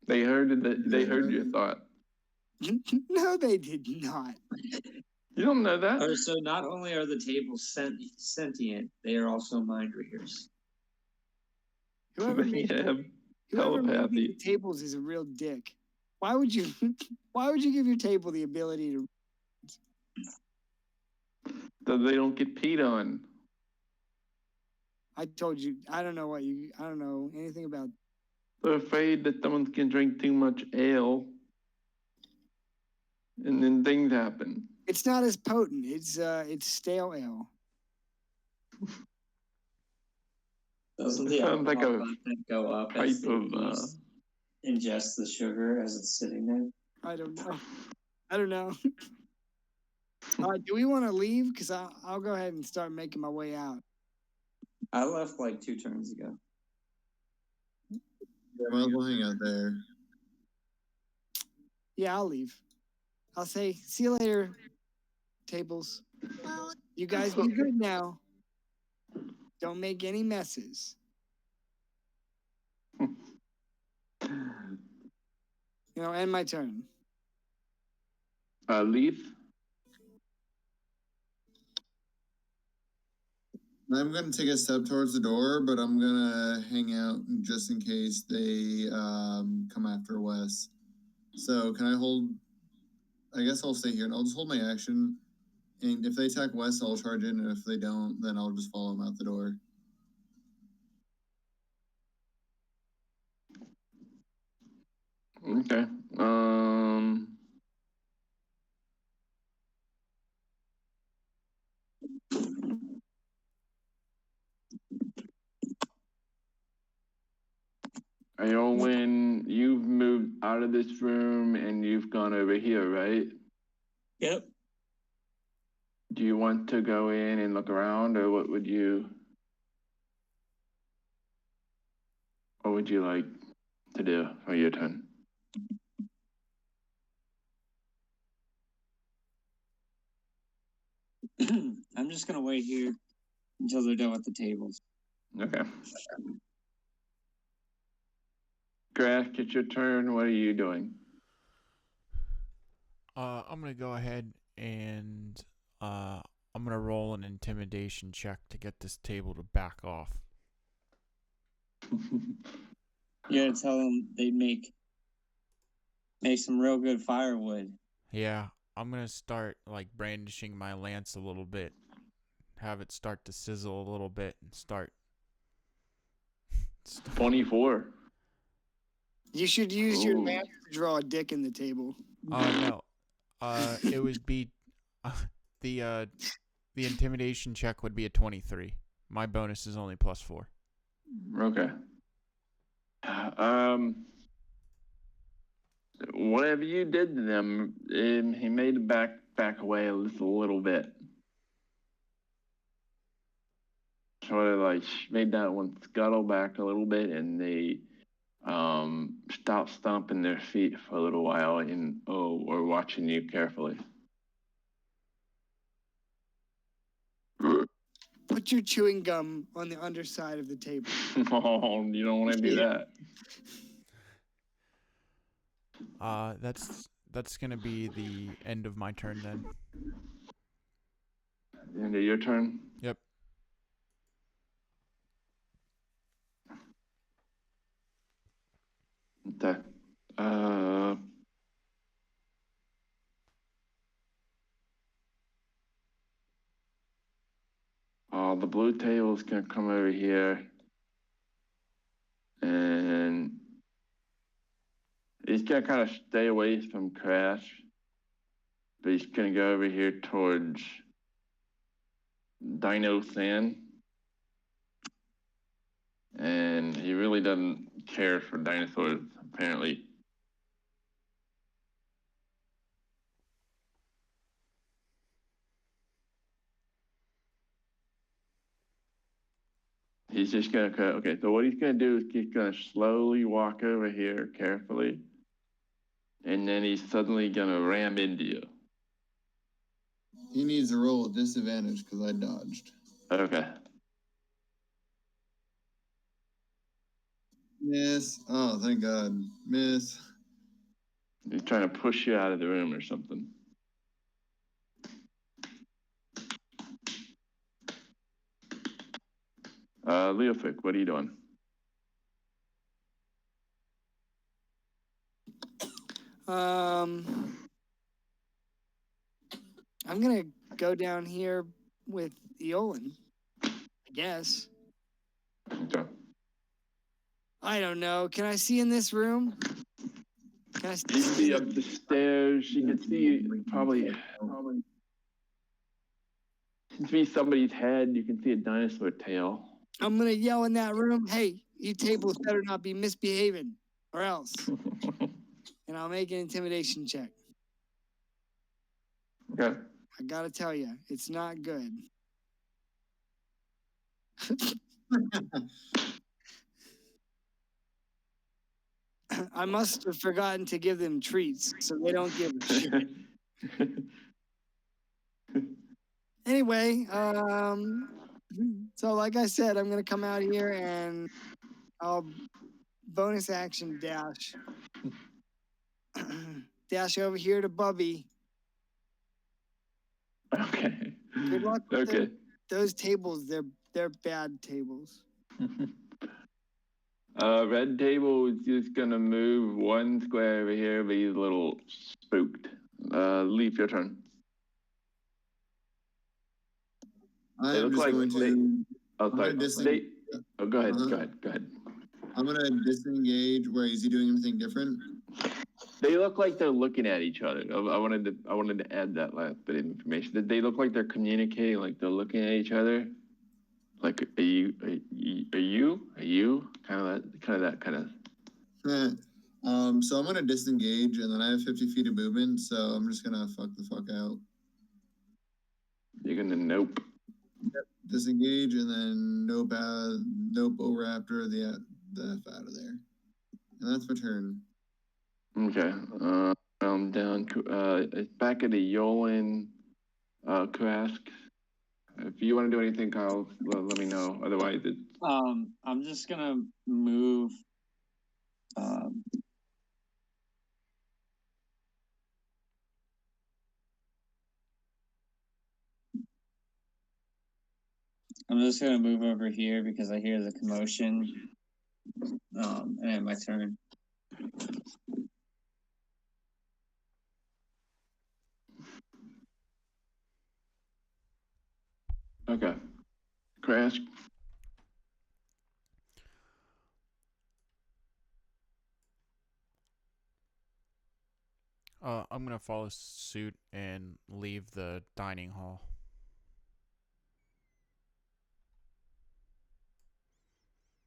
They heard that. They heard your thought. No, they did not. You don't know that. Oh, so not only are the tables sentient, they are also mind readers. Whoever They made have whoever made telepathy. the tables is a real dick. Why would you give your table the ability to So they don't get peed on. I told you I don't know anything about. They're afraid that someone can drink too much ale, and then things happen. It's not as potent. It's stale ale. Doesn't It the sounds like alcohol a content go up type as the of. yeast ingests the sugar as it's sitting there? I don't know. Do we want to leave? Because I'll go ahead and start making my way out. I left like 2 turns ago. Yeah, well, we'll hang out there. Yeah, I'll leave. I'll say, see you later, tables. You guys be good now. Don't make any messes. End my turn. Leaf. I'm going to take a step towards the door, but I'm going to hang out just in case they come after Wes. So can I hold... I guess I'll stay here, and I'll just hold my action. And if they attack Wes, I'll charge in, and if they don't, then I'll just follow them out the door. Okay. When you've moved out of this room and you've gone over here, right? Yep. Do you want to go in and look around, or what would you like to do for your turn? I'm just gonna wait here until they're done with the tables. Okay. Grass, it's your turn. What are you doing? I'm gonna go ahead and I'm gonna roll an intimidation check to get this table to back off. You're gonna tell them they make some real good firewood. Yeah, I'm gonna start like brandishing my lance a little bit, have it start to sizzle a little bit, and start 24. You should use your lance to draw a dick in the table. No. It would be the intimidation check would be a 23. My bonus is only +4. Okay. Whatever you did to them, he made them back away a little bit. Sort of like made that one scuttle back a little bit, and they stopped stomping their feet for a little while and were watching you carefully. Put your chewing gum on the underside of the table. Oh, you don't want to do that. That's gonna be the end of my turn then. The end of your turn? Yep. Okay. The blue tail is gonna come over here And he's gonna kind of stay away from Crash, but he's gonna go over here towards Dino San. And he really doesn't care for dinosaurs, apparently. He's just gonna, okay, so what he's gonna do is he's gonna slowly walk over here carefully, and then he's suddenly gonna ram into you. He needs to roll at disadvantage because I dodged. Okay. Miss. Oh, thank God. Miss. He's trying to push you out of the room or something. Leofik, what are you doing? I'm gonna go down here with Eolin, I guess. Okay. I don't know. Can I see in this room? Can I You see up the stairs, you can see probably see somebody's head, you can see a dinosaur tail. I'm gonna yell in that room, hey, you tables better not be misbehaving, or else. And I'll make an intimidation check. Okay. I gotta tell you, it's not good. I must have forgotten to give them treats, so they don't give a shit. Anyway, so like I said, I'm gonna come out here and I'll bonus action dash. Dash over here to Bubby. Okay. Good luck with Okay. those tables. They're bad tables. Red table is just gonna move one square over here, but he's a little spooked. Leaf, your turn. They I'm look just like going to. oh, I'm sorry. gonna Oh, go ahead. Uh-huh. Go ahead. Go ahead. I'm gonna disengage. Where is he doing anything different? They look like they're looking at each other. I wanted to add that last bit of information. That they look like they're communicating, like they're looking at each other. Like are you? Kind of that. So I'm gonna disengage, and then I have 50 feet of movement. So I'm just gonna fuck the fuck out. You're gonna nope. Yep. Disengage, and then nope over after the F out of there. And that's my turn. Okay. I'm down. Back at the Yolan, Krask. If you want to do anything, Kyle, let me know. Otherwise, it's. I'm just gonna move. I'm just gonna move over here because I hear the commotion. And my turn. Okay. Krask. I'm gonna follow suit and leave the dining hall.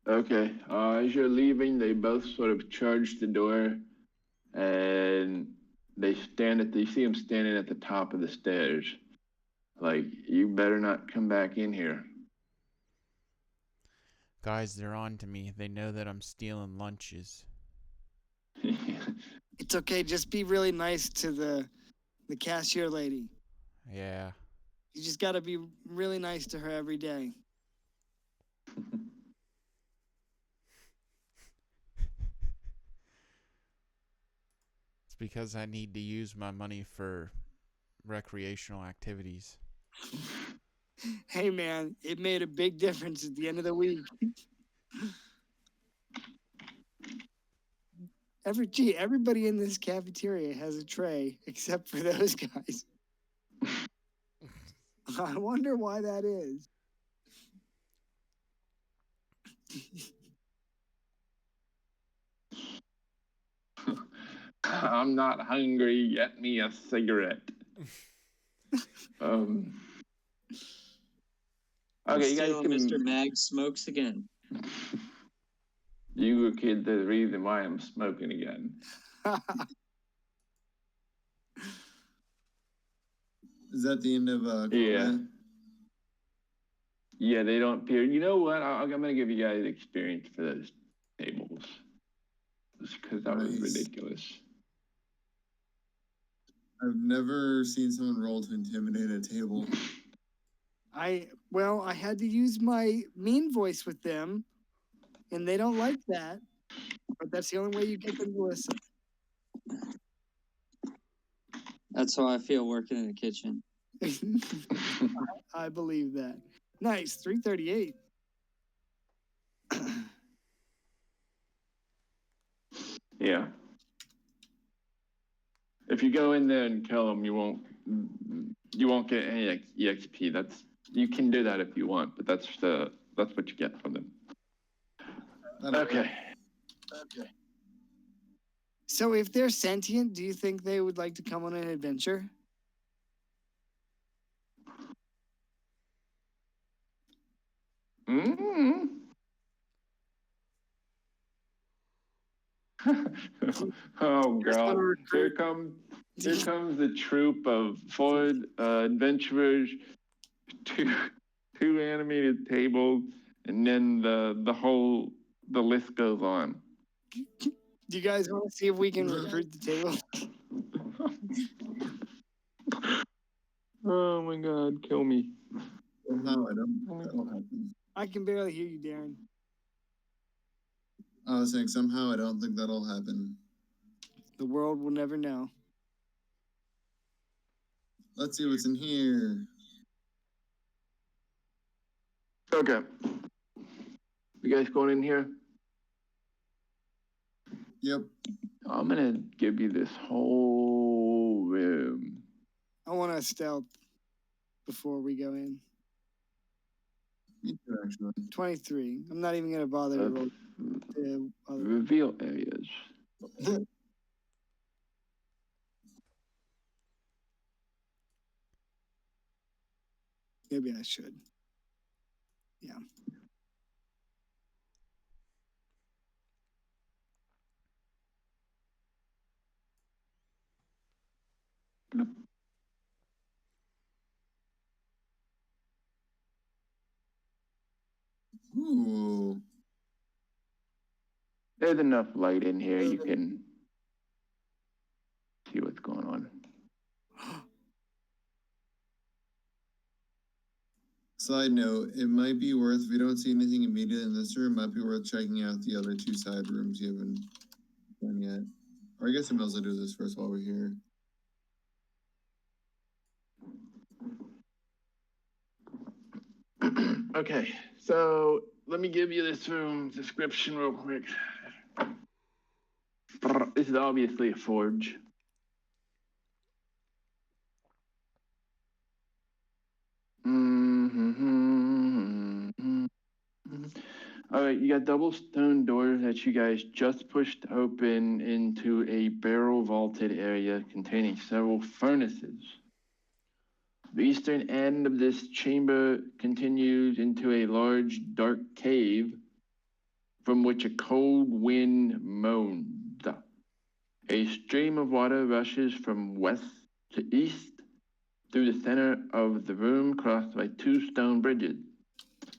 Okay. As you're leaving, they both sort of charge the door, and they you see them standing at the top of the stairs. Like, you better not come back in here. Guys, they're on to me. They know that I'm stealing lunches. It's okay. Just be really nice to the cashier lady. Yeah. You just gotta be really nice to her every day. It's because I need to use my money for recreational activities. Hey man, it made a big difference at the end of the week. Everybody in this cafeteria has a tray except for those guys. I wonder why that is. I'm not hungry. Get me a cigarette. Okay, you guys can. Mr. Mag smokes again. You kids are the reason why I'm smoking again. Is that the end of Yeah. combat? Yeah, they don't appear. You know what? I'm going to give you guys experience for those tables. Just because that was ridiculous. I've never seen someone roll to intimidate a table. I had to use my mean voice with them, and they don't like that. But that's the only way you get them to listen. That's how I feel working in the kitchen. I believe that. Nice, 338. Yeah. If you go in there and kill them, you won't get any EXP. You can do that if you want, but that's what you get from them. Okay. So if they're sentient, do you think they would like to come on an adventure? Mm-hmm. Oh God! Here comes the troop of Ford adventurers, two animated tables, and then the list goes on. Do you guys want to see if we can recruit the table? Oh my God! Kill me! No, I don't think that'll happen. I can barely hear you, Darren. I was saying somehow I don't think that'll happen. The world will never know. Let's see what's in here. Okay. You guys going in here? Yep. I'm gonna give you this whole room. I want to stealth before we go in. Me too, actually. 23. I'm not even going to bother to roll the other. Reveal areas. Maybe I should. Yeah. Ooh. There's enough light in here you can see what's going on. Side note, it might be worth, if you don't see anything immediately in this room, it might be worth checking out the other two side rooms you haven't done yet. Or I guess I might as well do this first while we're here. Okay, so let me give you this room description real quick. This is obviously a forge. All right, you got double stone doors that you guys just pushed open into a barrel vaulted area containing several furnaces. The eastern end of this chamber continues into a large dark cave from which a cold wind moans. A stream of water rushes from west to east through the center of the room, crossed by two stone bridges.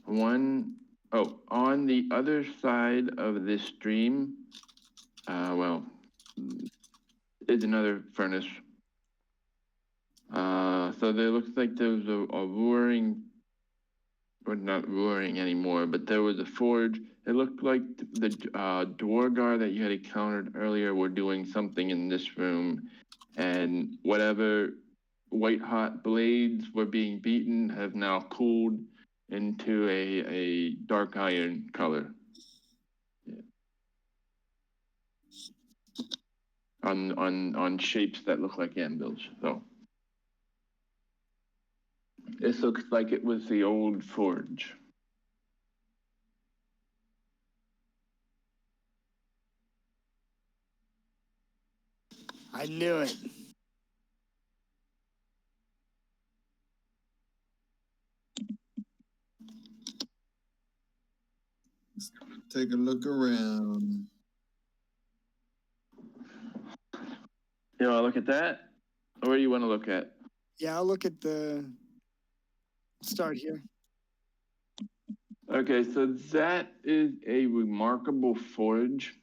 On the other side of this stream, is another furnace. So there looks like there's a roaring, or not roaring anymore, but there was a forge. It looked like the Dwargar that you had encountered earlier were doing something in this room, and whatever white hot blades were being beaten have now cooled into a dark iron color. Yeah. On shapes that look like anvils. So this looks like it was the old forge. I knew it. Take a look around. You want to look at that? Or what do you want to look at? Yeah, I'll look at the start here. Okay, so that is a remarkable forge.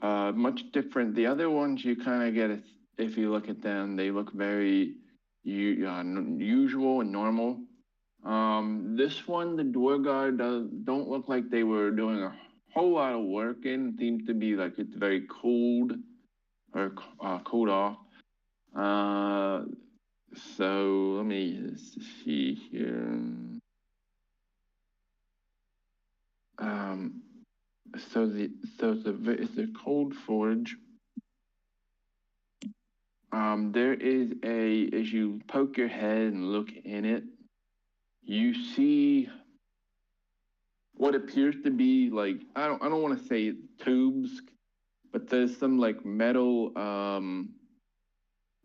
Much different. The other ones you kind of get, if you look at them, they look very usual and normal. This one, the door guard don't look like they were doing a whole lot of work in. It seems to be like it's very cooled or cooled off. So let me see here. Um, it's a cold forge. There is as you poke your head and look in it, you see what appears to be like, I don't want to say tubes, but there's some like metal, some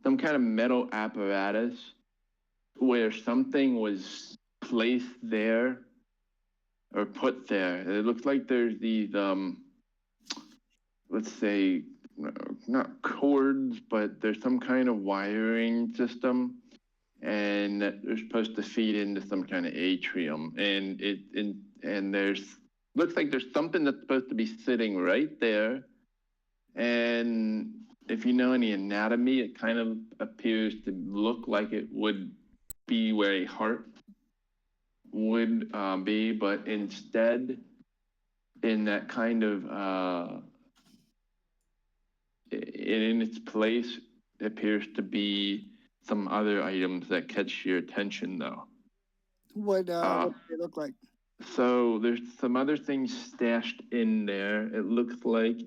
kind of metal apparatus where something was placed there or put there. It looks like there's these, let's say, not cords, but there's some kind of wiring system, and they're supposed to feed into some kind of atrium. And there's looks like there's something that's supposed to be sitting right there. And if you know any anatomy, it kind of appears to look like it would be where a heart would be, but instead, in that kind of in its place appears to be some other items that catch your attention, though. What do they look like? So there's some other things stashed in there. It looks like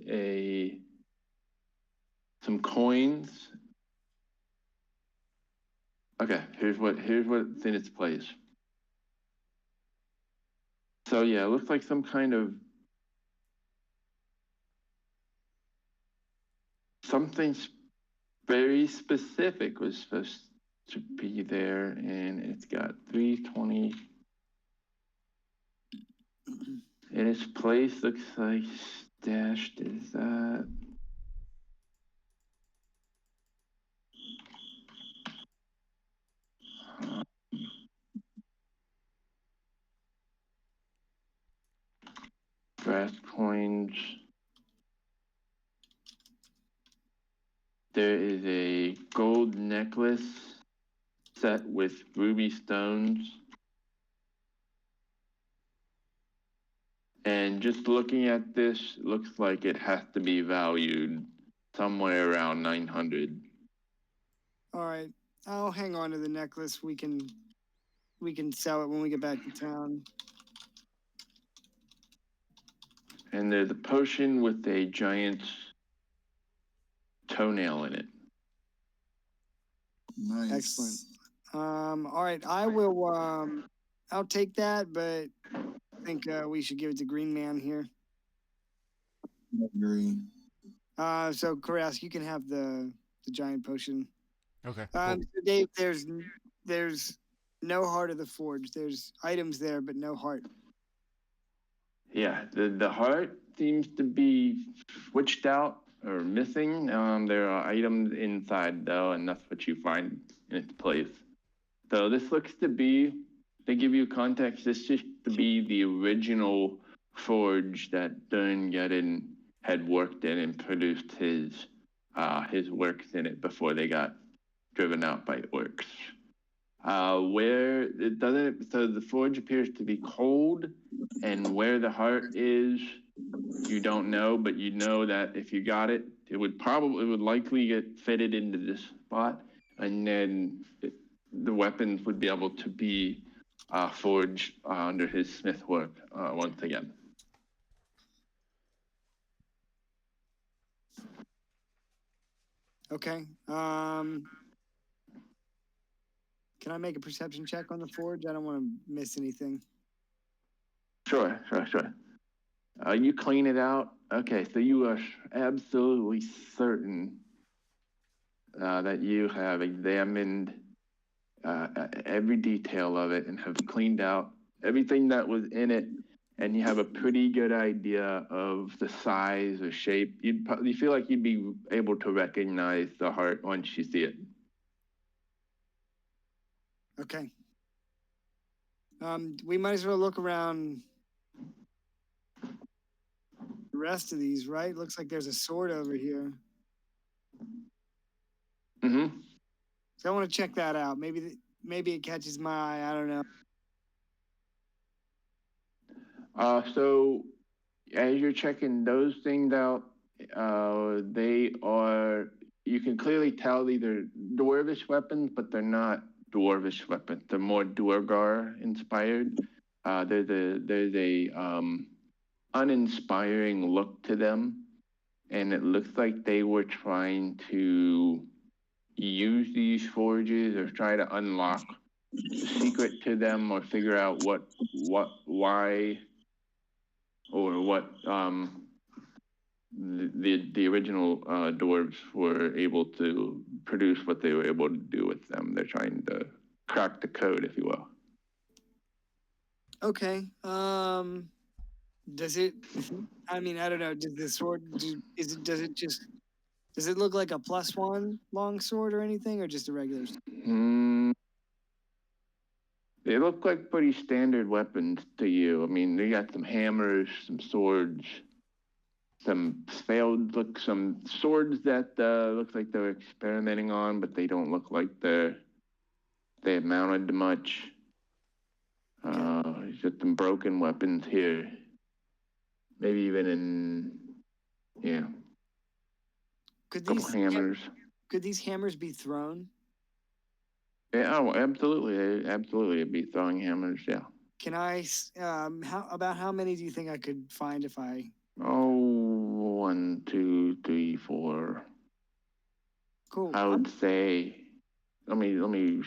some coins. Okay, here's what's in its place. So yeah, it looks like some kind of something very specific was supposed to be there, and it's got 320. In its place looks like stashed is that. Brass coins. There is a gold necklace set with ruby stones. And just looking at this, looks like it has to be valued somewhere around 900. All right, I'll hang on to the necklace. We can sell it when we get back to town. And there's a potion with a giant toenail in it. Nice. Excellent. All right, I will. I'll take that, but I think we should give it to Green Man here. I agree. So Karask, you can have the giant potion. Okay. So Dave, there's no heart of the forge. There's items there, but no heart. Yeah, the heart seems to be switched out or missing. There are items inside though, and that's what you find in its place. So this looks to be, to give you context, this used to be the original forge that Derngeddon had worked in and produced his works in it before they got driven out by orcs. Where it doesn't, so the forge appears to be cold, and where the heart is, you don't know, but you know that if you got it, it would likely get fitted into this spot, and then the weapons would be able to be forged under his smith work once again. Okay. Can I make a perception check on the forge? I don't want to miss anything. Sure. You clean it out. Okay, so you are absolutely certain that you have examined every detail of it and have cleaned out everything that was in it, and you have a pretty good idea of the size or shape, you feel like you'd be able to recognize the heart once you see it. Okay. We might as well look around the rest of these, right? Looks like there's a sword over here. Mm-hmm. So I want to check that out. Maybe it catches my eye. I don't know. So as you're checking those things out, you can clearly tell these are dwarvish weapons, but they're not dwarvish weapons. They're more Duergar inspired. There's a uninspiring look to them, and it looks like they were trying to use these forges or try to unlock the secret to them or figure out why or what the original dwarves were able to produce what they were able to do with them. They're trying to crack the code, if you will. Okay. Does it? I mean, I don't know. Does the sword? Does it look like a +1 long sword or anything, or just a regular sword? They look like pretty standard weapons to you. I mean, they got some hammers, some swords, some swords that looks like they're experimenting on, but they don't look like they have mounted to much. Just some broken weapons here. Maybe even Could couple these hammers. Could these hammers be thrown? Yeah, oh, absolutely, absolutely. It'd be throwing hammers. Yeah. Can I? How many do you think I could find if I? Oh, 1, 2, 3, 4. Cool. I would say. Let me.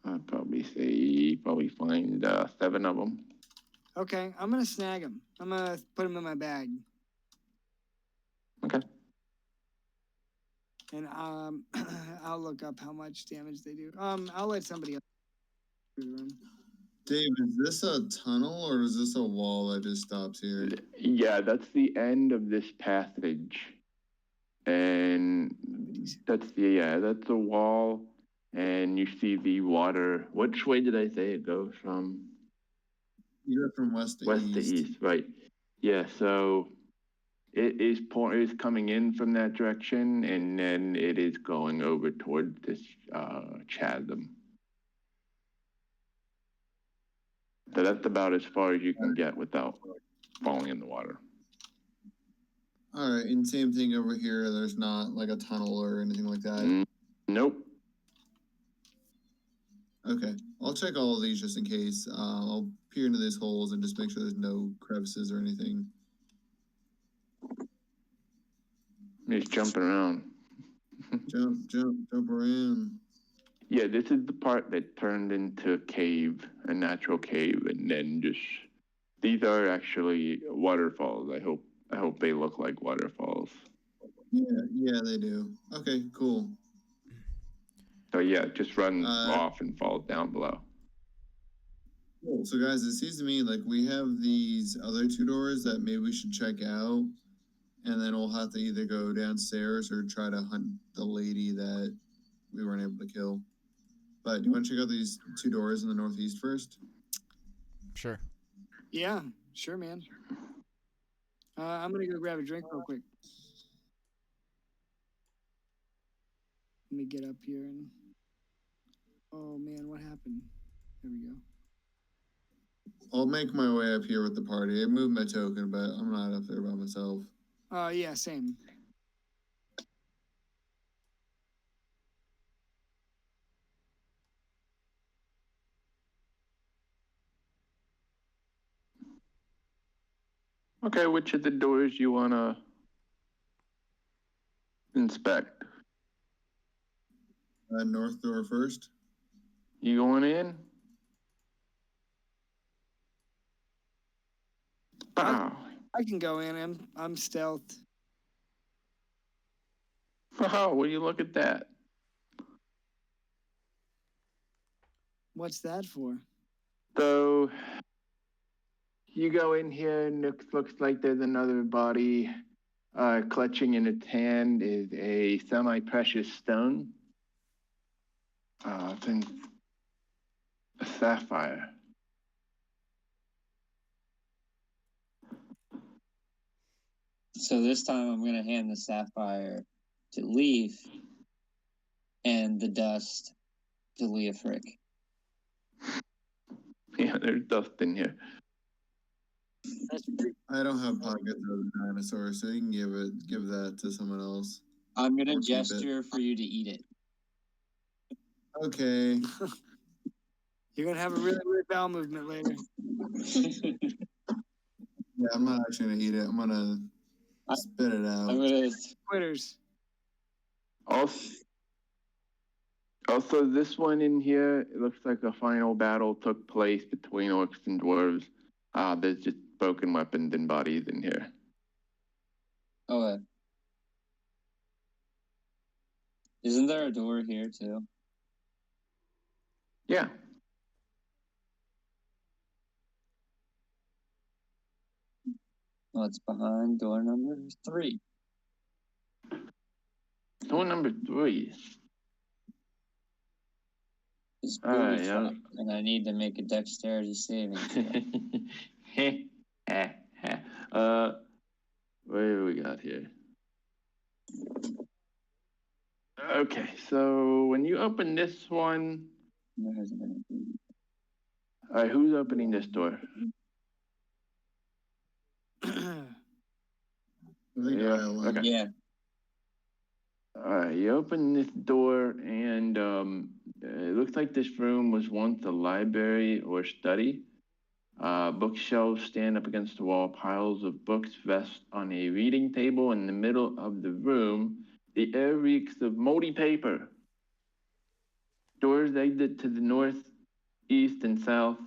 I'd probably find 7 of them. Okay, I'm gonna snag them. I'm gonna put them in my bag. Okay. And I'll look up how much damage they do. I'll let somebody else through the room. Dave, is this a tunnel or is this a wall that just stops here? Yeah, that's the end of this passage, and that's the wall, and you see the water. Which way did I say it goes from? You're from west to West to east, right? Yeah, so it is coming in from that direction, and then it is going over toward this chasm. So that's about as far as you can get without falling in the water. All right, and same thing over here. There's not like a tunnel or anything like that. Nope. Okay, I'll check all of these just in case. I'll peer into these holes and just make sure there's no crevices or anything. He's jumping around. Jump around. Yeah, this is the part that turned into a cave, a natural cave, and then these are actually waterfalls. I hope they look like waterfalls. Yeah, they do. Okay, cool. So yeah, it just runs off and falls down below. Cool. So guys, it seems to me like we have these other 2 doors that maybe we should check out, and then we'll have to either go downstairs or try to hunt the lady that we weren't able to kill. But do you want to check out these 2 doors in the northeast first? Sure. Yeah, sure, man. I'm gonna go grab a drink real quick. Let me get up here and. Oh man, what happened? There we go. I'll make my way up here with the party. I moved my token, but I'm not up there by myself. Yeah, same. Okay, which of the doors you want to inspect? North door first. You going in? Wow. I can go in. I'm stealth. Oh, will you look at that? What's that for? So you go in here and looks like there's another body. Clutching in its hand is a semi-precious stone. It's a sapphire. So this time I'm going to hand the sapphire to Leaf and the dust to Leah Frick. Yeah, there's dust in here. I don't have pockets of the dinosaur, so you can give that to someone else. I'm going to Or keep it. gesture for you to eat it. Okay. You're gonna have a really weird bowel movement later. Yeah, I'm not actually gonna eat it. I'm gonna spit it out. I'm going to... Quitters. Also, this one in here, it looks like a final battle took place between orcs and dwarves. There's just broken weapons and bodies in here. Okay. Isn't there a door here too? Yeah. Well, it's behind door number 3. Door number 3. It's booby trapped, and I need to make a dexterity saving throw. What do we got here? Okay, so when you open this one, all right, who's opening this door? Okay. Yeah. All right, you open this door, and it looks like this room was once a library or study. Bookshelves stand up against the wall, piles of books rest on a reading table in the middle of the room. The air reeks of moldy paper. Doors exit to the north, east, and south.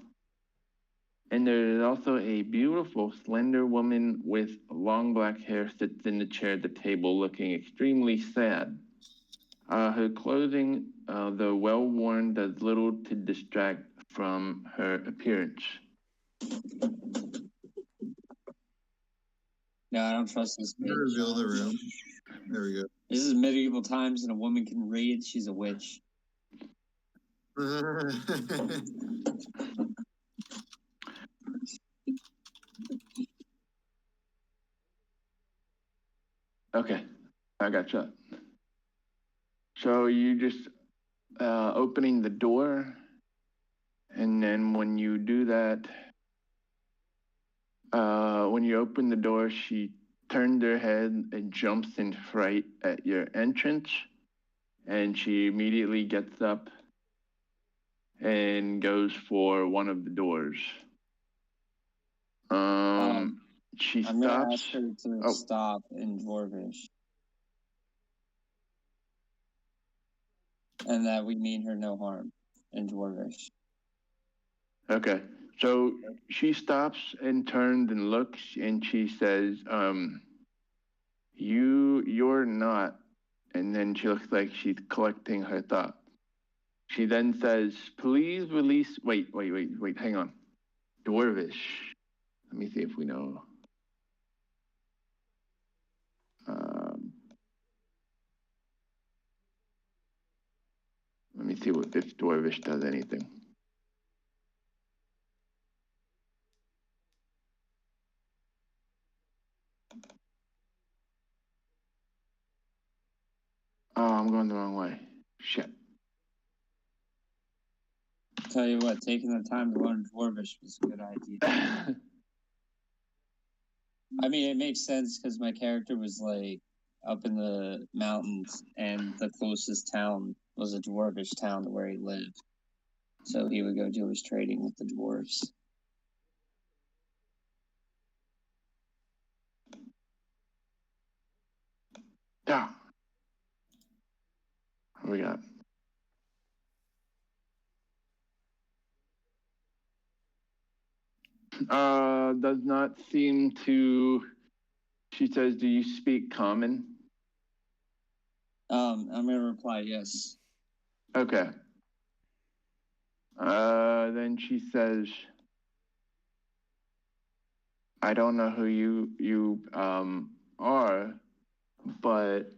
And there is also a beautiful, slender woman with long black hair sits in the chair at the table looking extremely sad. Her clothing, though well-worn, does little to distract from her appearance. No, I don't trust this bitch. Reveal the room. There we go. This is medieval times and a woman can read. She's a witch. Okay, I gotcha. So you just opening the door, and then when you do that, when you open the door, she turns her head and jumps in fright at your entrance, and she immediately gets up and goes for one of the doors. She I'm stops. gonna ask her to stop in Dwarvish. And that we mean her no harm in Dwarvish. Okay. So she stops and turns and looks, and she says, you're not. And then she looks like she's collecting her thoughts. She then says, please release, wait, hang on. Dwarvish. Let me see if we know. Let me see if Dwarvish does anything. Oh, I'm going the wrong way. Shit. Tell you what, taking the time to learn Dwarvish was a good idea. I mean, it makes sense because my character was like up in the mountains, and the closest town was a Dwarvish town to where he lived. So he would go do his trading with the dwarves. Yeah. What we got? Does not seem to. She says, do you speak common? I'm gonna reply yes. Okay. Then she says, I don't know who you are, but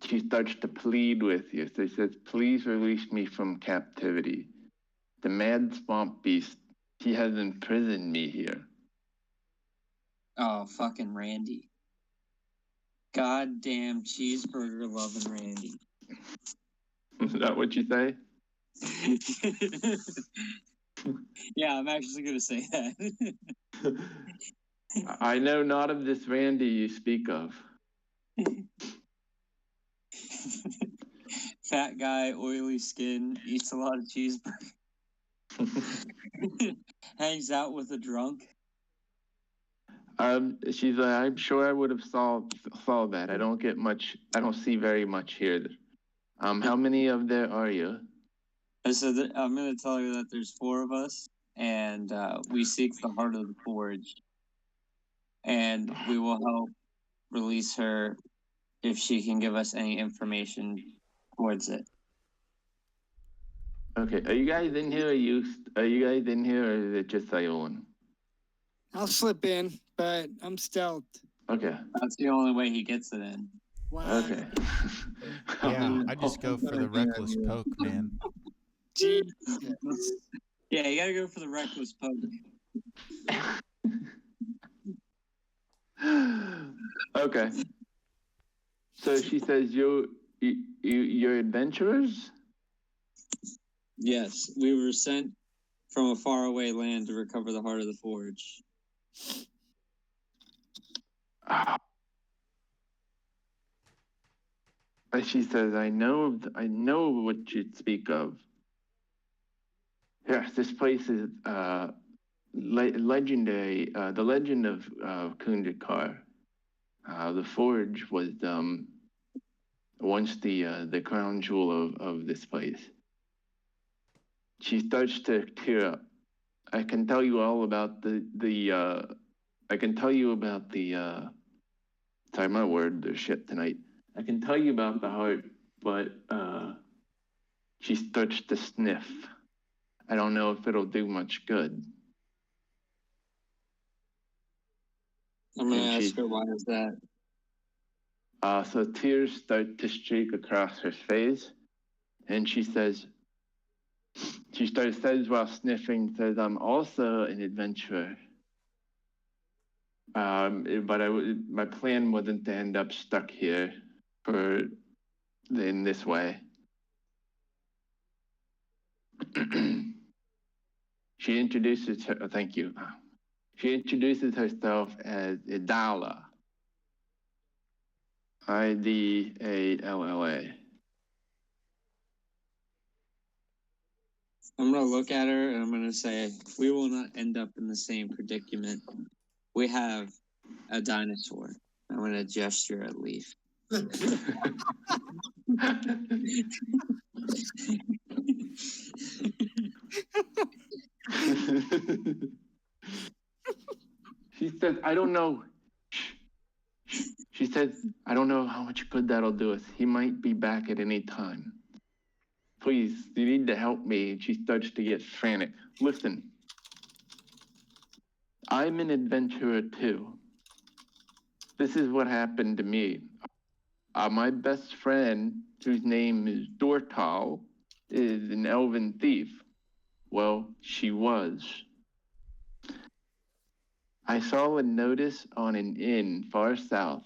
she starts to plead with you. So she says, please release me from captivity. The mad swamp beast, he has imprisoned me here. Oh, fucking Randy. Goddamn cheeseburger loving Randy. Is that what you say? Yeah, I'm actually gonna say that. I know not of this Randy you speak of. Fat guy, oily skin, eats a lot of cheeseburger. Hangs out with a drunk. She's like, I'm sure I would have saw that. I don't see very much here. How many of there are you? So I'm gonna tell you that there's 4 of us, and we seek the heart of the forge, and we will help release her if she can give us any information towards it. Okay, are you guys in here? Or is it just Iolan? I'll slip in, but I'm stealthed. Okay. That's the only way he gets it in. Wow. Okay. Yeah, I just go for the reckless poke, man. Jesus. Yeah, you gotta go for the reckless poke. Okay. So she says you're adventurers? Yes, we were sent from a faraway land to recover the heart of the forge. She says, I know what you speak of. Yes, this place is legendary. The legend of Kundakar. The forge was once the crown jewel of this place. She starts to tear up. I can tell you all about I can tell you about sorry, my word, there's shit tonight. I can tell you about the heart, but she starts to sniff. I don't know if it'll do much good. I'm gonna ask her why is that. So tears start to streak across her face, and she says while sniffing, says, I'm also an adventurer. But my plan wasn't to end up stuck here in this way. She introduces her, thank you. She introduces herself as Idala. Idalla. I'm gonna look at her and I'm gonna say, we will not end up in the same predicament. We have a dinosaur. I'm gonna gesture at Leaf. She says, I don't know. She says, I don't know how much good that'll do us. He might be back at any time. Please, you need to help me. And she starts to get frantic. Listen, I'm an adventurer too. This is what happened to me. My best friend, whose name is Dortal, is an elven thief. Well, she was. I saw a notice on an inn far south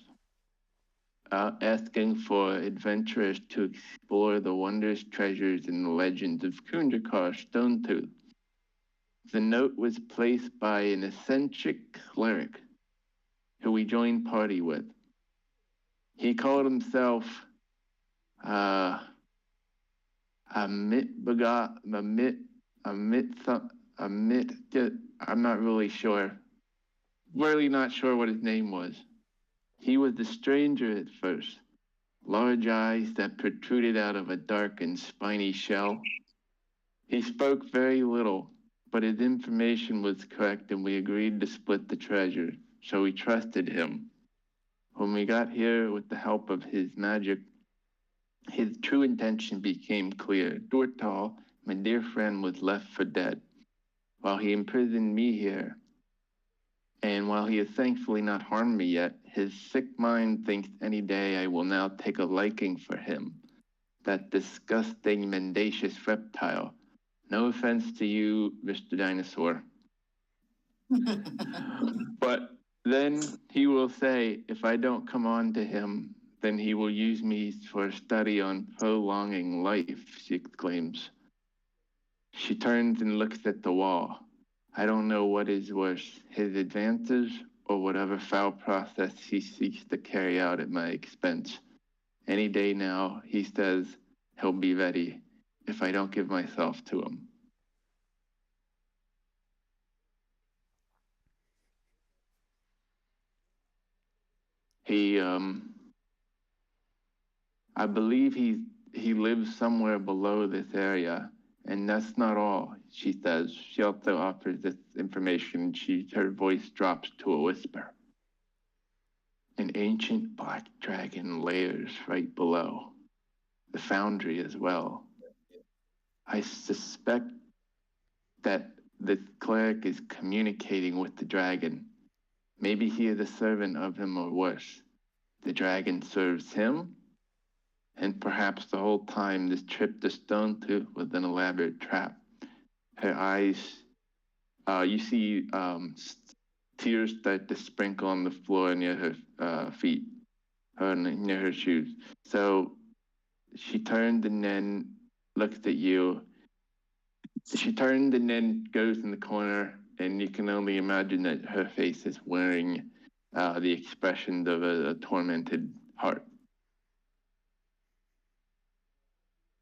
asking for adventurers to explore the wondrous treasures and the legends of Kunjakar Stonetooth. The note was placed by an eccentric cleric who we joined party with. He called himself Amit Bagat, I'm not really sure. Really not sure what his name was. He was a stranger at first. Large eyes that protruded out of a dark and spiny shell. He spoke very little, but his information was correct and we agreed to split the treasure, so we trusted him. When we got here with the help of his magic, his true intention became clear. Dortal, my dear friend, was left for dead, while he imprisoned me here. And while he has thankfully not harmed me yet, his sick mind thinks any day I will now take a liking for him. That disgusting, mendacious reptile. No offense to you, Mr. Dinosaur. But then he will say, if I don't come on to him, then he will use me for a study on prolonging life, she exclaims. She turns and looks at the wall. I don't know what is worse, his advances or whatever foul process he seeks to carry out at my expense. Any day now, he says, he'll be ready if I don't give myself to him. I believe he lives somewhere below this area, and that's not all, she says. She also offers this information. Her voice drops to a whisper. An ancient black dragon lairs right below, the foundry as well. I suspect that the cleric is communicating with the dragon. Maybe he is a servant of him or worse. The dragon serves him, and perhaps the whole time this trip to Stonetooth was an elaborate trap. Her eyes, you see tears start to sprinkle on the floor near her feet, near her shoes. So she turned and then looked at you. She turned and then goes in the corner, and you can only imagine that her face is wearing the expression of a tormented heart.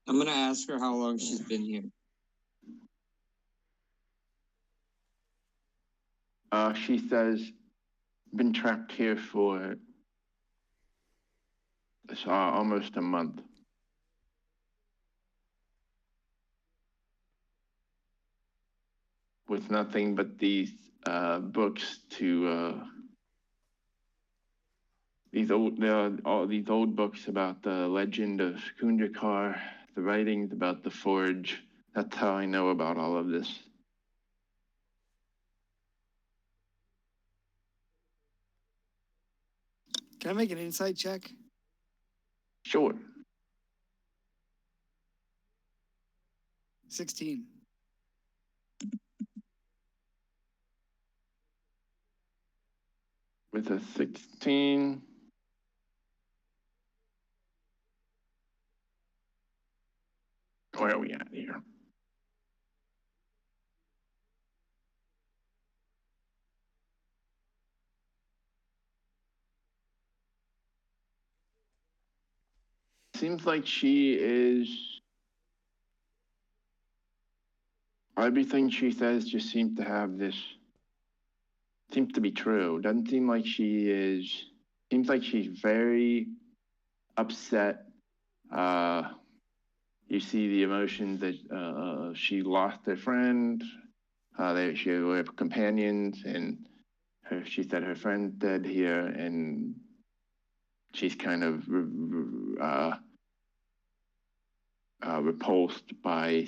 I'm gonna ask her how long she's been here. She says, been trapped here for almost a month. With nothing but these books to all these old books about the legend of Kunjakar, the writings about the forge. That's how I know about all of this. Can I make an insight check? Sure. 16. With a 16. Where are we at here? Seems like she is. Everything she says just seems to have this. Seems to be true. Doesn't seem like she is. Seems like she's very upset. You see the emotions that she lost her friend. She were companions, and she said her friend dead here, and she's kind of repulsed by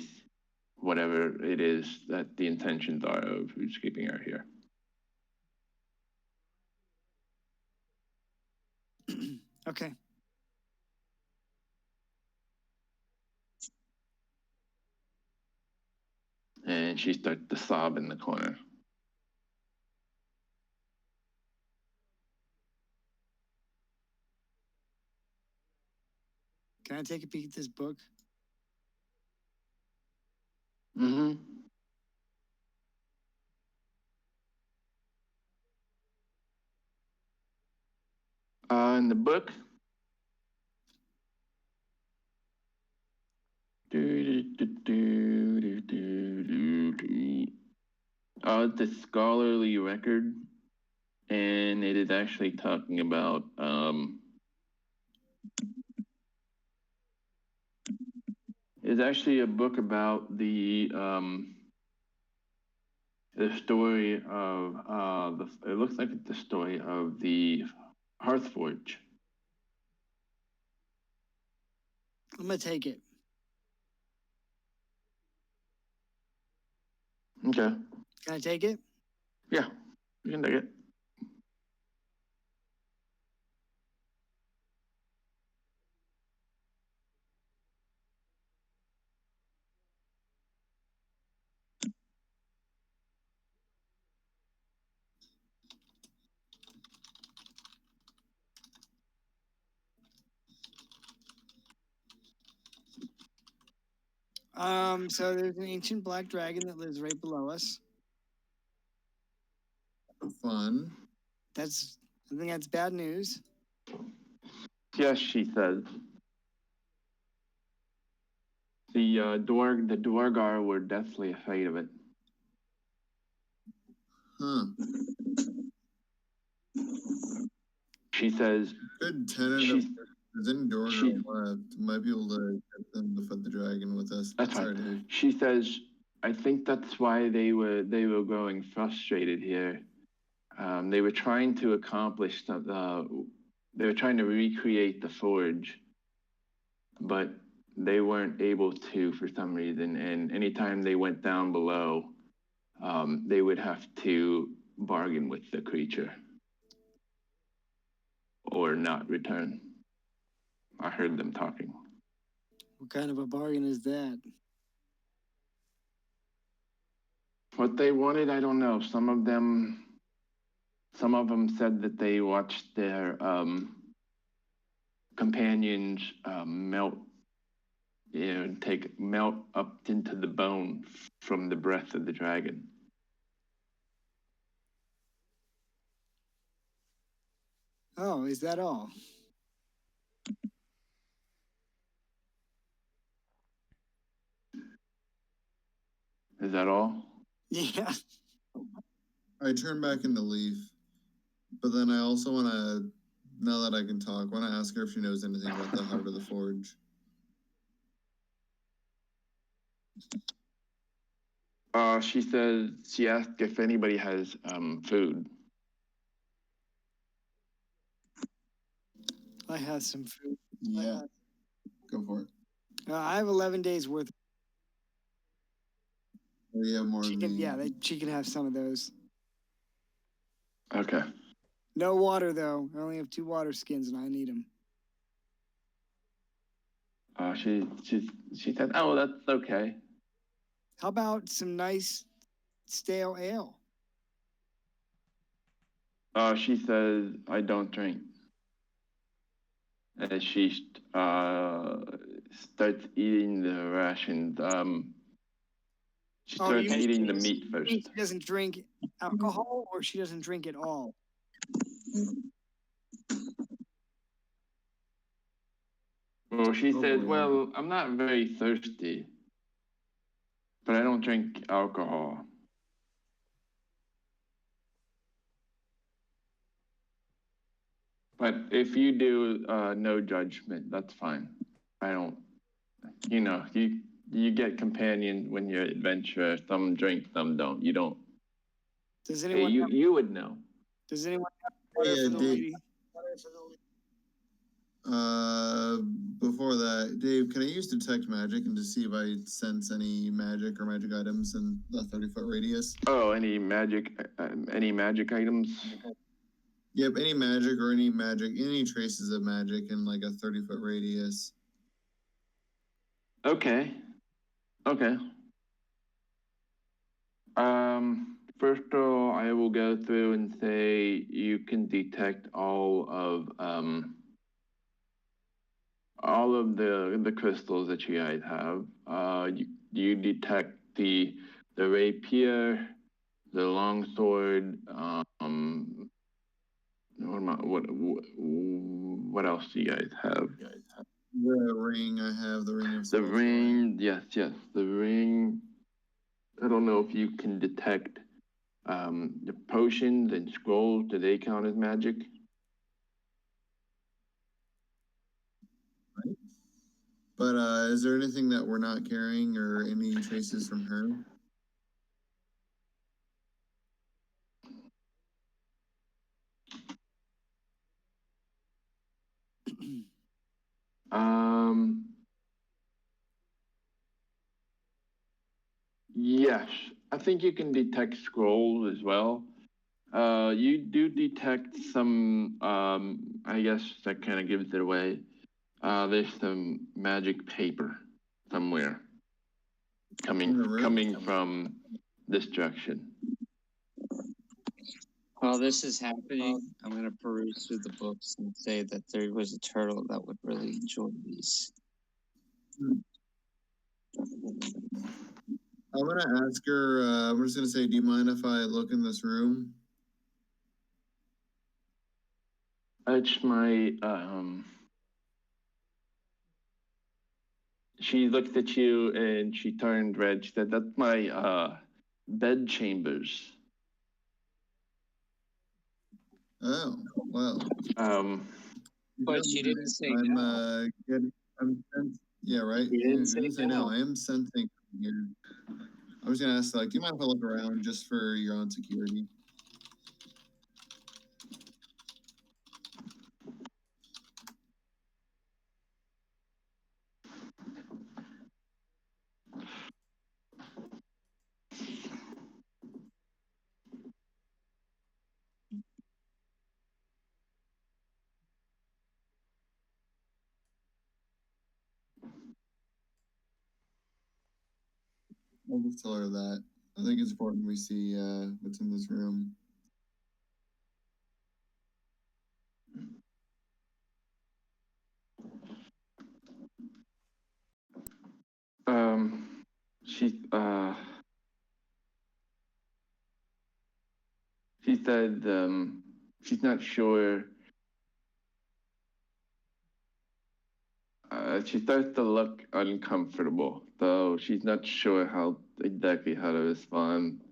whatever it is that the intentions are of who's keeping her here. Okay. And she starts to sob in the corner. Can I take a peek at this book? Mm-hmm. In the book, it's a scholarly record, and it is actually talking about it's actually a book about the story of it looks like it's the story of the hearth forge. I'm gonna take it. Okay. Can I take it? Yeah, you can take it. So there's an ancient black dragon that lives right below us. Fun. I think that's bad news. Yes, she says. The Duergar were deathly afraid of it. Huh. She says. Good tentative. She's, There's any Dorgar she- left. Might be able to get them to fight the dragon with us. That's Sorry, fine. Dave. She says, I think that's why they were growing frustrated here. They were trying to accomplish they were trying to recreate the forge, but they weren't able to for some reason. And anytime they went down below, they would have to bargain with the creature or not return. I heard them talking. What kind of a bargain is that? What they wanted, I don't know. Some of them said that they watched their companions melt up into the bone from the breath of the dragon. Oh, is that all? Is that all? Yeah. I turn back into Leaf, but then I also want to, now that I can talk, want to ask her if she knows anything about the Heart of the Forge. She asked if anybody has food. I have some food. Yeah. Go for it. I have 11 days worth. We have more She than can, me. yeah, she can have some of those. Okay. No water though. I only have 2 water skins and I need them. She said, oh, that's okay. How about some nice stale ale? She says, I don't drink. And she starts eating the rations. She starts eating the meat first. She doesn't drink alcohol or she doesn't drink at all? Well, she says, boy. well, I'm not very thirsty, but I don't drink alcohol. But if you do, no judgment, that's fine. I don't, you get companions when you're adventurer. Some drink, some don't. You don't. Does anyone You would know. Does anyone have water Yeah, for the Dave. lady? Before that, Dave, can I use detect magic and to see if I sense any magic or magic items in the 30-foot radius? Oh, any magic items? Yep, any magic or any traces of magic in like a 30-foot radius. Okay. First of all, I will go through and say you can detect all of the crystals that you guys have. You detect the rapier, the longsword. What else do you guys have? The ring I have, the ring of The spell ring, yes, the ring. I don't know if you can detect the potions and scrolls. Do they count as magic? But is there anything that we're not carrying or any traces from her? Yes, I think you can detect scrolls as well. You do detect some, I guess that kind of gives it away. There's some magic paper somewhere coming from this direction. While this is happening, I'm going to peruse through the books and say that there was a turtle that would really enjoy these. I'm gonna ask her. I'm just gonna say, do you mind if I look in this room? It's my She looked at you and she turned red. She said, "That's my bed chambers." Oh, well. But she didn't say I'm no. yeah, right. She didn't say no. I am sensing here. I was gonna ask, like, do you mind if I look around just for your own security? I'll just tell her that. I think it's important we see what's in this room. Um, she she said she's not sure. She starts to look uncomfortable, though she's not sure exactly how to respond.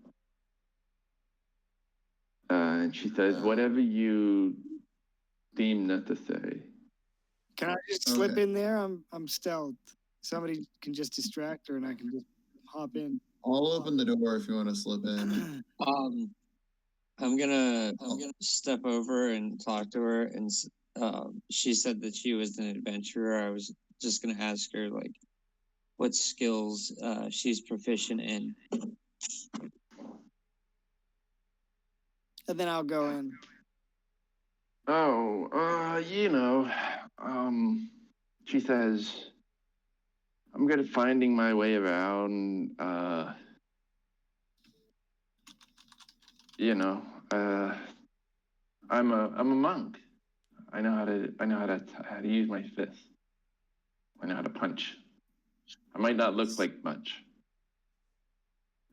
And she says, "Whatever you deem necessary." Can I just slip in there? I'm stealth. Somebody can just distract her, and I can just hop in. I'll open the door if you want to slip in. I'm gonna step over and talk to her, and she said that she was an adventurer. I was just gonna ask her like what skills she's proficient in. And then I'll go in. Oh, she says, "I'm good at finding my way around. You know, I'm a monk. I know how to use my fists. I know how to punch. I might not look like much.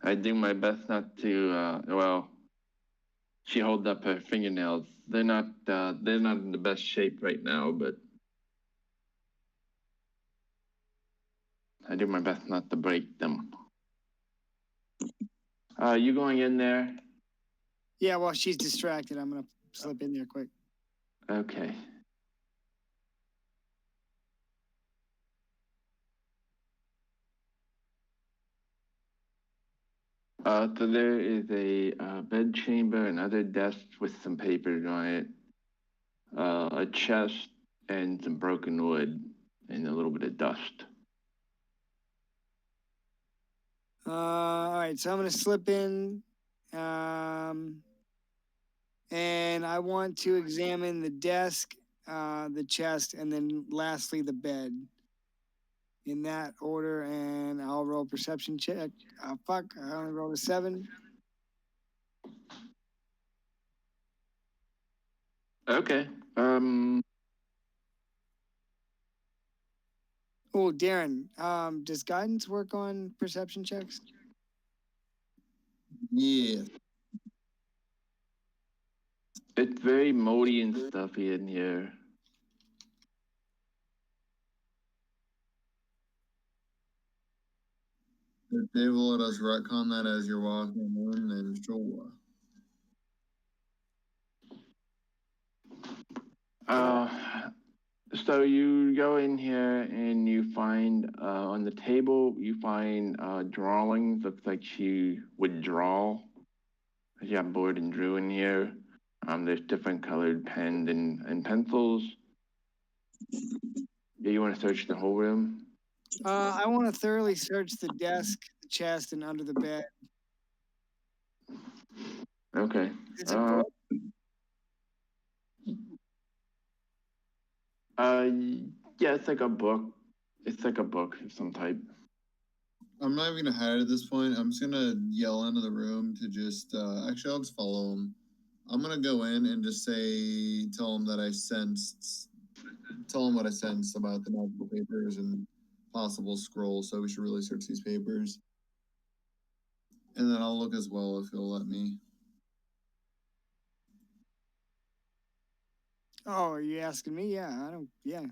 I do my best not to. Well, she holds up her fingernails. They're not in the best shape right now, but I do my best not to break them." You going in there? Yeah, while she's distracted, I'm gonna slip in there quick. Okay. So there is a bed chamber, another desk with some papers on it, a chest, and some broken wood, and a little bit of dust. All right, so I'm gonna slip in, and I want to examine the desk, the chest, and then lastly the bed. In that order, and I'll roll a perception check. Fuck, I only rolled a 7. Okay. Oh, Darren, does guidance work on perception checks? Yeah. It's very moldy and stuffy in here. If they will let us retcon that as you're walking in, then sure. So you go in here and you find on the table you find drawings. Looks like she would draw. She got bored and drew in here. There's different colored pens and pencils. Do you want to search the whole room? I want to thoroughly search the desk, the chest, and under the bed. Okay. Is it a book? Yeah, it's like a book. It's like a book of some type. I'm not even gonna hide at this point. I'm just gonna yell into the room to just. Actually, I'll just follow him. I'm gonna go in and just tell him that I sensed. Tell him what I sensed about the magical papers and possible scrolls. So we should really search these papers. And then I'll look as well if he'll let me. Oh, are you asking me? Yeah, I don't. Yeah.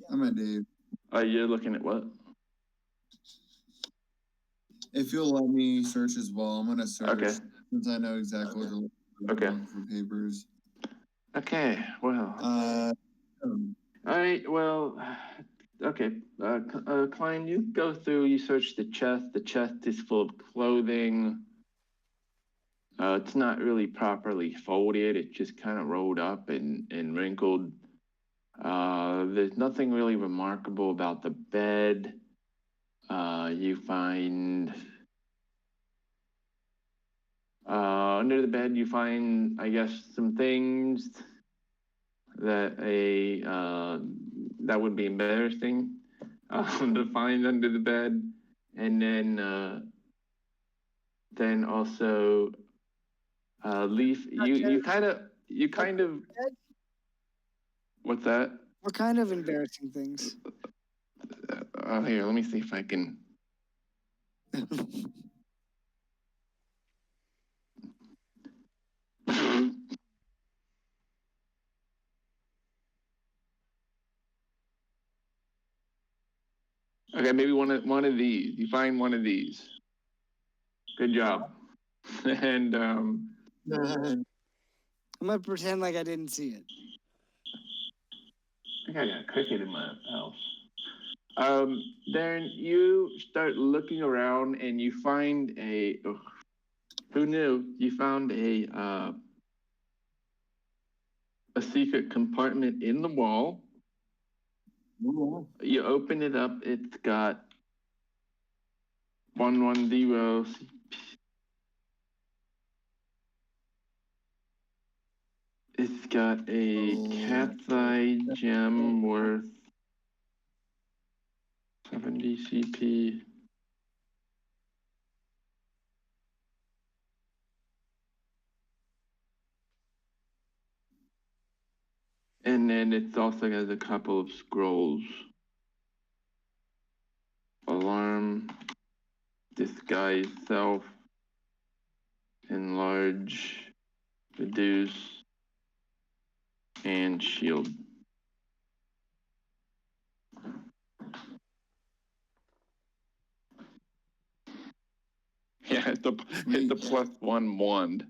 I'm at Dave. You're looking at what? If you'll let me search as well, I'm gonna search Okay. since I know exactly what to look for. Okay. Looking for papers. Okay. Well. All right. Well. Okay. Klein, you go through. You search the chest. The chest is full of clothing. It's not really properly folded. It's just kind of rolled up and wrinkled. There's nothing really remarkable about the bed. You find under the bed, you find, I guess, some things that that would be embarrassing to find under the bed, and then also Leaf. You kind of. What's that? What kind of embarrassing things? Here, let me see if I can. Okay, maybe one of these. You find one of these. Good job. And I'm gonna pretend like I didn't see it. I think I got a cricket in my house. Then you start looking around and you find who knew? You found a secret compartment in the wall. You open it up, it's got 110. It's got a cat's eye gem worth 70 CP. And then it also has a couple of scrolls. Alarm, disguise self, enlarge, reduce, and shield. Yeah, it's a +1 wand.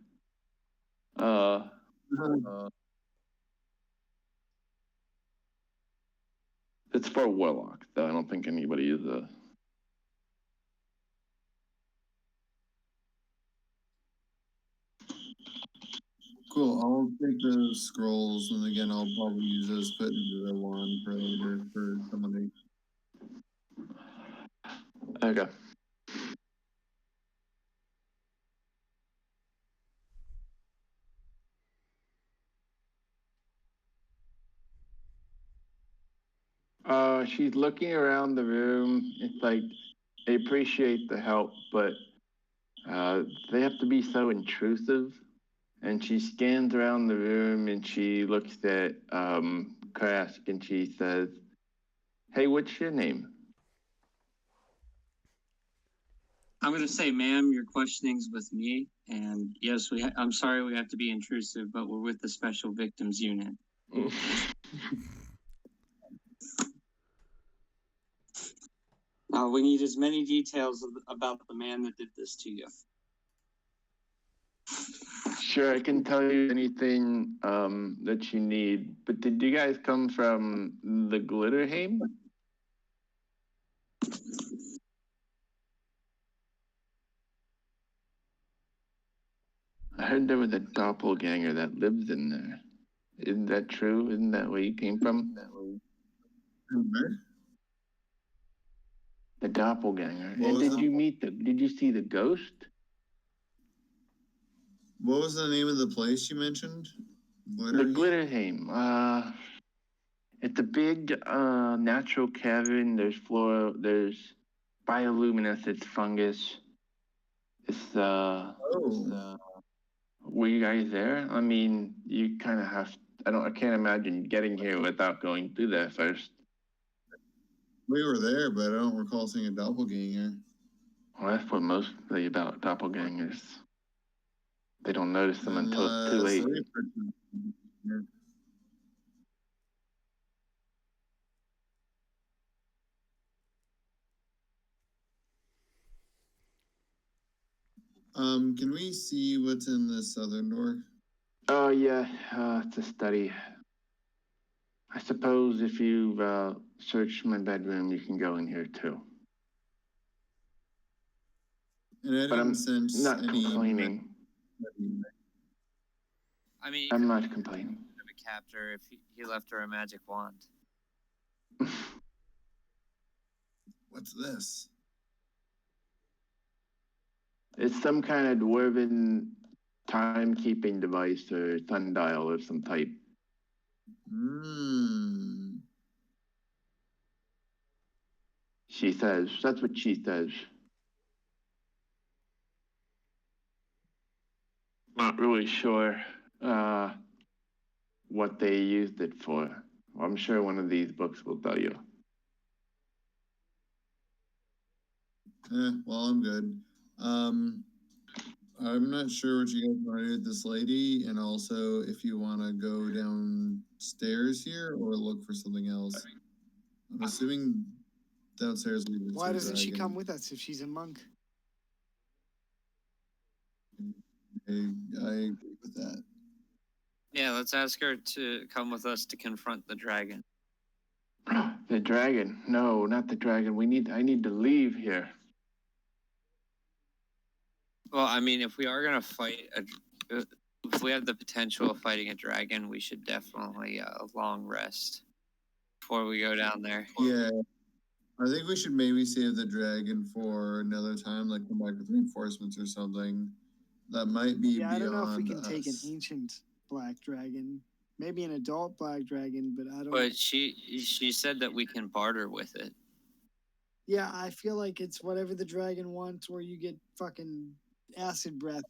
It's for a warlock, though. I don't think anybody is a. Cool. I'll take the scrolls, and again, I'll probably use those put into the wand for later for somebody. Okay. She's looking around the room. It's like they appreciate the help, but they have to be so intrusive. And she scans around the room and she looks at Krask and she says, "Hey, what's your name?" I'm going to say, ma'am, your questioning's with me. And yes, I'm sorry we have to be intrusive, but we're with the Special Victims Unit. We need as many details about the man that did this to you. Sure, I can tell you anything that you need. But did you guys come from the Glitterheim? I heard there was a doppelganger that lives in there. Isn't that true? Isn't that where you came from? Where? The doppelganger. What And was did you see the ghost? What was the name of the place you mentioned? The Glitterheim. It's a big natural cavern. There's bioluminescent fungus. It's were you guys there? I mean, you kind of have. I can't imagine getting here without going through that first. We were there, but I don't recall seeing a doppelganger. Well, that's what mostly about doppelgangers. They don't notice them until it's too late. Can we see what's in the southern door? Oh yeah, it's a study. I suppose if you've searched my bedroom, you can go in here too. And I didn't sense not any complaining. I mean, I'm not complaining. Of a captor if he left her a magic wand. What's this? It's some kind of dwarven timekeeping device or sundial of some type. She says. That's what she says. Not really sure what they used it for. I'm sure one of these books will tell you. Well, I'm good. I'm not sure what you guys want to do with this lady, and also if you want to go downstairs here or look for something else. I'm assuming downstairs. Why doesn't she come with us if she's a monk? I agree with that. Yeah, let's ask her to come with us to confront the dragon. The dragon? No, not the dragon. I need to leave here. Well, I mean, if we are gonna fight, if we have the potential of fighting a dragon, we should definitely long rest before we go down there. Yeah, I think we should maybe save the dragon for another time, like come back with reinforcements or something. That might be beyond us. I don't know if we can take an ancient black dragon, maybe an adult black dragon, but I don't. But she said that we can barter with it. Yeah, I feel like it's whatever the dragon wants, or you get fucking acid breath.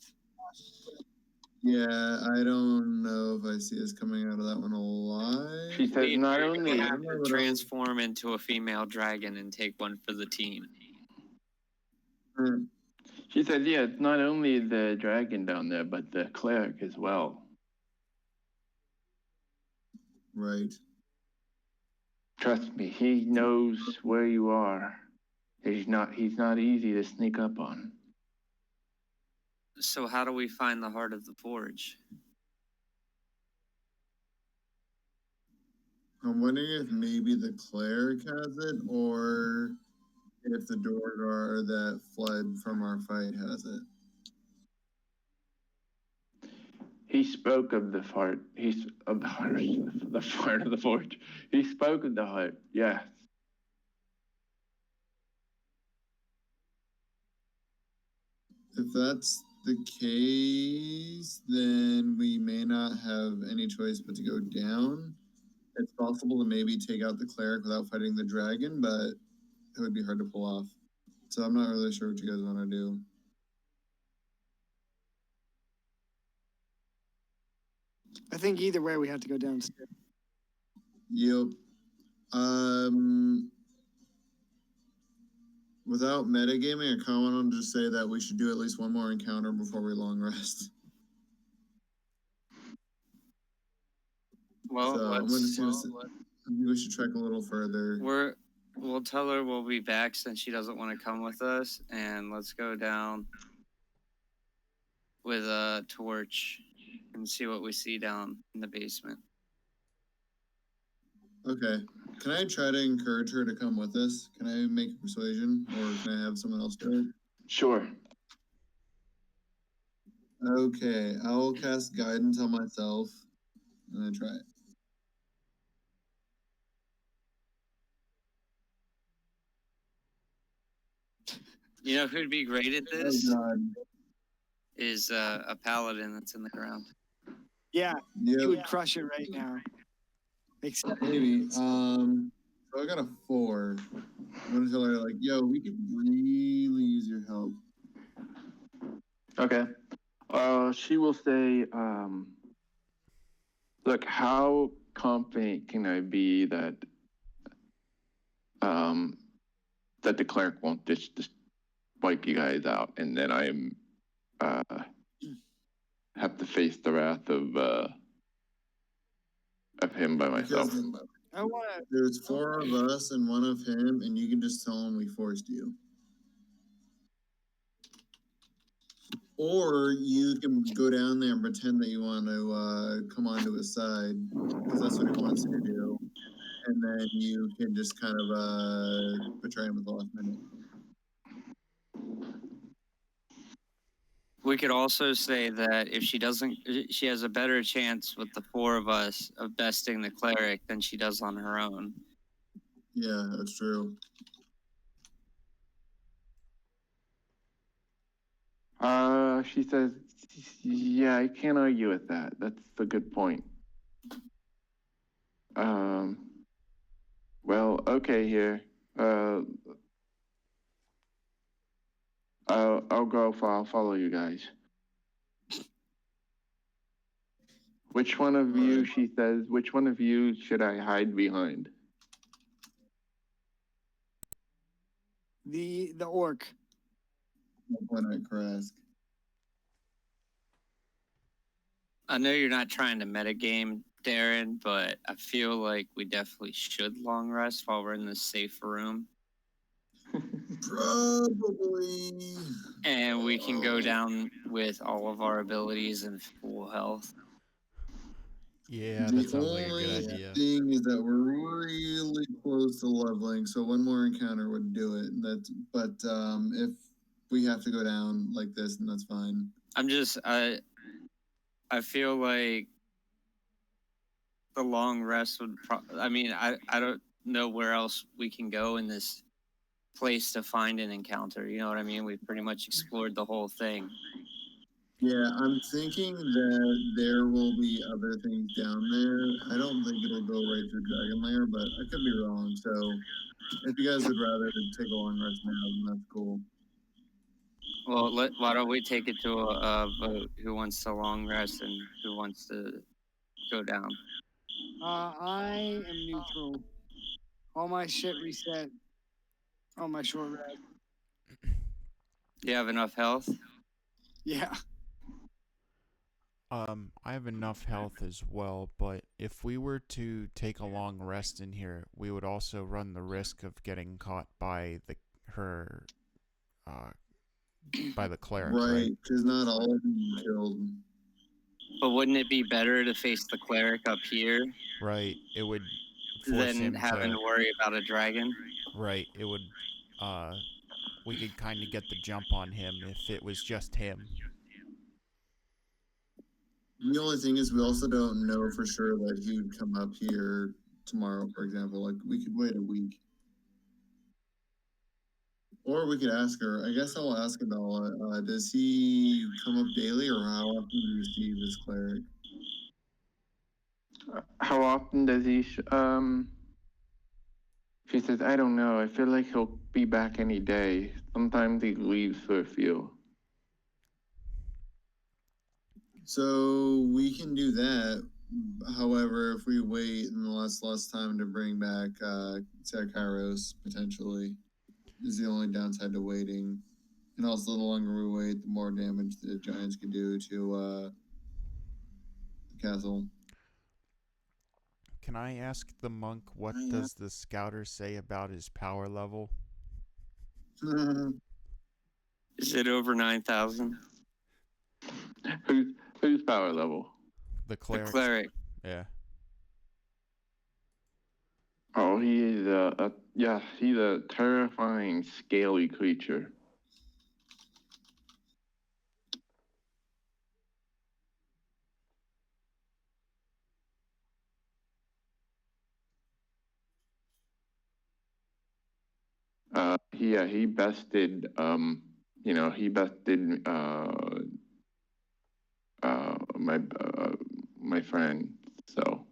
Yeah, I don't know if I see us coming out of that one alive. She says not only we have to transform into a female dragon and take one for the team. She says, yeah, it's not only the dragon down there, but the cleric as well. Right. Trust me, he knows where you are. He's not easy to sneak up on. So how do we find the heart of the forge? I'm wondering if maybe the cleric has it, or if the door guard that fled from our fight has it. He spoke of the heart. The heart of the forge. He spoke of the heart. Yes. If that's the case, then we may not have any choice but to go down. It's possible to maybe take out the cleric without fighting the dragon, but it would be hard to pull off. So I'm not really sure what you guys want to do. I think either way we have to go downstairs. Yep. Without metagaming, I kind of want to just say that we should do at least one more encounter before we long rest. Well, so I think we should trek a little further. We'll tell her we'll be back since she doesn't want to come with us, and let's go down with a torch and see what we see down in the basement. Okay. Can I try to encourage her to come with us? Can I make a persuasion, or can I have someone else do it? Sure. Okay, I will cast guidance on myself, and then try it. You know who'd be great at Oh this? God. Is a paladin that's in the ground. Yeah, you Yep. would crush it right now. Except Maybe. So I got a 4. I'm gonna tell her like, yo, we could really use your help. Okay. She will say, look, how confident can I be that that the cleric won't just wipe you guys out, and then I'm have to face the wrath of him by myself. Because I want to. there's 4 of us and 1 of him, and you can just tell him we forced you. Or you can go down there and pretend that you want to come onto his side, because that's what he wants you to do. And then you can just kind of betray him at the last minute. We could also say that if she doesn't, she has a better chance with the 4 of us of besting the cleric than she does on her own. Yeah, that's true. She says, yeah, I can't argue with that. That's a good point. Well, okay here. I'll go. I'll follow you guys. Which one of you, she says, which one of you should I hide behind? The orc. When I Krask. I know you're not trying to metagame, Darren, but I feel like we definitely should long rest while we're in this safe room. Probably. And we can go down with all of our abilities and full health. Yeah, The that sounds like a only good idea. thing is that we're really close to leveling, so one more encounter would do it. But if we have to go down like this, then that's fine. I feel like the long rest would. I don't know where else we can go in this place to find an encounter. You know what I mean? We've pretty much explored the whole thing. Yeah, I'm thinking that there will be other things down there. I don't think it'll go right through Dragon Lair, but I could be wrong. So if you guys would rather take a long rest now, then that's cool. Well, why don't we take it to a vote? Who wants to long rest and who wants to go down? I am neutral. All my shit reset on my short rest. Do you have enough health? Yeah. I have enough health as well, but if we were to take a long rest in here, we would also run the risk of getting caught by the cleric, right? Right, because not all of them killed. But wouldn't it be better to face the cleric up here Right. It would force than him having to worry about a dragon? Right. It would. We could kind of get the jump on him if it was just him. The only thing is, we also don't know for sure that he would come up here tomorrow, for example. Like, we could wait a week. Or we could ask her. I guess I'll ask Adala. Does he come up daily, or how often do you see this cleric? How often does he? She says, I don't know. I feel like he'll be back any day. Sometimes he leaves for a few. So we can do that. However, if we wait and less time to bring back Kairos, potentially, is the only downside to waiting. And also, the longer we wait, the more damage the giants can do to the castle. Can I ask the monk what does the scouter say about his power level? Is it over 9,000? Who's power level? The cleric. The cleric. Yeah. Oh, he is he's a terrifying, scaly creature. he bested he bested my friend, so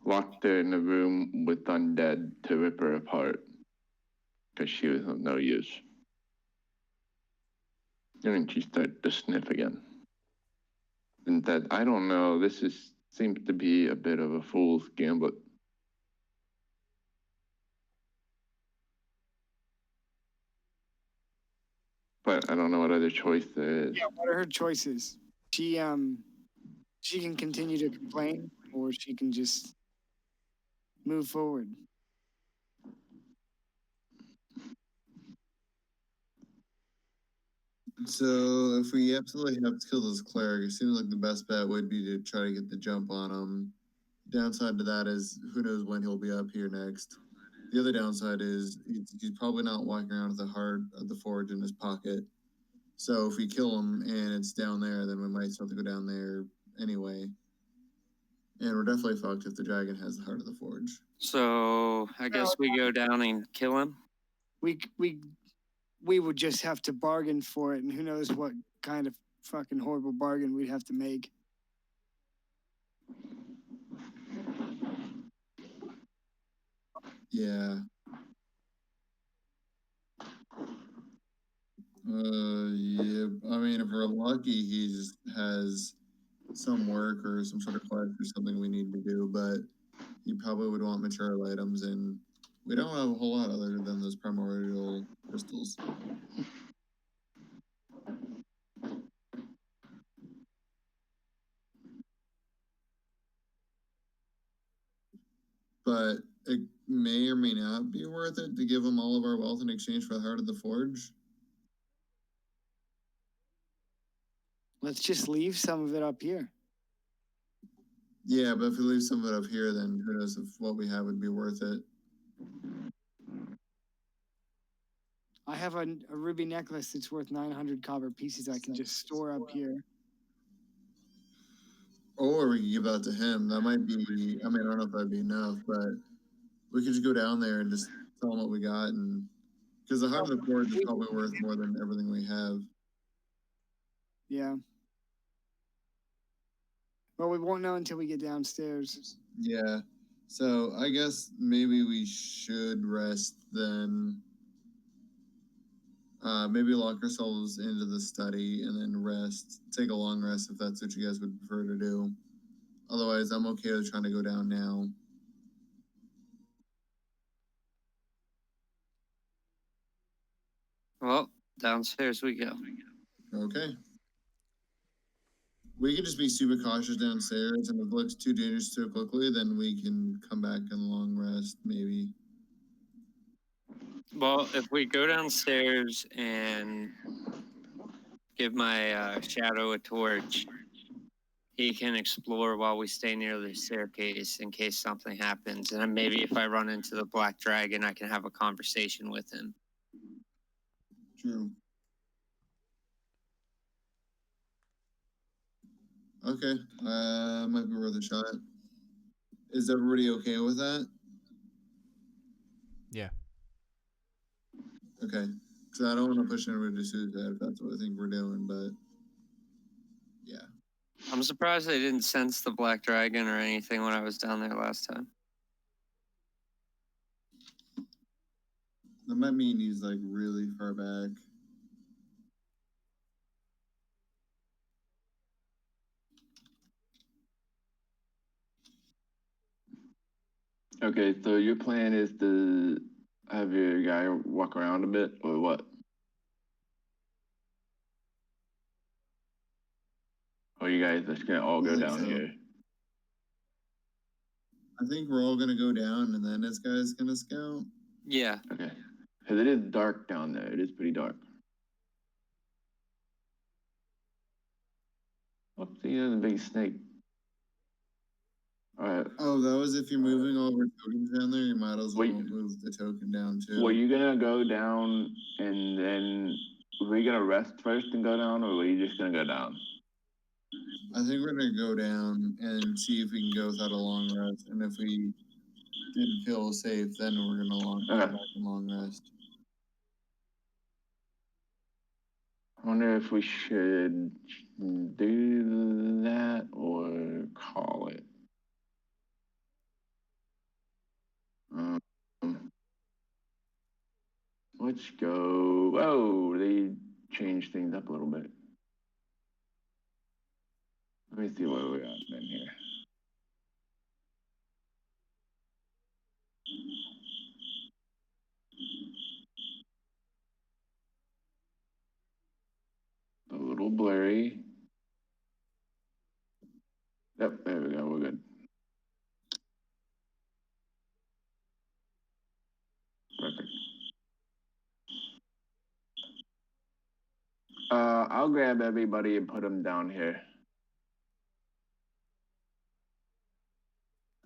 locked her in a room with undead to rip her apart because she was of no use. And then she started to sniff again. And that, I don't know, seems to be a bit of a fool's gambit. But I don't know what other choice there is. Yeah, what are her choices? She can continue to complain, or she can just move forward. So if we absolutely have to kill this cleric, it seems like the best bet would be to try to get the jump on him. Downside to that is who knows when he'll be up here next. The other downside is he's probably not walking around with the heart of the forge in his pocket. So if we kill him and it's down there, then we might still have to go down there anyway. And we're definitely fucked if the dragon has the heart of the forge. So I guess we go down and kill him. We would just have to bargain for it, and who knows what kind of fucking horrible bargain we'd have to make. Yeah. Yeah. I mean, if we're lucky, he just has some work or some sort of quest or something we need to do, but you probably would want material items, and we don't have a whole lot other than those primordial crystals. But it may or may not be worth it to give them all of our wealth in exchange for the heart of the forge. Let's just leave some of it up here. Yeah, but if we leave some of it up here, then who knows if what we have would be worth it. I have a ruby necklace that's worth 900 copper pieces I can just store up here. Or we could give that to him. That might be, I mean, I don't know if that'd be enough, but we could just go down there and just tell him what we got. And because the heart of the forge is probably worth more than everything we have. Yeah. Well, we won't know until we get downstairs. Yeah. So I guess maybe we should rest then. Maybe lock ourselves into the study and then rest. Take a long rest if that's what you guys would prefer to do. Otherwise, I'm okay with trying to go down now. Well, downstairs we go. Okay. We can just be super cautious downstairs, and if it looks too dangerous too quickly, then we can come back and long rest, maybe. Well, if we go downstairs and give my shadow a torch, he can explore while we stay near the staircase in case something happens. And then maybe if I run into the black dragon, I can have a conversation with him. True. Okay, might be worth a shot. Is everybody okay with that? Yeah. Okay, because I don't want to push anybody to suicide if that's what I think we're doing, but yeah. I'm surprised I didn't sense the black dragon or anything when I was down there last time. That might mean he's like really far back. Okay, so your plan is to have your guy walk around a bit, or what? Or you guys just gonna all go down here? I think we're all gonna go down, and then this guy's gonna scout. Yeah. Okay, because it is dark down there. It is pretty dark. Whoopsie, there's a big snake. All right. Oh, that was if you're moving all of our tokens down there, you might as well move the token down too. Were you gonna go down and then were you gonna rest first and go down, or were you just gonna go down? I think we're gonna go down and see if we can go without a long rest, and if we didn't feel safe, then we're gonna come back and long rest. I wonder if we should do that or call it. Um, let's go. Oh, they changed things up a little bit. Let me see what we got in here. A little blurry. Yep, there we go. We're good. Perfect. I'll grab everybody and put them down here.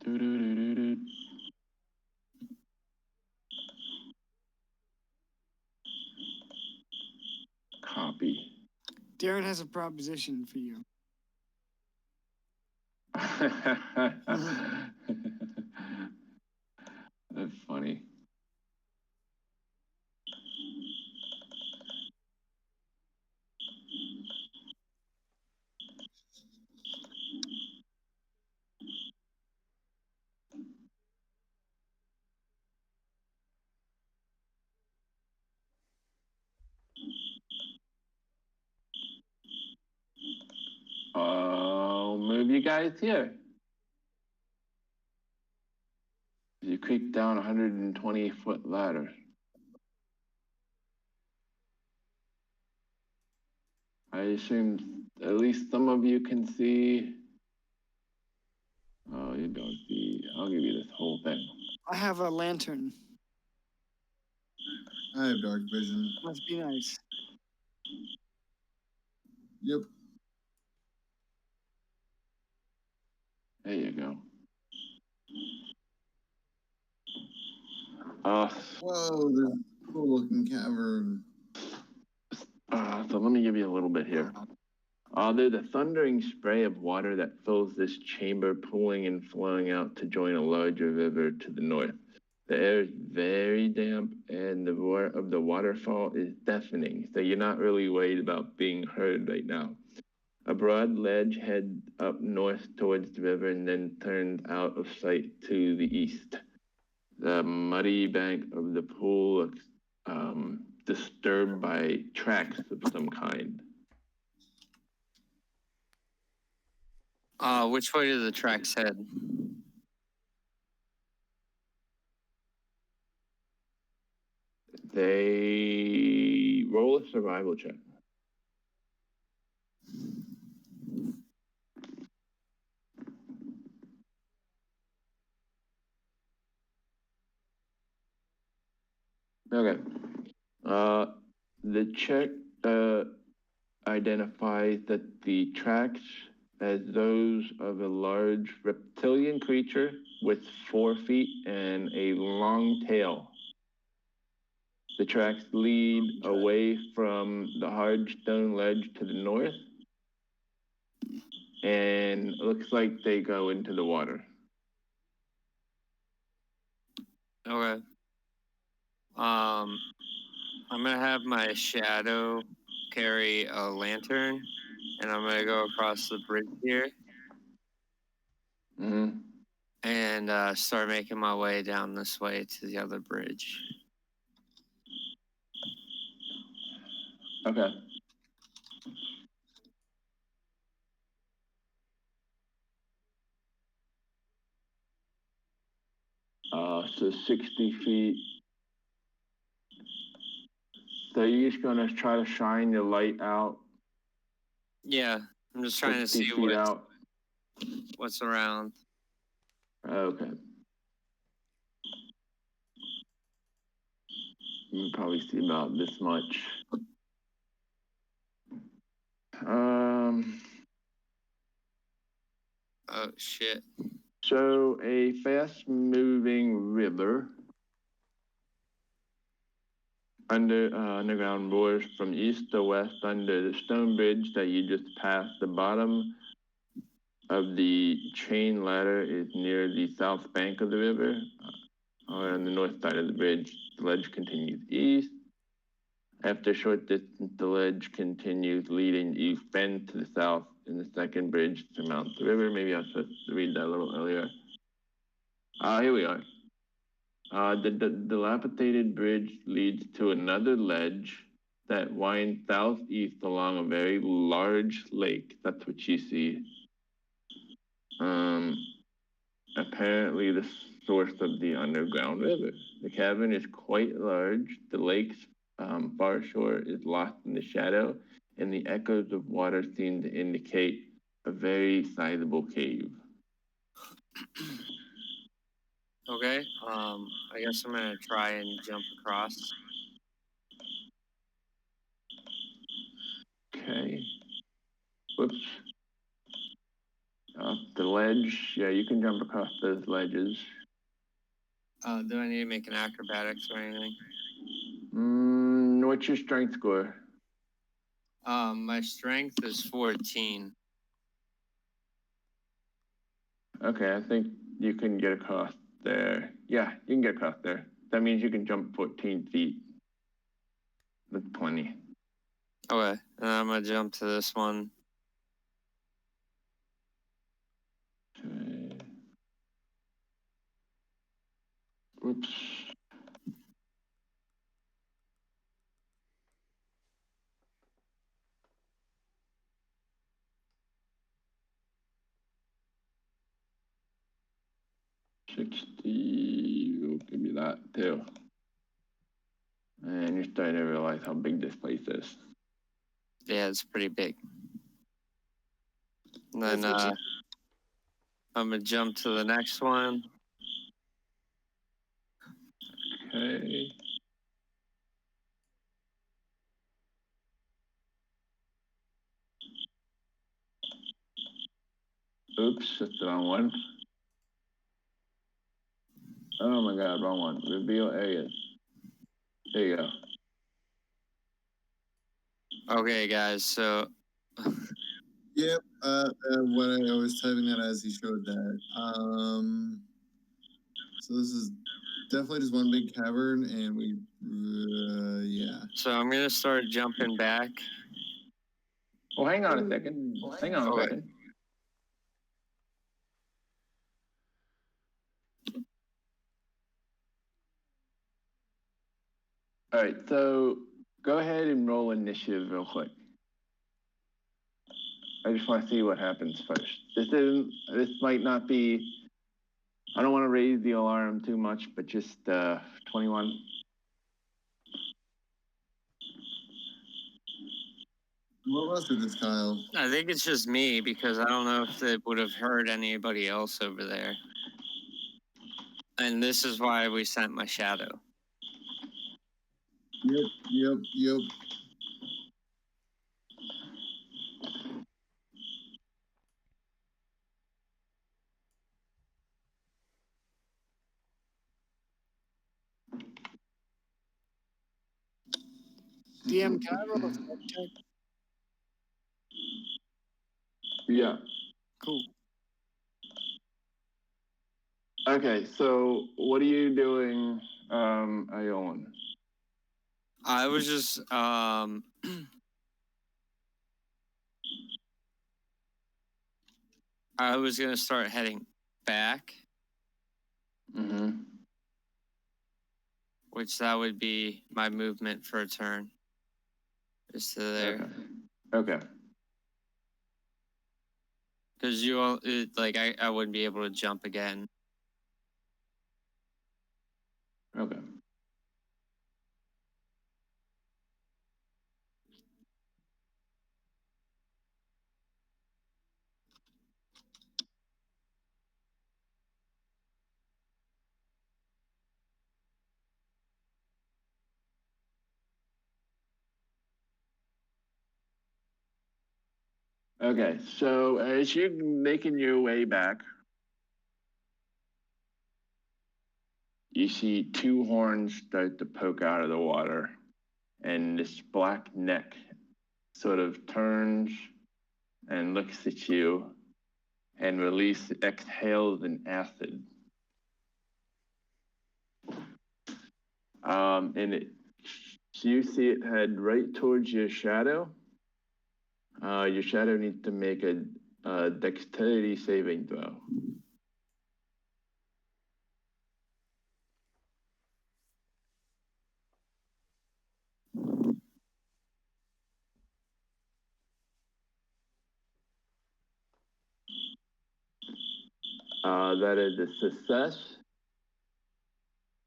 Doo-doo-doo-doo-doo. Copy. Darren has a proposition for you. That's funny. I'll move you guys here. You creep down a 120-foot ladder. I assume at least some of you can see. Oh, you don't see. I'll give you this whole thing. I have a lantern. I have dark vision. Must be nice. Yep. There you go. Whoa, there's a cool looking cavern. So let me give you a little bit here. There's a thundering spray of water that fills this chamber, pooling and flowing out to join a larger river to the north. The air is very damp, and the roar of the waterfall is deafening, so you're not really worried about being heard right now. A broad ledge heads up north towards the river and then turns out of sight to the east. The muddy bank of the pool looks disturbed by tracks of some kind. Which way do the tracks head? They roll a survival check. Okay. The check identifies that the tracks as those of a large reptilian creature with 4 feet and a long tail. The tracks lead away from the hard stone ledge to the north, and it looks like they go into the water. Okay. I'm gonna have my shadow carry a lantern, and I'm gonna go across the bridge here Mm-hmm. and start making my way down this way to the other bridge. Okay. So 60 feet. So you're just gonna try to shine your light out. Yeah, I'm just trying to 60 see feet out. what's around. Okay. You can probably see about this much. Oh shit. So a fast-moving river underground roars from east to west under the stone bridge that you just passed. The bottom of the chain ladder is near the south bank of the river, or on the north side of the bridge. The ledge continues east. After a short distance, the ledge continues leading east bend to the south, and the second bridge surmounts the river. Maybe I was supposed to read that a little earlier. Here we are. The dilapidated bridge leads to another ledge that winds southeast along a very large lake. That's what you see. Apparently the source of the underground river. The cavern is quite large. The lake's far shore is lost in the shadow, and the echoes of water seem to indicate a very sizable cave. Okay. I guess I'm gonna try and jump across. Okay. Whoops. The ledge. Yeah, you can jump across those ledges. Do I need to make an acrobatics or anything? What's your strength score? My strength is 14. Okay, I think you can get across there. Yeah, you can get across there. That means you can jump 14 feet. That's plenty. Okay, and I'm gonna jump to this one. Okay. Oops. You'll give me that too. And you're starting to realize how big this place is. Yeah, it's pretty big. And then I'm gonna jump to the next one. Okay. Oops, that's the wrong one. Oh my god, wrong one. Reveal areas. There you go. Okay, guys, so Yep. What I was typing that as he showed that. So this is definitely just one big cavern, and we, yeah. so I'm gonna start jumping back. Well, hang on a second. Hang on a second. All right, so go ahead and roll initiative real quick. I just want to see what happens first. This might not be, I don't want to raise the alarm too much, but just 21. What else did this, Kyle? I think it's just me because I don't know if it would have hurt anybody else over there. And this is why we sent my shadow. Yep. DM, can I roll a stealth check? Yeah. Cool. Okay, so what are you doing, Iolan? I was just I was gonna start heading back, Mm-hmm. which that would be my movement for a turn. Just to there. Okay. Because I wouldn't be able to jump again. Okay. Okay, so as you're making your way back, you see two horns start to poke out of the water, and this black neck sort of turns and looks at you and exhales an acid. And it So you see it head right towards your shadow. Your shadow needs to make a dexterity saving throw. That is a success.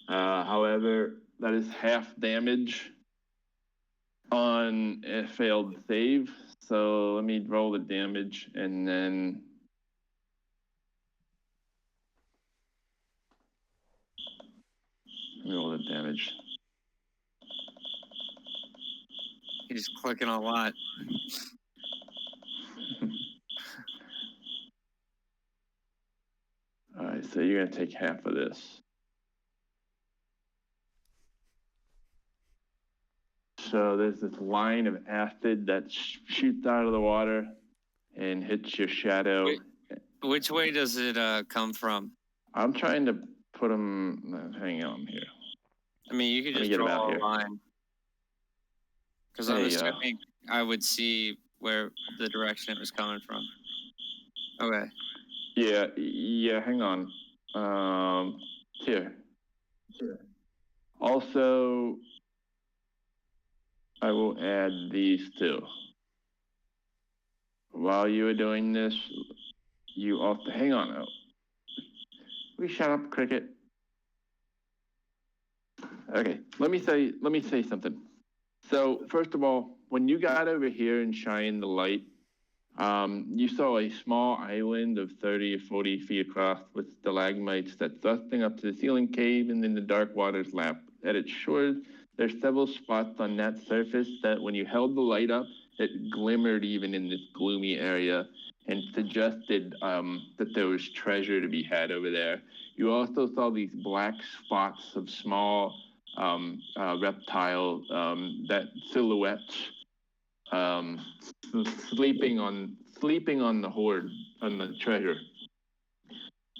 However, that is half damage on a failed save. So let me roll the damage and then roll the damage. He's clicking a lot. All right, so you're gonna take half of this. So there's this line of acid that shoots out of the water and hits your shadow. Wait, which way does it come from? I'm trying to put them. Hang on here. I mean, you could just draw a line. Because I'm assuming I would see where the direction it was coming from. Okay. Yeah. Hang on. Here. Also, I will add these two. While you are doing this, you also hang on. We shut up, Cricket. Okay, let me say something. So first of all, when you got over here and shined the light, you saw a small island of 30 or 40 feet across with stalagmites that thrusting up to the ceiling cave and in the dark water's lap. At its shores, there's several spots on that surface that when you held the light up, it glimmered even in this gloomy area and suggested that there was treasure to be had over there. You also saw these black spots of small reptile that silhouettes sleeping on the hoard, on the treasure.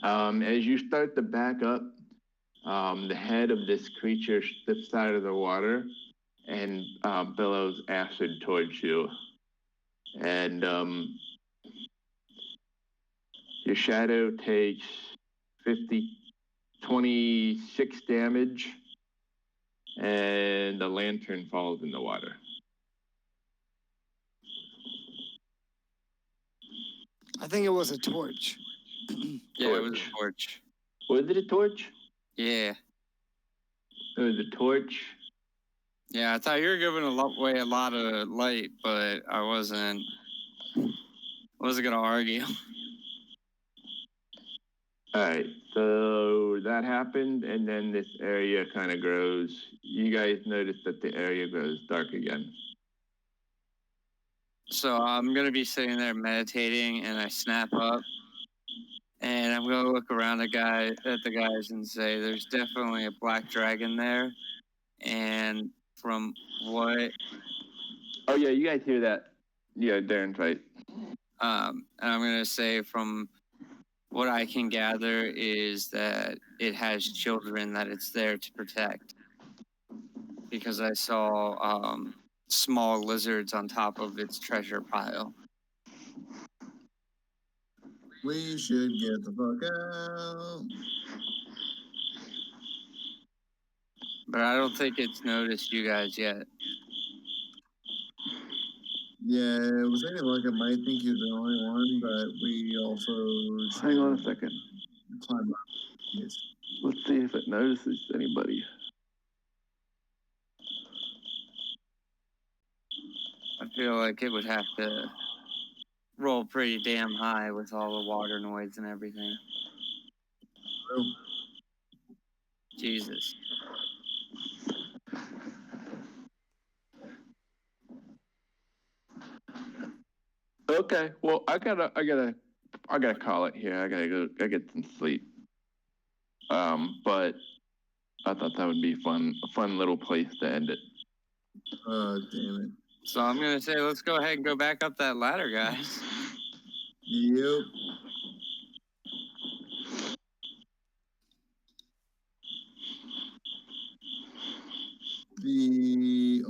As you start to back up, the head of this creature steps out of the water and billows acid towards you. And your shadow takes 26 damage, and the lantern falls in the water. I think it was a torch. Yeah, it was a torch. Was it a torch? Yeah. It was a torch. Yeah, I thought you were giving away a lot of light, but I wasn't gonna argue. All right, so that happened, and then this area kind of grows. You guys notice that the area grows dark again. So I'm gonna be sitting there meditating, and I snap up, and I'm gonna look around at the guys and say, "There's definitely a black dragon there," and from what? Oh yeah, you guys hear that? Yeah, Darren's right. And I'm gonna say from what I can gather is that it has children that it's there to protect. Because I saw small lizards on top of its treasure pile. We should get the fuck out. But I don't think it's noticed you guys yet. Yeah, it was thinking like it might think you're the only one, but we also Hang on a second. Climb up. Yes. Let's see if it notices anybody. I feel like it would have to roll pretty damn high with all the water noise and everything. Oh. Jesus. Okay, well, I gotta call it here. I get some sleep. But I thought that would be a fun little place to end it. Oh, damn it. So I'm gonna say, let's go ahead and go back up that ladder, guys. Yep. The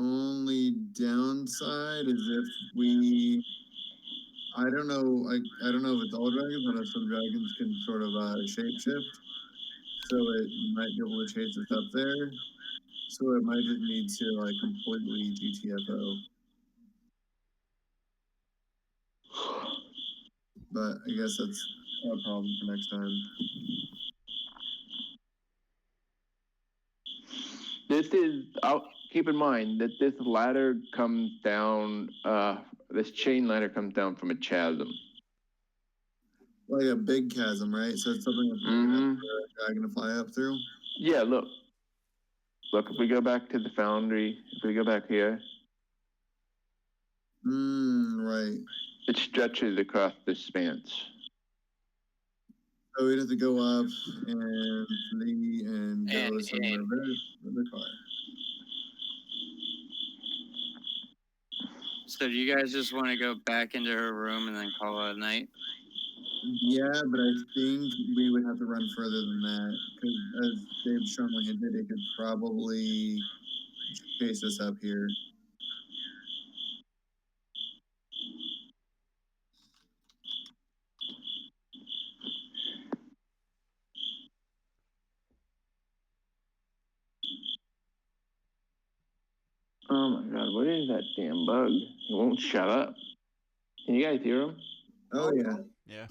side is if I don't know, I don't know if it's all dragons, but if some dragons can sort of shapeshift, so it might be able to chase us up there. So it might just need to like completely GTFO. But I guess that's a problem for next time. This is, I'll keep in mind that this ladder comes down, this chain ladder comes down from a chasm. Like a big chasm, right? So it's something that's big enough for a dragon to fly up through. Yeah, look, if we go back to the foundry, if we go back here, right. it stretches across this spans. So we'd have to go up and flee and go somewhere very far. So do you guys just want to go back into her room and then call it a night? Yeah, but I think we would have to run further than that because, as Dave strongly hinted, it could probably chase us up here. Oh my god, what is that damn bug? He won't shut up. Can you guys hear him? Oh yeah. Yeah.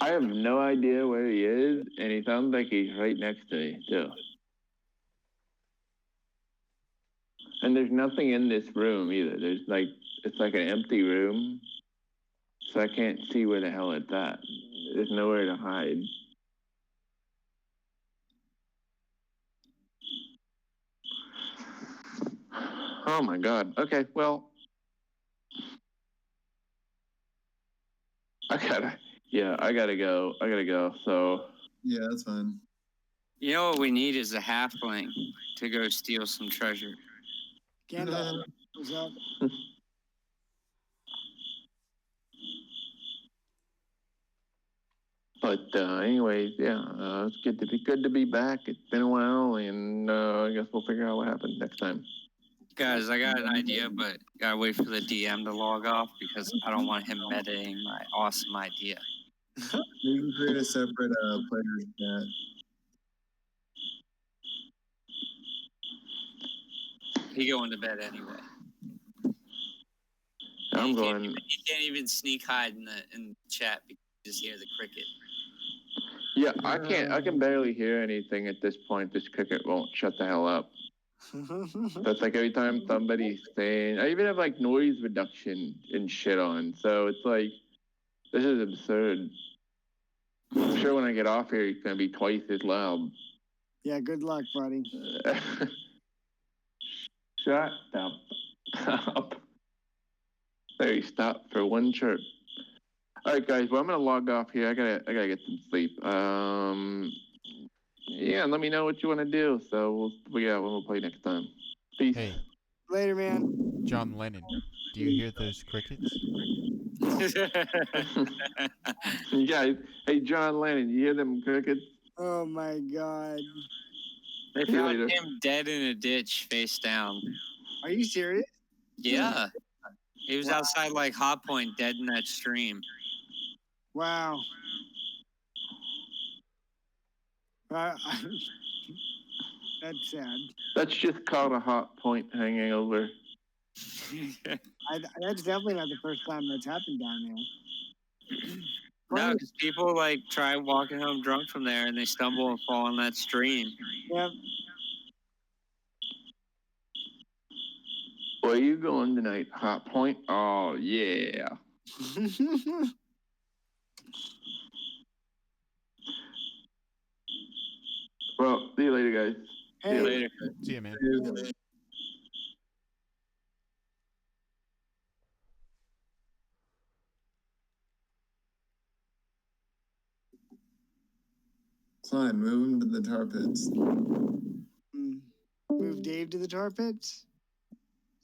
I have no idea where he is, and he sounds like he's right next to me, too. And there's nothing in this room either. There's like, it's like an empty room, so I can't see where the hell it's at. There's nowhere to hide. Oh my god. Okay, well, I gotta go. So yeah, that's fine. You know what we need is a halfling to go steal some treasure. Gandalf, what's up? But anyways, yeah, it's good to be back. It's been a while, and I guess we'll figure out what happens next time. Guys, I got an idea, but gotta wait for the DM to log off because I don't want him metaing my awesome idea. We can create a separate players chat. He going to bed anyway. I'm going. He can't even sneak hide in the chat because you just hear the cricket. Yeah, I can barely hear anything at this point. This cricket won't shut the hell up. That's like every time somebody's saying, I even have like noise reduction and shit on. So it's like, this is absurd. I'm sure when I get off here, it's gonna be twice as loud. Yeah, good luck, buddy. Shut up. There, he stopped for one chirp. All right, guys. Well, I'm gonna log off here. I gotta get some sleep. Yeah, let me know what you want to do. So we'll play next time. Peace. Hey, Later, man. John Lennon, do you hear those crickets? You guys, hey John Lennon, you hear them crickets? Oh my god. They See you found later. him dead in a ditch, face down. Are you serious? Yeah. He was outside like Hot Point, dead in that stream. Wow. That's sad. That's just called a hot point hanging over. That's definitely not the first time that's happened down there. No, because people like try walking home drunk from there and they stumble and fall in that stream. Yep. Where are you going tonight? Hot Point? Oh yeah. Well, see you later, guys. See you later. See ya, man. Klein, move him to the tar pits. Move Dave to the tar pits?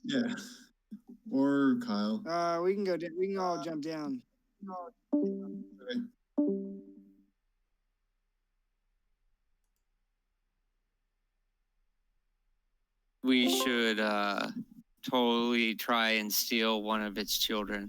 Yeah. Or Kyle. We can go. We can all jump down. Okay. we should totally try and steal one of its children.